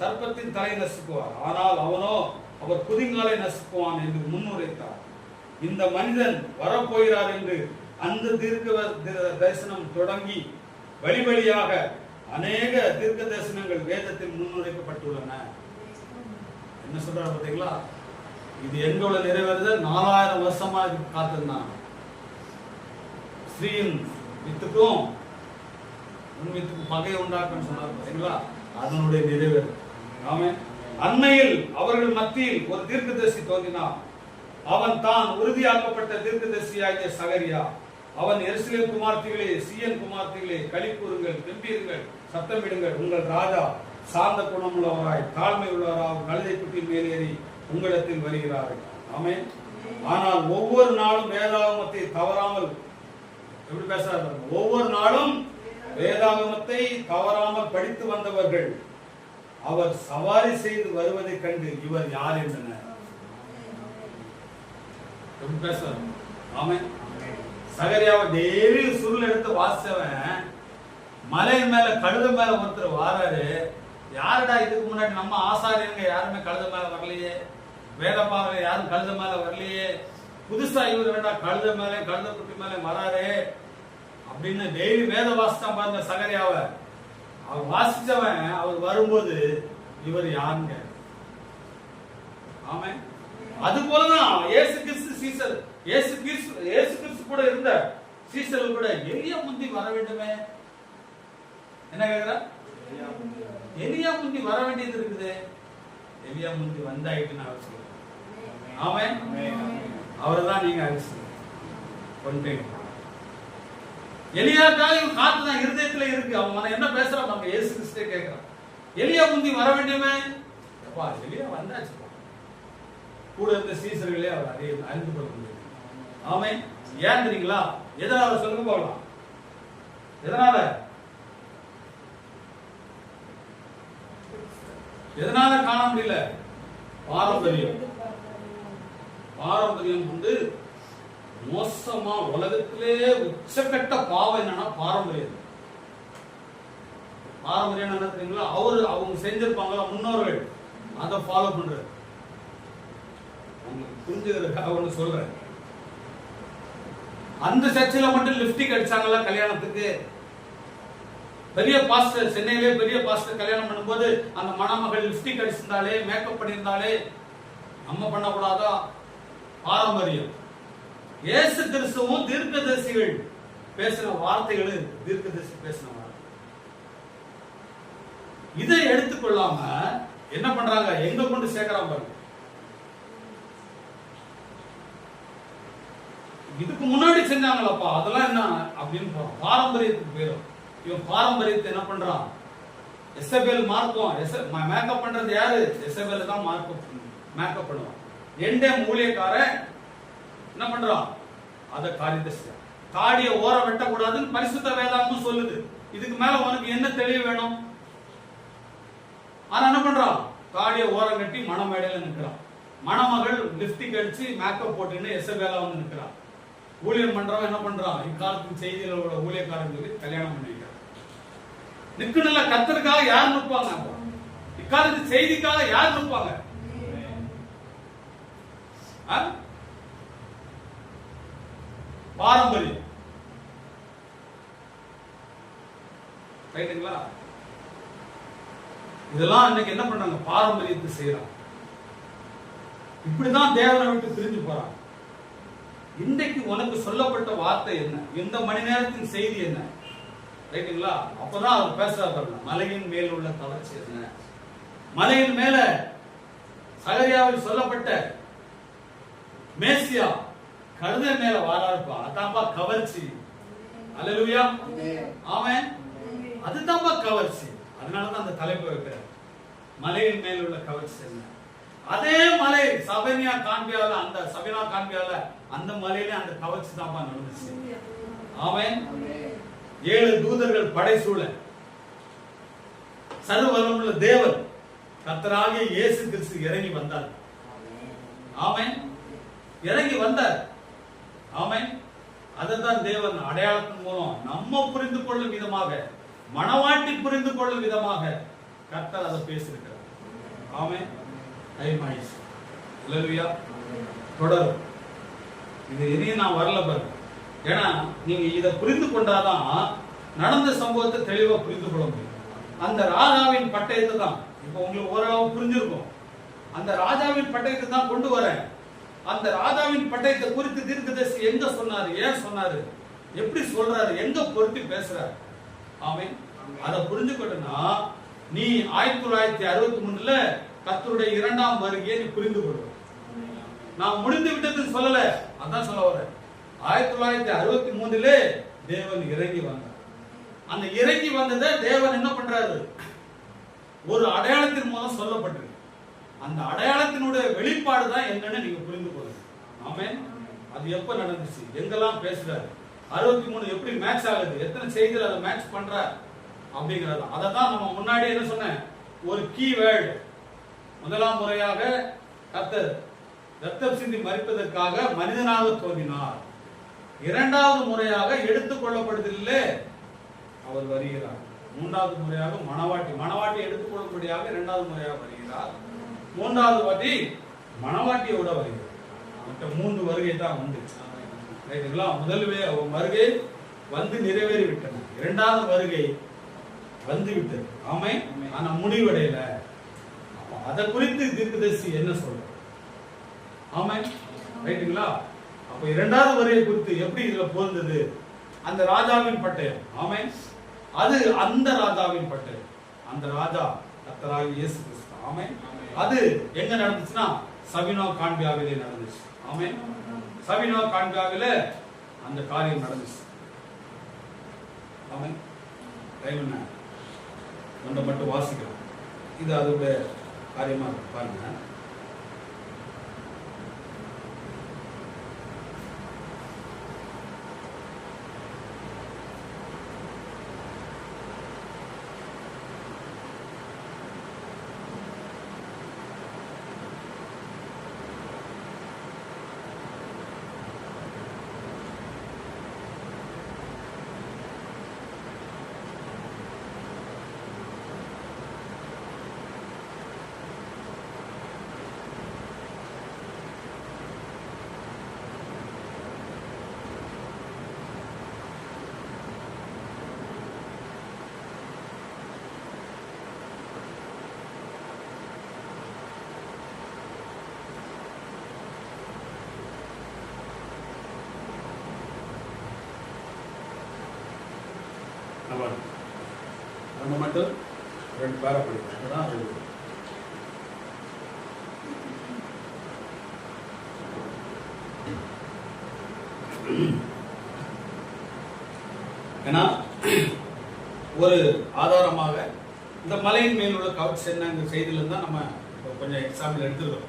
சர்ப்பத்தின் தலை நசுக்குவார், ஆனால் அவனோ அவர் குதிங்காலை நசுக்குவான் என்று முன்னுரைத்தார். இந்த மனிதன் வரப்போகிறார் என்று அந்த தீர்க்க தரிசனம் தொடங்கி வழி வழியாக அநேக தீர்க்க தரிசனங்கள் வேதத்தில் முன்னுரைக்கப்பட்டுள்ளன. என்ன சொல்றாரு பாத்தீங்களா? இது எங்களோட நிறைவேறுதல் 4000 வருஷமா காத்திருந்தான். ஸ்ரீயின் வித்துக்கும் உன் வித்துக்கும் பகை உண்டாக்கும் சொன்னார் பாத்தீங்களா? அதனுடைய நிறைவேறு. ஆமென். அண்மையில் அவர்கள் மத்தியில் ஒரு தீர்க்கதரிசி தோன்றினார். அவன் தான் உறுதியாக்கப்பட்ட தீர்க்கதரிசியாகிய சகரியா. அவன் எருசலேம் குமார்த்திகளே, சீயோன் குமார்த்திகளே, களி கூறுங்கள், கெம்பீருங்கள், சத்தமிடுங்கள். உங்கள் ராஜா சார்ந்த குணமுள்ளவராய் தாழ்மை உள்ளவராக கழுதை குட்டியின் மேலேறி உங்களிடத்தில் வருகிறார்கள். ஆமென். ஆனால் ஒவ்வொரு நாளும் வேதாகமத்தை தவறாமல், எப்படி பேசுறாரு? ஒவ்வொரு நாளும் வேதாகமத்தை தவறாமல் படித்து வந்தவர்கள் அவர் சவாரி செய்து வருவதை கண்டு இவர் யார் என்றனர். எப்படி பேசுறாரு? ஆமென். சகரியாவை டெய்லி சுருள் எடுத்து வாசிச்சவன் மலையின் மேல கழுத மேல ஒருத்தர் வாராரு. யாருடா இதுக்கு முன்னாடி நம்ம ஆசாரியங்க யாருமே கழுத மேல வரலையே, வேதபாரங்க யாரும் கழுத மேல வரலையே, புதுசா இவர் வேண்டா கழுத மேல கழுத குட்டி மேல வராரு அப்படின்னு டெய்லி வேத வாசித்தான் பாருங்க சகரியாவை. அவர் வாசிச்சவன் அவர் வரும்போது இவர் யாருங்க? ஆமென். அது போலதான் இயேசு கிறிஸ்து சீசர், இயேசு கிறிஸ்து கூட இருந்த சீசர்கள் கூட எலியா முந்தி வர வேண்டுமே. என்ன கேக்குற? எலியா முந்தி வர வேண்டியது இருக்குது. எலியா முந்தி வந்தாயிட்டுன்னு அவர் சொல்றார். ஆமென். அவர்தான் நீங்க அரிசி கொண்டீங்க. எலியாக்காக காத்துதான் இருதயத்துல இருக்கு. அவன் என்ன பேசுறான்? நம்ம இயேசு கிறிஸ்தே கேட்கிறான். எலியா முந்தி வர வேண்டுமே. அப்பா எலியா வந்தாச்சு. கூட இருந்த சீசர்களே அவர் அறிந்து கொள்ள முடியும். ஆமென். ஏன் தெரியுங்களா? எதனால சொல்லுங்க போகலாம். எதனால காண முடியல? பாரம்பரியம் வந்து மோசமா உலகத்திலே உச்சக்கட்ட பாவம் என்னன்னா பாரம்பரியம். பாரம்பரியம் என்ன தெரியுங்களா? அவங்க செஞ்சிருப்பாங்க முன்னோர்கள், அதை ஃபாலோ பண்றது. உங்களுக்கு புரிஞ்சுக்கிறதுக்காக ஒண்ணு சொல்றேன். அந்த சர்ச்சில் மட்டும் லிப்டிக் அடிச்சாங்கல்ல கல்யாணத்துக்கு. பெரிய பாஸ்டர், சென்னையிலே பெரிய பாஸ்டர் கல்யாணம் பண்ணும்போது அந்த மணமகள் லிப்டிக் அடிச்சிருந்தாலே, மேக்கப் பண்ணியிருந்தாலே நம்ம பண்ணக்கூடாதா? பாரம்பரியம். இயேசு கிறிஸ்துவும் தீர்க்கதரிசிகள் பேசின வார்த்தைகள், தீர்க்கதரிசி பேசின வார்த்தை. இதை எடுத்துக்கொள்ளாம என்ன பண்றாங்க? எங்க கொண்டு சேர்க்கிறாங்க பாருங்க. இதுக்கு முன்னாடி செஞ்சாங்களப்பா அதெல்லாம் என்ன அப்படின்னு பாரம்பரியத்துக்கு பேரும். இவன் பாரம்பரியத்தை என்ன பண்றான்? எசபேல் மார்க்கம் மேக்கப் பண்றது யாரு? எசபேல் தான் மேக்கப் பண்ணுவான். எண்டே ஊழியக்காரன் என்ன பண்றான்? அத காரியத்தை செய்ய தாடிய ஓர வெட்டக்கூடாதுன்னு பரிசுத்த வேதாகமும் சொல்லுது. இதுக்கு மேல உனக்கு என்ன தெளிவு வேணும்? ஆனா என்ன பண்றான்? தாடிய ஓரம் கட்டி மணமேடையில நிற்கிறான். மணமகள் லிப்ஸ்டிக் அடிச்சு மேக்கப் போட்டுன்னு எசபேலா வந்து நிற்கிறான். ஊழியம் பண்றவன் என்ன பண்றான்? இக்காலத்தின் செய்திகளோட ஊழியக்காரங்களுக்கு கல்யாணம் பண்ணி வைக்கிறான். நிக்கணும்ல, கர்த்தருக்காக யார் நிற்பாங்க? இக்காலத்து செய்திக்காக யார் நிற்பாங்க? பாரம்பரியம். ரைட்டுங்களா? இதெல்லாம் இன்னைக்கு என்ன பண்றாங்க? பாரம்பரியத்தை செய்யறாங்க. இப்படிதான் தேவனை விட்டு பிரிஞ்சு போறாங்க. இன்றைக்கு உனக்கு சொல்லப்பட்ட வார்த்தை என்ன? இந்த மணி நேரத்தின் செய்தி என்ன? ரைட்டுங்களா? அப்பதான் அவர் பேசுறாரு, மலையின் மேல் உள்ள கவர்ச்சி என்ன? மலையின் மேல சகரியாவில் சொல்லப்பட்ட மேசியா கழுதை மேல வாராருப்பா. அதான்ப்பா கவர்ச்சி. அல்லேலூயா, ஆமென். அதுதான்ப்பா கவர்ச்சி. அதனாலதான் அந்த தலைப்பு வைக்கிறார், மலையின் மேல் உள்ள கவர்ச்சி என்ன? அதே மலை சபைனா காண்பியால, அந்த சபைனா காண்பியால அந்த மலையில அந்த கவர்ச்சி தான்ப்பா நடந்துச்சு. ஆமென். 7 தூதர்கள் படைசூழ சர்வவல்லமையுள்ள தேவன் கர்த்தராகிய இயேசு கிறிஸ்து இறங்கி வந்தார். ஆமென். இறங்கி வந்தார். ஆமென். அதுதான் தேவன் அடையாளத்தின் மூலம் நம்ம புரிந்து கொள்ளும் விதமாக, மனவாட்டி புரிந்து கொள்ளும் விதமாக கர்த்தர் அதை பேசியிருக்கிறார். ஆமென். ஐமாயிஸ். அல்லேலூயா. தொடரும். இது இனியும் நான் வரல பாருங்க. ஏன்னா நீங்க இதை புரிந்து கொண்டாதான் நடந்த சம்பவத்தை தெளிவா புரிந்து கொள்ள முடியும். அந்த ராஜாவின் பட்டயத்தை தான் இப்ப உங்களுக்கு ஓரளவு புரிஞ்சிருக்கும். அந்த ராஜாவின் பட்டயத்தை தான் கொண்டு வரேன். அந்த ராஜாவின் பட்டயத்தை குறித்து தீர்க்கதரிசி எங்க சொன்னாரு, ஏன் சொன்னாரு, எப்படி சொல்றாரு, எங்க பொருத்தி பேசுறாரு. ஆமென். அதை புரிஞ்சுக்கணும்னா நீ 1963ல கர்த்தருடைய 2ஆம் வருகையை நீ புரிந்து கொள்ளும். நான் முடிந்து விட்டதுன்னு சொல்லல, அதான் சொல்ல வரேன். 1963ல தேவன் இறங்கி வந்தார். அந்த இறங்கி வந்ததை தேவன் என்ன பண்றாரு? ஒரு அடையாளத்தின் மூலம் சொல்லப்பட்டிருக்கு. அந்த அடையாளத்தினுடைய வெளிப்பாடு தான் என்னன்னு நீங்க புரிந்து கொள்ளுங்க. ஆமென். அது எப்ப நடந்துச்சு, எங்கெல்லாம் பேசுறாரு, 63 எப்படி மேட்ச் ஆகுது, எத்தனை செய்திகள் அதை மேட்ச் பண்ற அப்படிங்கிறது. அதை தான் நம்ம முன்னாடி என்ன சொன்னேன், ஒரு கீவேர்டு. முதலாம் முறையாக கர்த்தர் ரத்தம் சிந்தி மரிப்பதற்காக மனிதனாக தோன்றினார். 2வது முறையாக எடுத்துக் கொள்ளப்படுவதில்லை அவர் வருகிறார். 3வது முறையாக மணவாட்டி எடுத்துக் கொள்ளும்படியாக 2வது முறையாக வருகிறார். 3வது வாட்டி மணவாட்டியோட வருகிறார். மற்ற 3 வருகை தான் வந்து. ரைட்டுங்களா? முதல்வே வருகை வந்து நிறைவேறி விட்டன. 2வது வருகை வந்து விட்டது. ஆமென். ஆனா முடிவடையல. அதை குறித்து தீர்க்கதரிசி என்ன சொல்ற? ஆமென். ரைட்டுங்களா? அப்ப 2வது வருகை குறித்து எப்படி இதுல பொருந்தது? அந்த ராஜாவின் பட்டயம். ஆமென். அது அந்த ராஜாவின் பட்டயம். அந்த ராஜா கர்த்தராகிய இயேசு கிறிஸ்து. ஆமென். அது எங்க நடந்துச்சுன்னா சபினோ காண்பியாவிலே நடந்துச்சு. ஆமென். சபினோ காண்பியாவிலே அந்த காரியம் நடந்துச்சு. ஆமென். டைம் ஒன்றை மட்டும் வாசிக்கலாம். இது அதோட காரியமா பாருங்க. நம்ம மட்டும் 2 பேரா படிக்கிறோம். ஏன்னா ஒரு ஆதாரமாக இந்த மலையின் மேல் உள்ள கவர்ச்சி என்னங்கிற செய்தியில தான் நம்ம கொஞ்சம் எக்ஸாம்பிள் எடுத்துக்கிறோம்.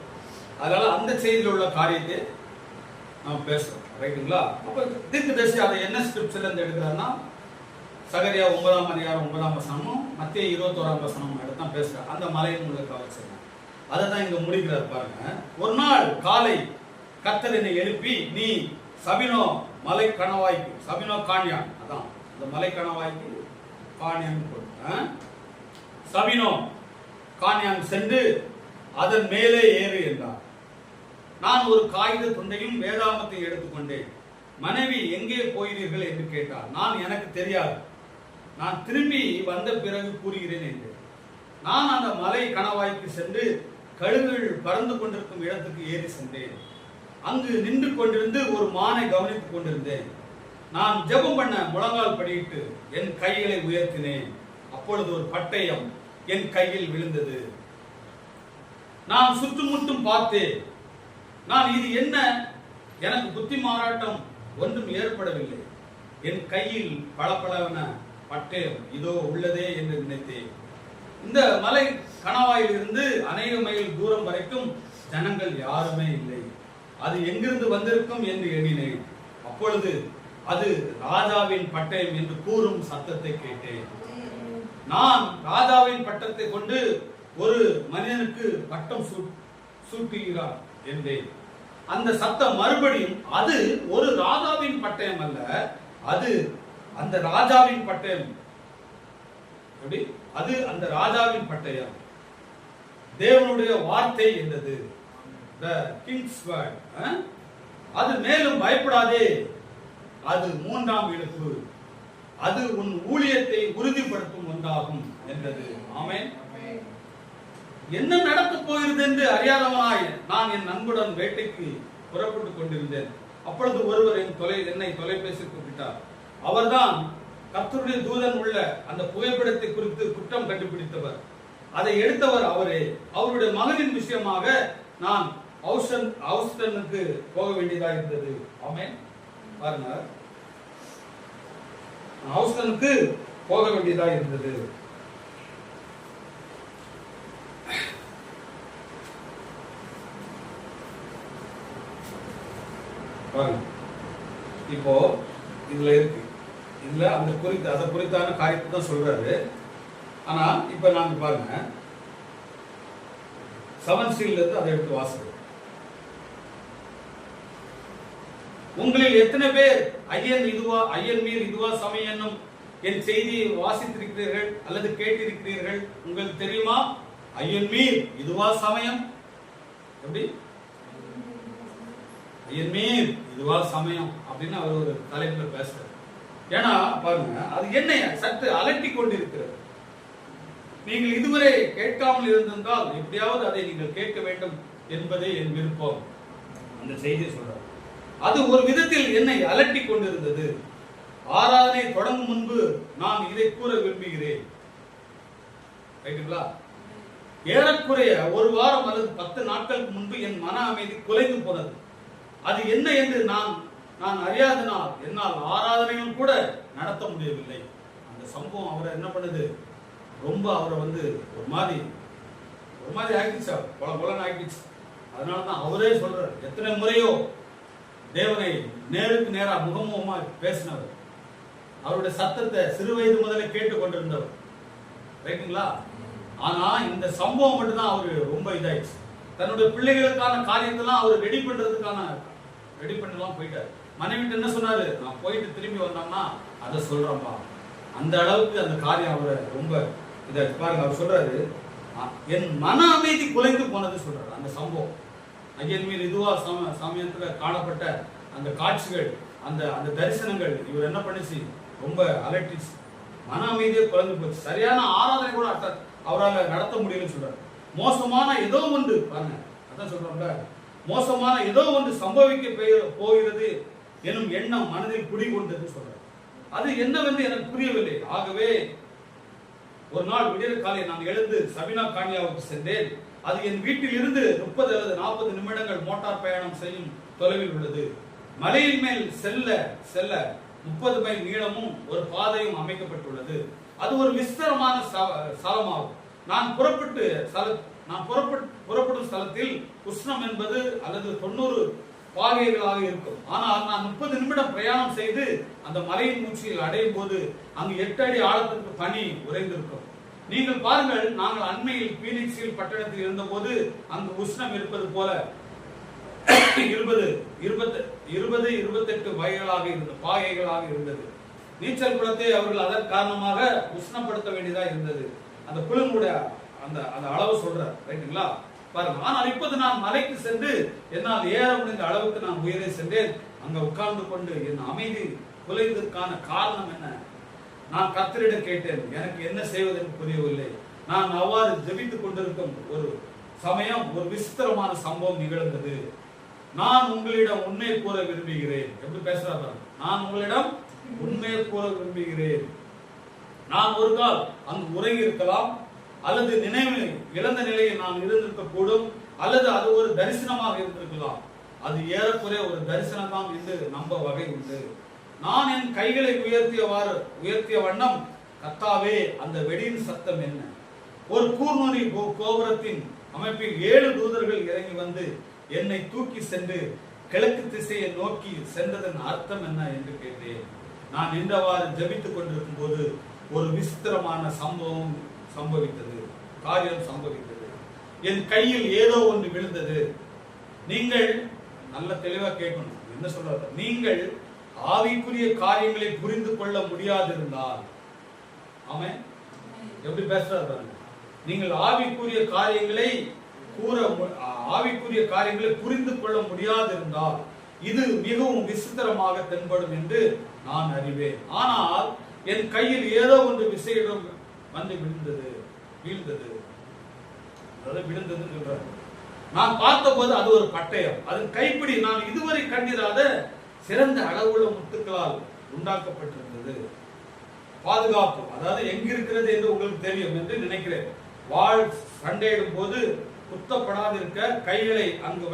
அதனால அந்த செய்தியில் உள்ள காரியத்தை நம்ம பேசுறோம். ரைட்டுங்களா? அப்ப தீர்க்கதரிசி அதை என்ன ஸ்கிரிப்சர்ல இருந்து எடுக்கிறாருன்னா சகரியா 9ஆம் அதிகாரம் 9ஆம் வசனமும் மத்திய 21ஆம் வசனமும் எடுத்தான் பேசுறாரு. அந்த மலையின் உள்ள கவர்ச்சி அதை தான் இங்க முடிக்கிறார் பாருங்க. ஒரு நாள் காலை கர்த்தர் என்னை எழுப்பி, நீ சபினோ மலை கணவாய்க்கு, சபினோ காணியான், அதான் இந்த மலை கணவாய்க்கு காணியான் சபினோ காணியான் சென்று அதன் மேலே ஏறு என்றார். நான் ஒரு காகித துண்டையும் வேதாமத்தை எடுத்துக்கொண்டேன். மனைவி எங்கே போகிறீர்கள் என்று கேட்டார். நான் எனக்கு தெரியாது, நான் திரும்பி வந்த பிறகு கூறுகிறேன் என்றேன். நான் அந்த மலை கணவாய்க்கு சென்று கழுகுகள் பறந்து கொண்டிருக்கும் இடத்துக்கு ஏறி சென்றேன். அங்கு நின்று கொண்டிருந்து ஒரு மானை கவனித்துக் கொண்டிருந்தேன். நான் ஜெபம் பண்ண முழங்கால் படியிட்டு என் கைகளை உயர்த்தினேன். அப்பொழுது ஒரு பட்டயம் என் கையில் விழுந்தது. நான் சுற்றுமுற்றும் பார்த்தேன். நான் இது என்ன, எனக்கு புத்தி மாறாட்டம் ஒன்றும் ஏற்படவில்லை. என் கையில் பளபளவென பட்டயம் இதோ உள்ளதே என்று நினைத்தேன். இந்த மலை கணவாயில் இருந்து அநேக மைல் தூரம் வரைக்கும் ஜனங்கள் யாருமே இல்லை. அது எங்கிருந்து வந்திருக்கும் என்று எண்ணினேன். அப்பொழுது அது ராஜாவின் பட்டயம் என்று கூறும் சத்தத்தை கேட்டேன். நான் ராஜாவின் பட்டத்தை கொண்டு ஒரு மனிதனுக்கு பட்டம் சூட்டுகிறார் என்றேன். அந்த சத்தம் மறுபடியும், அது ஒரு ராஜாவின் பட்டயம் அல்ல, அது அந்த ராஜாவின் பட்டயம். எப்படி? அது அந்த ராஜாவின் பட்டயம், தேவனுடைய வார்த்தை என்றது. The king's word. அது மேலும் பயப்படாதே, அது 3ஆம் இழுப்பு, அது உன் ஊழியத்தை உறுதிப்படுத்தும் ஒன்றாகும் என்றது. ஆமென். என்ன நடக்கப் போகிறது என்று அறியாதவனாய் நான் என் நண்புடன் வேட்டைக்கு புறப்பட்டுக் கொண்டிருந்தேன். அப்பொழுது ஒருவர் என்னை தொலைபேசி கூப்பிட்டார். அவர்தான் கர்த்தருடைய தூதன் உள்ள அந்த புகைப்படத்தை குறித்து குற்றம் கண்டுபிடித்தவர். அதை எடுத்தவர் அவரே. அவருடைய மகனின் விஷயமாக நான் ஹவுஸ்டனுக்கு போக வேண்டியதாக இருந்தது. ஆமென். பாருங்க, ஹவுஸ்டனுக்கு போக வேண்டியதாக இருந்தது. பாருங்க, இப்போ இதுல இருக்கு, இதுல அந்த அதை குறித்தான காரியத்தை தான் சொல்றாரு. ஆனா இப்ப நாங்க பாருங்க 7 சீல்ல இருந்து அதை எடுத்து வாசிக்கிறோம். உங்களில் எத்தனை பேர் ஐயன் மீர் இதுவா சமயம் என்னும் என் செய்தியை வாசித்திருக்கிறீர்கள் அல்லது கேட்டிருக்கிறீர்கள்? உங்களுக்கு தெரியுமா? ஐயன் மீர் இதுவா சமயம். எப்படி? ஐயன் மீர் இதுவா சமயம் அப்படின்னு அவர் ஒரு தலைப்புல பேசுறாரு. ஏன்னா பாருங்க, அது என்னைய சற்று அலட்டி கொண்டிருக்கிறது. நீங்கள் இதுவரை கேட்காமல் இருந்திருந்தால் எப்படியாவது அதை நீங்கள் கேட்க வேண்டும் என்பதே என் விருப்பம். அந்த செய்தியை சொல்றார். அது ஒரு விதத்தில் என்னை அலட்டி கொண்டிருந்தது. ஆராதனை தொடங்கும் முன்பு நான் இதை கூற விரும்புகிறேன். ரைட்டுங்களா? ஏறக்குறைய ஒரு வாரம் அல்லது 10 நாட்களுக்கு முன்பு என் மன அமைதி குலைந்து போனது. அது என்ன என்று நான் அறியாதனால் என்னால் ஆராதனையும் கூட நடத்த முடியவில்லை. அந்த சம்பவம் அவரை என்ன பண்ணுது, ரொம்ப அவரை ஒரு மாதிரி ஆகிடுச்சு, கொலன்னு ஆகிடுச்சு. அதனாலதான் அவரே சொல்றார், எத்தனை முறையோ தேவனை நேருக்கு நேரா முகமுகமா பேசினவர், அவருடைய சத்தத்தை சிறு வயது முதலே கேட்டுக் கொண்டிருந்தவர். ரைட்டுங்களா? ஆனா இந்த சம்பவம் மட்டும்தான் அவரு ரொம்ப இதாயிடுச்சு. தன்னுடைய பிள்ளைகளுக்கான காரியத்தெல்லாம் அவர் ரெடி பண்ணலாம் போயிட்டாரு. மனைவிட்டு என்ன சொன்னாரு, நான் போயிட்டு திரும்பி வந்தோம்னா அதை சொல்றேன்பா. அந்த அளவுக்கு அந்த காரியம் அவரை ரொம்ப இதாச்சு. பாருங்க, அவர் சொல்றாரு, என் மன அமைதி குலைந்து போனது சொல்றாரு. அந்த சம்பவம் ஐயன் மீது இதுவா சமயத்துல காணப்பட்ட அந்த காட்சிகள், அந்த தரிசனங்கள் இவர் என்ன பண்ணிச்சு, ரொம்ப அலட்டிச்சு. மன அமைதியே குலைந்து போச்சு. சரியான ஆராதனை கூட அவரால் நடத்த முடியலன்னு சொல்றாரு. மோசமான ஏதோ ஒன்று, பாருங்க அதான் சொல்றோம்ல, மோசமான ஏதோ ஒன்று சம்பவிக்க போகிறது எனும் எண்ணம் மனதில் குடிகொண்டது சொல்றாரு. அது என்னவென்று எனக்கு புரியவில்லை. ஆகவே ஒரு நாள் விடியற் காலை நான் எழுந்து சபினா காணியாவுக்கு சென்றேன். அது என் வீட்டில் இருந்து 30 அல்லது 40 நிமிடங்கள் மோட்டார் பயணம் செய்யும் தொலைவில் உள்ளது. மலையின் மேல் செல்ல 30 மைல் நீளமும் ஒரு பாதையும் அமைக்கப்பட்டுள்ளது. அது ஒரு விஸ்தரமான ஸ்தலமாகும். நான் புறப்படும் ஸ்தலத்தில் உஷ்ணம் என்பது அல்லது 90 பாகைகளாக இருக்கும். ஆனால் நான் 30 நிமிடம் பிரயாணம் செய்து அந்த மலையின் உச்சியில் அடையும் போது அங்கு 8 அடி ஆழத்திற்கு பனி உறைந்திருக்கும். நீங்கள் பாருங்கள், நாங்கள் அண்மையில் பீனிக்ஸில் பட்டணத்தில் இருந்தபோது அங்கு உஷ்ணம் இருப்பது போல 20-28 பாகைகளாக இருந்தது. நீச்சல் குளத்தை அவர்கள் அதன் காரணமாக உஷ்ணப்படுத்த வேண்டியதா இருந்தது. அந்த குளிருடைய அந்த அளவு சொல்றார், ரைட்டுங்களா? பாருங்க. ஆனால் இப்போது நான் மலைக்கு சென்று என்னால் ஏற முடிந்த அளவுக்கு நான் உயரே சென்றேன். அங்க உட்கார்ந்து கொண்டு என் அமைதி குலைந்ததற்கான காரணம் என்ன? நான் கர்த்தரிடம் கேட்டேன், எனக்கு என்ன செய்வதற்கு புரியவில்லை. நான் அவ்வாறு ஜெபித்துக் கொண்டிருக்கும் ஒரு சமயம் ஒரு விசித்திரமான சம்பவம் நிகழ்ந்தது. நான் உங்களிடம் உண்மை கூற விரும்புகிறேன். எப்படி பேசுறாரு? நான் உங்களிடம் உண்மை கூற விரும்புகிறேன். நான் ஒரு கால் அங்கு உறங்கி இருக்கலாம், அல்லது நினைவு இழந்த நிலையில் நான் இருந்திருக்க கூடும், அல்லது அது ஒரு தரிசனமாக இருந்திருக்கலாம். அது ஏறக்குறைய ஒரு தரிசனம் தான் என்று நம்ப வகை உண்டு. நான் என் கைகளை உயர்த்திய வண்ணம், கர்த்தாவே, அந்த வெடியின் சத்தம் என்ன? ஒரு கூர்நுனி கோபுரத்தின் அமைப்பில் 7 தூதர்கள் இறங்கி வந்து என்னை தூக்கி சென்று கிழக்கு திசையை நோக்கி சென்றதன் அர்த்தம் என்ன என்று கேட்டேன். நான் நின்றவாறு ஜெபித்துக் கொண்டிருக்கும் போது ஒரு விசித்திரமான காரியம் சம்பவித்தது. என் கையில் ஏதோ ஒன்று விழுந்தது. நீங்கள் நல்ல தெளிவா கேட்கணும், என்ன சொல்றாரு? நீங்கள் ஆவிக்குரிய காரியங்களை புரிந்து கொள்ள முடியாதிருந்தால், ஆமென், எப்படி பேசுறாரு? நீங்கள் ஆவிக்குரிய காரியங்களை புரிந்து கொள்ள முடியாதிருந்தால் இது மிகவும் விசித்திரமாக தென்படும் என்று நான் அறிவேன். ஆனால் என் கையில் ஏதோ ஒன்று விசையிடம் வந்து வீழ்ந்தது. நான் பார்த்தபோது அது ஒரு பட்டயம். அதன் கைப்பிடி நான் இதுவரை கண்டிராத சிறந்த அளவுள்ள முத்துக்களால் உண்டாக்கப்பட்டிருந்தது. பாதுகாப்பு, அதாவது எங்கிருக்கிறது என்று உங்களுக்கு தெரியும் என்று நினைக்கிறேன். வாள் சண்டையிடும் போது குத்தப்படாதிருக்க கைகளை அங்கு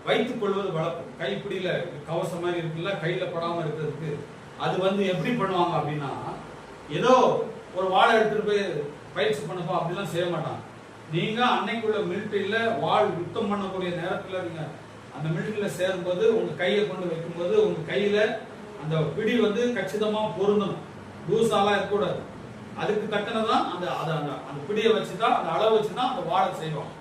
வைத்துக் கொள்வது வழக்கம். கைப்பிடியில கவசம் மாதிரி இருக்குல்ல, கையில படாம இருக்கிறதுக்கு. அது எப்படி பண்ணுவாங்க அப்படின்னா, ஏதோ ஒரு வாழை எடுத்துட்டு போய் பயிற்சி பண்ணப்போ அப்படிலாம் செய்ய மாட்டாங்க. நீங்க அன்னைக்குள்ள மிலிட்டரியில வாள் யுத்தம் பண்ணக்கூடிய நேரத்துல நீங்க அந்த மிலிட்டரியில சேரும்போது உங்க கையை கொண்டு வைக்கும்போது உங்க கையில அந்த பிடி கச்சிதமா பொருந்தணும். லூசாலாம் இருக்கக்கூடாது. அதுக்கு தக்கனதான் அந்த பிடியை வச்சுதான், அந்த அளவு வச்சுதான் அந்த வாழை செய்வாங்க.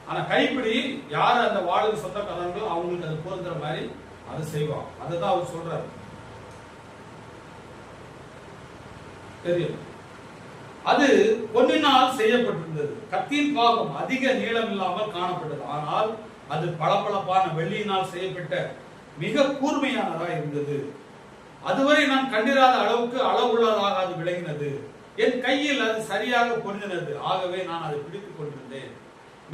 ஆனா கைப்பிடி யாரு அந்த வாழுக்கு சொந்தக்காரங்களோ அவங்களுக்கு அது பொருந்துற மாதிரி அதை செய்வாங்க. அதுதான் அவர் சொல்றாரு, தெரியும். அது பொன்னினால் செய்யப்பட்டிருந்தது. கத்தியின் பாகம் அதிக நீளம் இல்லாமல் காணப்பட்டது. ஆனால் அது பளபளப்பான வெள்ளியினால் செய்யப்பட்ட மிக கூர்மையானதா இருந்தது. அதுவரை நான் கண்டிராத அளவுக்கு அளவுள்ளதாக அது விளங்கினது. என் கையில் அது சரியாக பொருந்தினது. ஆகவே நான் அதை பிடித்துக் கொண்டிருந்தேன்.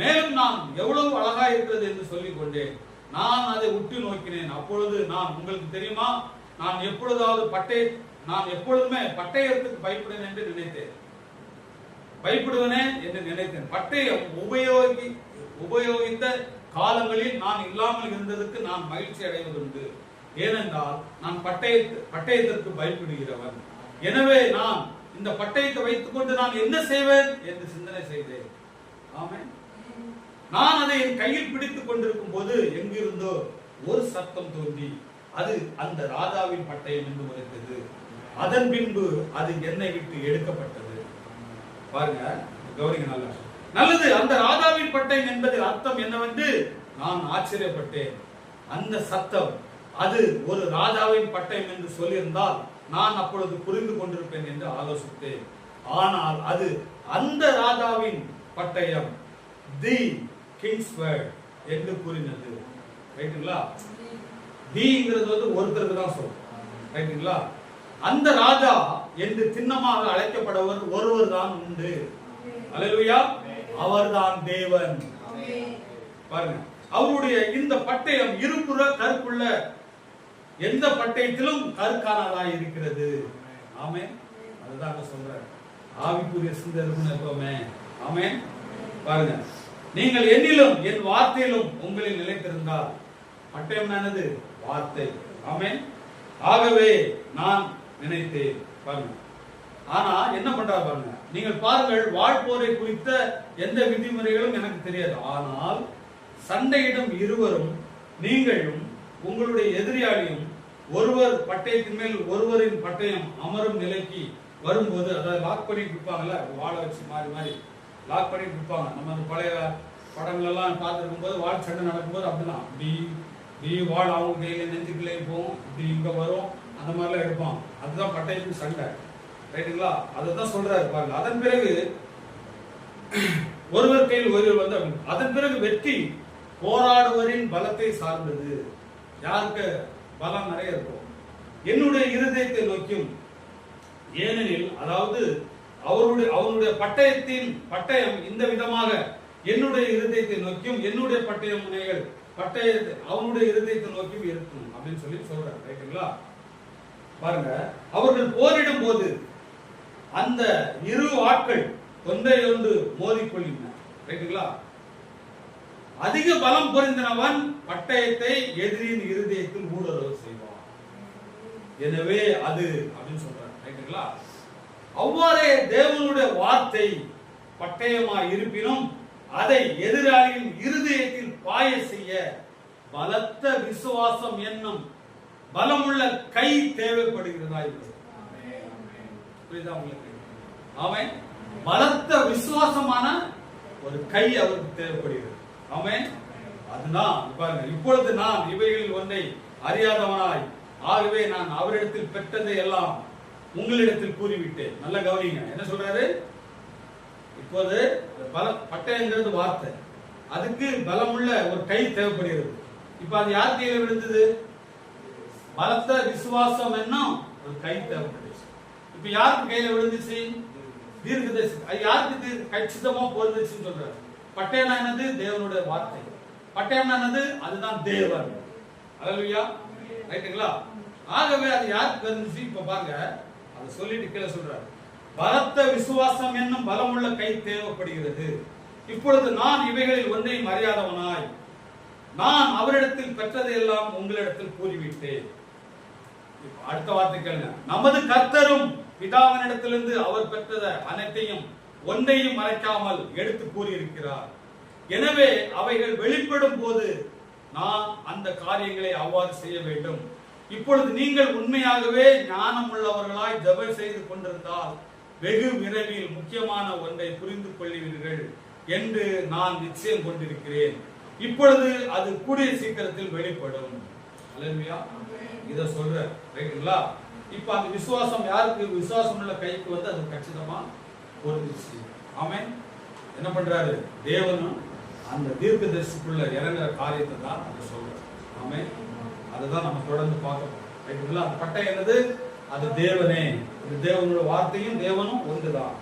மேலும் நான் எவ்வளவு அழகா இருக்கிறது என்று சொல்லிக் கொண்டேன். நான் அதை உற்று நோக்கினேன். அப்பொழுது நான், உங்களுக்கு தெரியுமா, நான் எப்பொழுதுமே பட்டயத்துக்கு பயப்படுவேன் என்று நினைத்தேன். பட்டயம் உபயோகித்த காலங்களில் நான் இல்லாமல் இருந்ததுக்கு நான் மகிழ்ச்சி அடைவதுண்டு. ஏனென்றால் நான் பட்டயத்திற்கு பயப்படுகிறவன். எனவே நான் இந்த பட்டயத்தை வைத்துக் கொண்டு நான் என்ன செய்வேன் என்று சிந்தனை செய்தேன். ஆமென். நான் அதை என் கையில் பிடித்துக் கொண்டிருக்கும் போது எங்கிருந்தோ ஒரு சத்தம் தோன்றி அது அந்த ராஜாவின் பட்டயம் என்று உரைத்தது. அதன் பின்பு அது என்னை விட்டு எடுக்கப்பட்டது. பாருங்க, கவனிங்க நல்லா. நல்லது. அந்த ராஜாவின் பட்டயம் என்பதில் அர்த்தம் என்னவென்று நான் ஆச்சரியப்பட்டேன். அந்த சத்தம் அது ஒரு ராஜாவின் பட்டயம் என்று சொல்லியிருந்தால் நான் அப்பொழுது புரிந்து கொண்டிருப்பேன் என்று ஆலோசித்தேன். ஆனால் அது அந்த ராஜாவின் பட்டயம், தி கிங்ஸ் வேர்ட் என்று கூறினது. ரைட்டுங்களா? டிங்கிறது ஒருத்தருக்கு தான் சொல்லும். ரைட்டுங்களா? அந்த ராஜா என்று திண்ணமாக அழைக்கப்படுவர் ஒருவர் தான் உண்டு. அல்லேலூயா. அவர்தான் தேவன். பாருங்க, அவருடைய இந்த பட்டயம் இருபுற கருப்புள்ள எந்த பட்டயத்திலும் கருக்கானதாய் இருக்கிறது. ஆமென். அதுதான் சொல்றேன், ஆவிக்குரிய சிந்தனை எப்பவுமே. ஆமென். பாருங்க, நீங்கள் என்னிலும் என் வார்த்தையிலும் உங்களில் நிலைத்திருந்தால், பட்டயம் என்னது? வார்த்தை. ஆமென். ஆகவே நான் நினைத்தேன். பாருங்க, ஆனா என்ன பண்றா பாருங்க, நீங்கள் பாருங்கள், வாழ்போரை குறித்த எந்த விதிமுறைகளும் எனக்கு தெரியாது. ஆனால் சண்டையிடும் இருவரும், நீங்களும் உங்களுடைய எதிரியாளியும், ஒருவர் பட்டயத்தின் மேல் ஒருவரின் பட்டயம் அமரும் நிலைக்கு வரும்போது, அதாவது லாக் பண்ணி கொடுப்பாங்கல்ல, வாழை வச்சு மாறி மாறி லாக் பண்ணி கொடுப்பாங்க. நம்ம அந்த பழைய படங்கள் எல்லாம் பார்த்துருக்கும் போது வாள் சண்டை நடக்கும்போது அப்படிதான், இப்படி வாள் அவங்க கையில நெஞ்சுக்குள்ளே போகும், இப்படி இங்க வரும், அந்த மாதிரிலாம் எடுப்பாங்க. அதுதான் பட்டயத்தின் சண்டை, ரைட்டுங்களா? அதுதான் சொல்றாரு பாருங்க. அதன் பிறகு ஒருவர் கையில் ஒருவர் வந்து, அதன் பிறகு வெற்றி போராடுவரின் பலத்தை சார்ந்தது. யாருக்கு பலம் நிறைய இருக்கும்? என்னுடைய இருதயத்தை நோக்கியும், ஏனெனில் அதாவது அவருடைய பட்டயம் இந்த விதமாக என்னுடைய இருதயத்தை நோக்கியும், என்னுடைய பட்டய முனைகள் அவனுடைய இருதயத்தை நோக்கியும் இருக்கும் அப்படின்னு சொல்லி சொல்றாரு, ரைட்டுங்களா? பாருங்க, அவர்கள் போரிடும் போது அந்த இரு ஆட்கள் ஒன்றையொன்று மோதிக்கொள்ளின, ரைட்டுங்களா? அதிக பலம் பொருந்தினவன் பட்டயத்தை எதிரின் இருதயத்தில் ஊடுருவ செய்வான். எனவே அது அப்படின்னு சொல்றாரு, ரைட்டுங்களா? அவ்வாறே தேவனுடைய வார்த்தை பட்டயமாய் இருப்பினும் அதை எதிராளியின் இருதயத்தில் பாய செய்ய பலத்த விசுவாசம் என்னும் பலமுள்ள கை தேவைப்படுகிறதா? புரியுதா உங்களுக்கு? ஆமென். பலத்த விசுவாசமான ஒரு கை அவருக்கு தேவைப்படுகிறது. ஆமென். அதுதான் பாருங்க, இப்பொழுது நான் இவைகளில் ஒன்றை அறியாதவனாய், ஆகவே நான் அவரிடத்தில் பெற்றதை எல்லாம் உங்களிடத்தில் கூறிவிட்டேன். நல்ல கவனிங்க, என்ன சொல்றாரு? இப்போது பட்டயங்கிறது வார்த்தை, அதுக்கு பலமுள்ள ஒரு கை தேவைப்படுகிறது. இப்ப அது யார் கையில விழுந்தது? பலத்த விசுவாசம் என்னும் ஒரு கை தேவைப்படுச்சு. இப்ப யாருக்கு கையில விழுந்துச்சு? தீர்க்கதரிசி. அது யாருக்கு கச்சிதமா பொருந்துச்சுன்னு சொல்றாரு. பட்டயம் என்னது? தேவனுடைய வார்த்தை. பட்டயம் என்னது? அதுதான் தேவன். அல்லேலூயா, ரைட்டுங்களா? ஆகவே அது யாருக்கு வந்துச்சு? இப்ப பாருங்க, அதை சொல்லிட்டு கீழே சொல்றாரு, பலத்த விசுவாசம் என்னும் பலமுள்ள கை தேவைப்படுகிறது. இப்பொழுது நான் இவைகளில் ஒன்றையும் அறியாதவனாய், நான் அவரிடத்தில் பெற்றதையெல்லாம் உங்களிடத்தில் கூறிவிட்டேன். அடுத்த வார்த்தை கேளுங்க. நமது கர்த்தரும் பிதாவினிடத்திலிருந்து அவர் பெற்றத அனைத்தையும் ஒன்றையும் மறைக்காமல் எடுத்து கூறியிருக்கிறார். எனவே அவைகள் வெளிப்படும் போது நான் அந்த காரியங்களை அவ்வாறு செய்ய வேண்டும். இப்பொழுது நீங்கள் உண்மையாகவே ஞானம் உள்ளவர்களாய் ஜெபம் செய்து கொண்டிருந்தால் வெகு விரைவில் முக்கியமான ஒன்றை புரிந்து கொள்வீர்கள் என்று நான் நிச்சயம் கொண்டிருக்கிறேன். இப்பொழுது அது கூடிய சீக்கிரத்தில் வெளிப்படும். அல்லேலூயா, இத சொல்ற, ரைட்டுங்களா? இப்ப அந்த விசுவாசம் யாருக்கு? விசுவாசம் உள்ள கைக்கு வந்து அது கச்சிதமா பொருந்துச்சு. ஆமென். என்ன பண்றாரு? தேவனும் அந்த தீர்க்கதரிசிக்குள்ள இறங்குற காரியத்தை தான் அது சொல்றாரு. ஆமென். அதுதான் நம்ம தொடர்ந்து பார்க்கணும், ரைட்டுங்களா? அந்த பட்டை என்னது? அது தேவனே. அது தேவனோட வார்த்தையும் தேவனும் ஒன்றுதான்,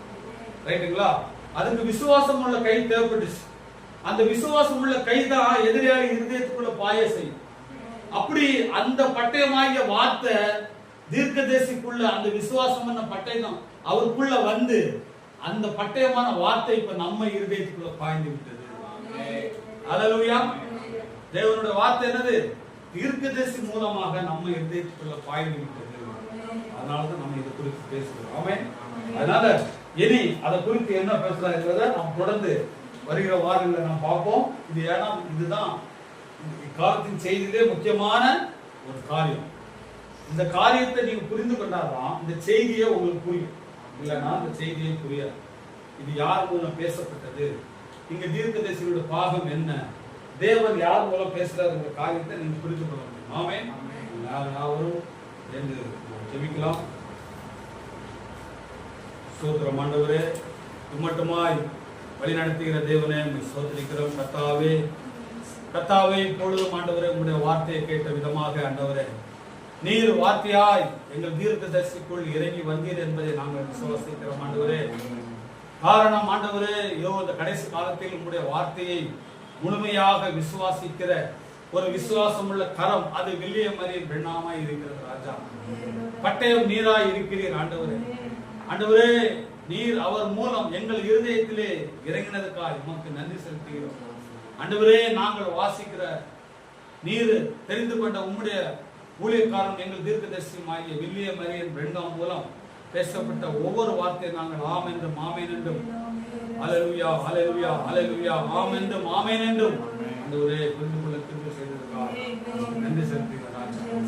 ரைட்டுங்களா? அதுக்கு விசுவாசம் உள்ள கை தேவைப்பட்டுச்சு. அந்த விசுவாசம் உள்ள கை தான் எதிராளி இருதயத்துக்குள்ள பாய செய்யும். அப்படி அந்த பட்டயமாகிய வார்த்தை தீர்க்கதரிசிக்குள்ள அந்த விசுவாசம் என்ன பட்டயம் அவருக்குள்ள வந்து அந்த பட்டயமான வார்த்தை இப்ப நம்ம இருதயத்துக்குள்ள பாய்ந்து விட்டது. அல்லேலூயா. தேவனுடைய வார்த்தை என்னது? தீர்க்கதரிசி மூலமாக நம்ம இருதயத்துக்குள்ள பாய்ந்து விட்டது. அதனாலதான் நம்ம இதை குறித்து பேசுகிறோம். ஆமென். அதனால இனி அதை குறித்து என்ன பேசுறோம் என்பதை நாம் தொடர்ந்து வருகிற வாரங்களில் நாம் பார்ப்போம். இது ஏன்னா இதுதான் காலத்தின் செய்தியிலே முக்கியமான ஒரு காரியம். இந்த காரியத்தை நீங்க புரிந்து கொண்டாதான் இந்த செய்தியை உங்களுக்கு புரியும். இல்லைன்னா இந்த செய்தியை புரியாது. இது யார் மூலம் பேசப்பட்டது, இங்க தீர்க்கதரிசியோட பாகம் என்ன, தேவன் யார் மூலம் பேசுறாருங்கிற காரியத்தை நீங்க புரிந்து கொள்ள முடியும். ஆமென். யாரும் என்று ஜெபிக்கலாம். ஸ்தோத்திரம் ஆண்டவரே, இம்மட்டுமாய் வழி நடத்துகிற தேவனே ஸ்தோத்திரிக்கிறோம். கர்த்தாவே இப்பொழுதும் ஆண்டவரே உங்களுடைய வார்த்தையை கேட்ட விதமாக ஆண்டவரே நீர் வார்த்தையாய் எங்கள் தீர்க்கதரிசிக்குள் இறங்கி வந்தீர் என்பதை நாங்கள் விசுவாசிக்கிறோம் ஆண்டவரே. காரணம் ஆண்டவரே, இந்த கடைசி காலத்தில் உங்களுடைய வார்த்தையை முழுமையாக விசுவாசிக்கிற ஒரு விசுவாசம் உள்ள கரம் அது வில்லியம் மரியன் பெண்ணாமாய் இருக்கிறது ராஜா. பட்டயம் நீராய் இருக்கிறீர் ஆண்டவரே. ஆண்டவரே, நீர் அவர் மூலம் எங்கள் இருதயத்திலே இறங்கினதுக்காக உமக்கு நன்றி செலுத்துகிறோம் ஆண்டவரே. நாங்கள் வாசிக்கிற நீர் தெரிந்து கொண்ட உம்முடைய ஊழியக்காரன் எங்கள் தீர்க்கதரிசியுமாகிய வில்லியம் மரியன் பிரெண்டாம் மூலம் பேசப்பட்ட ஒவ்வொரு வார்த்தையை நாங்கள் ஆம் என்றும் ஆமேன் என்றும் அல்லேலூயா அல்லேலூயா அல்லேலூயா ஆம் என்றும் ஆமேன் என்றும் அந்த ஒரே புரிந்து கொள்ள திரும்ப செய்ததற்காக நன்றி செலுத்துகிறேன்.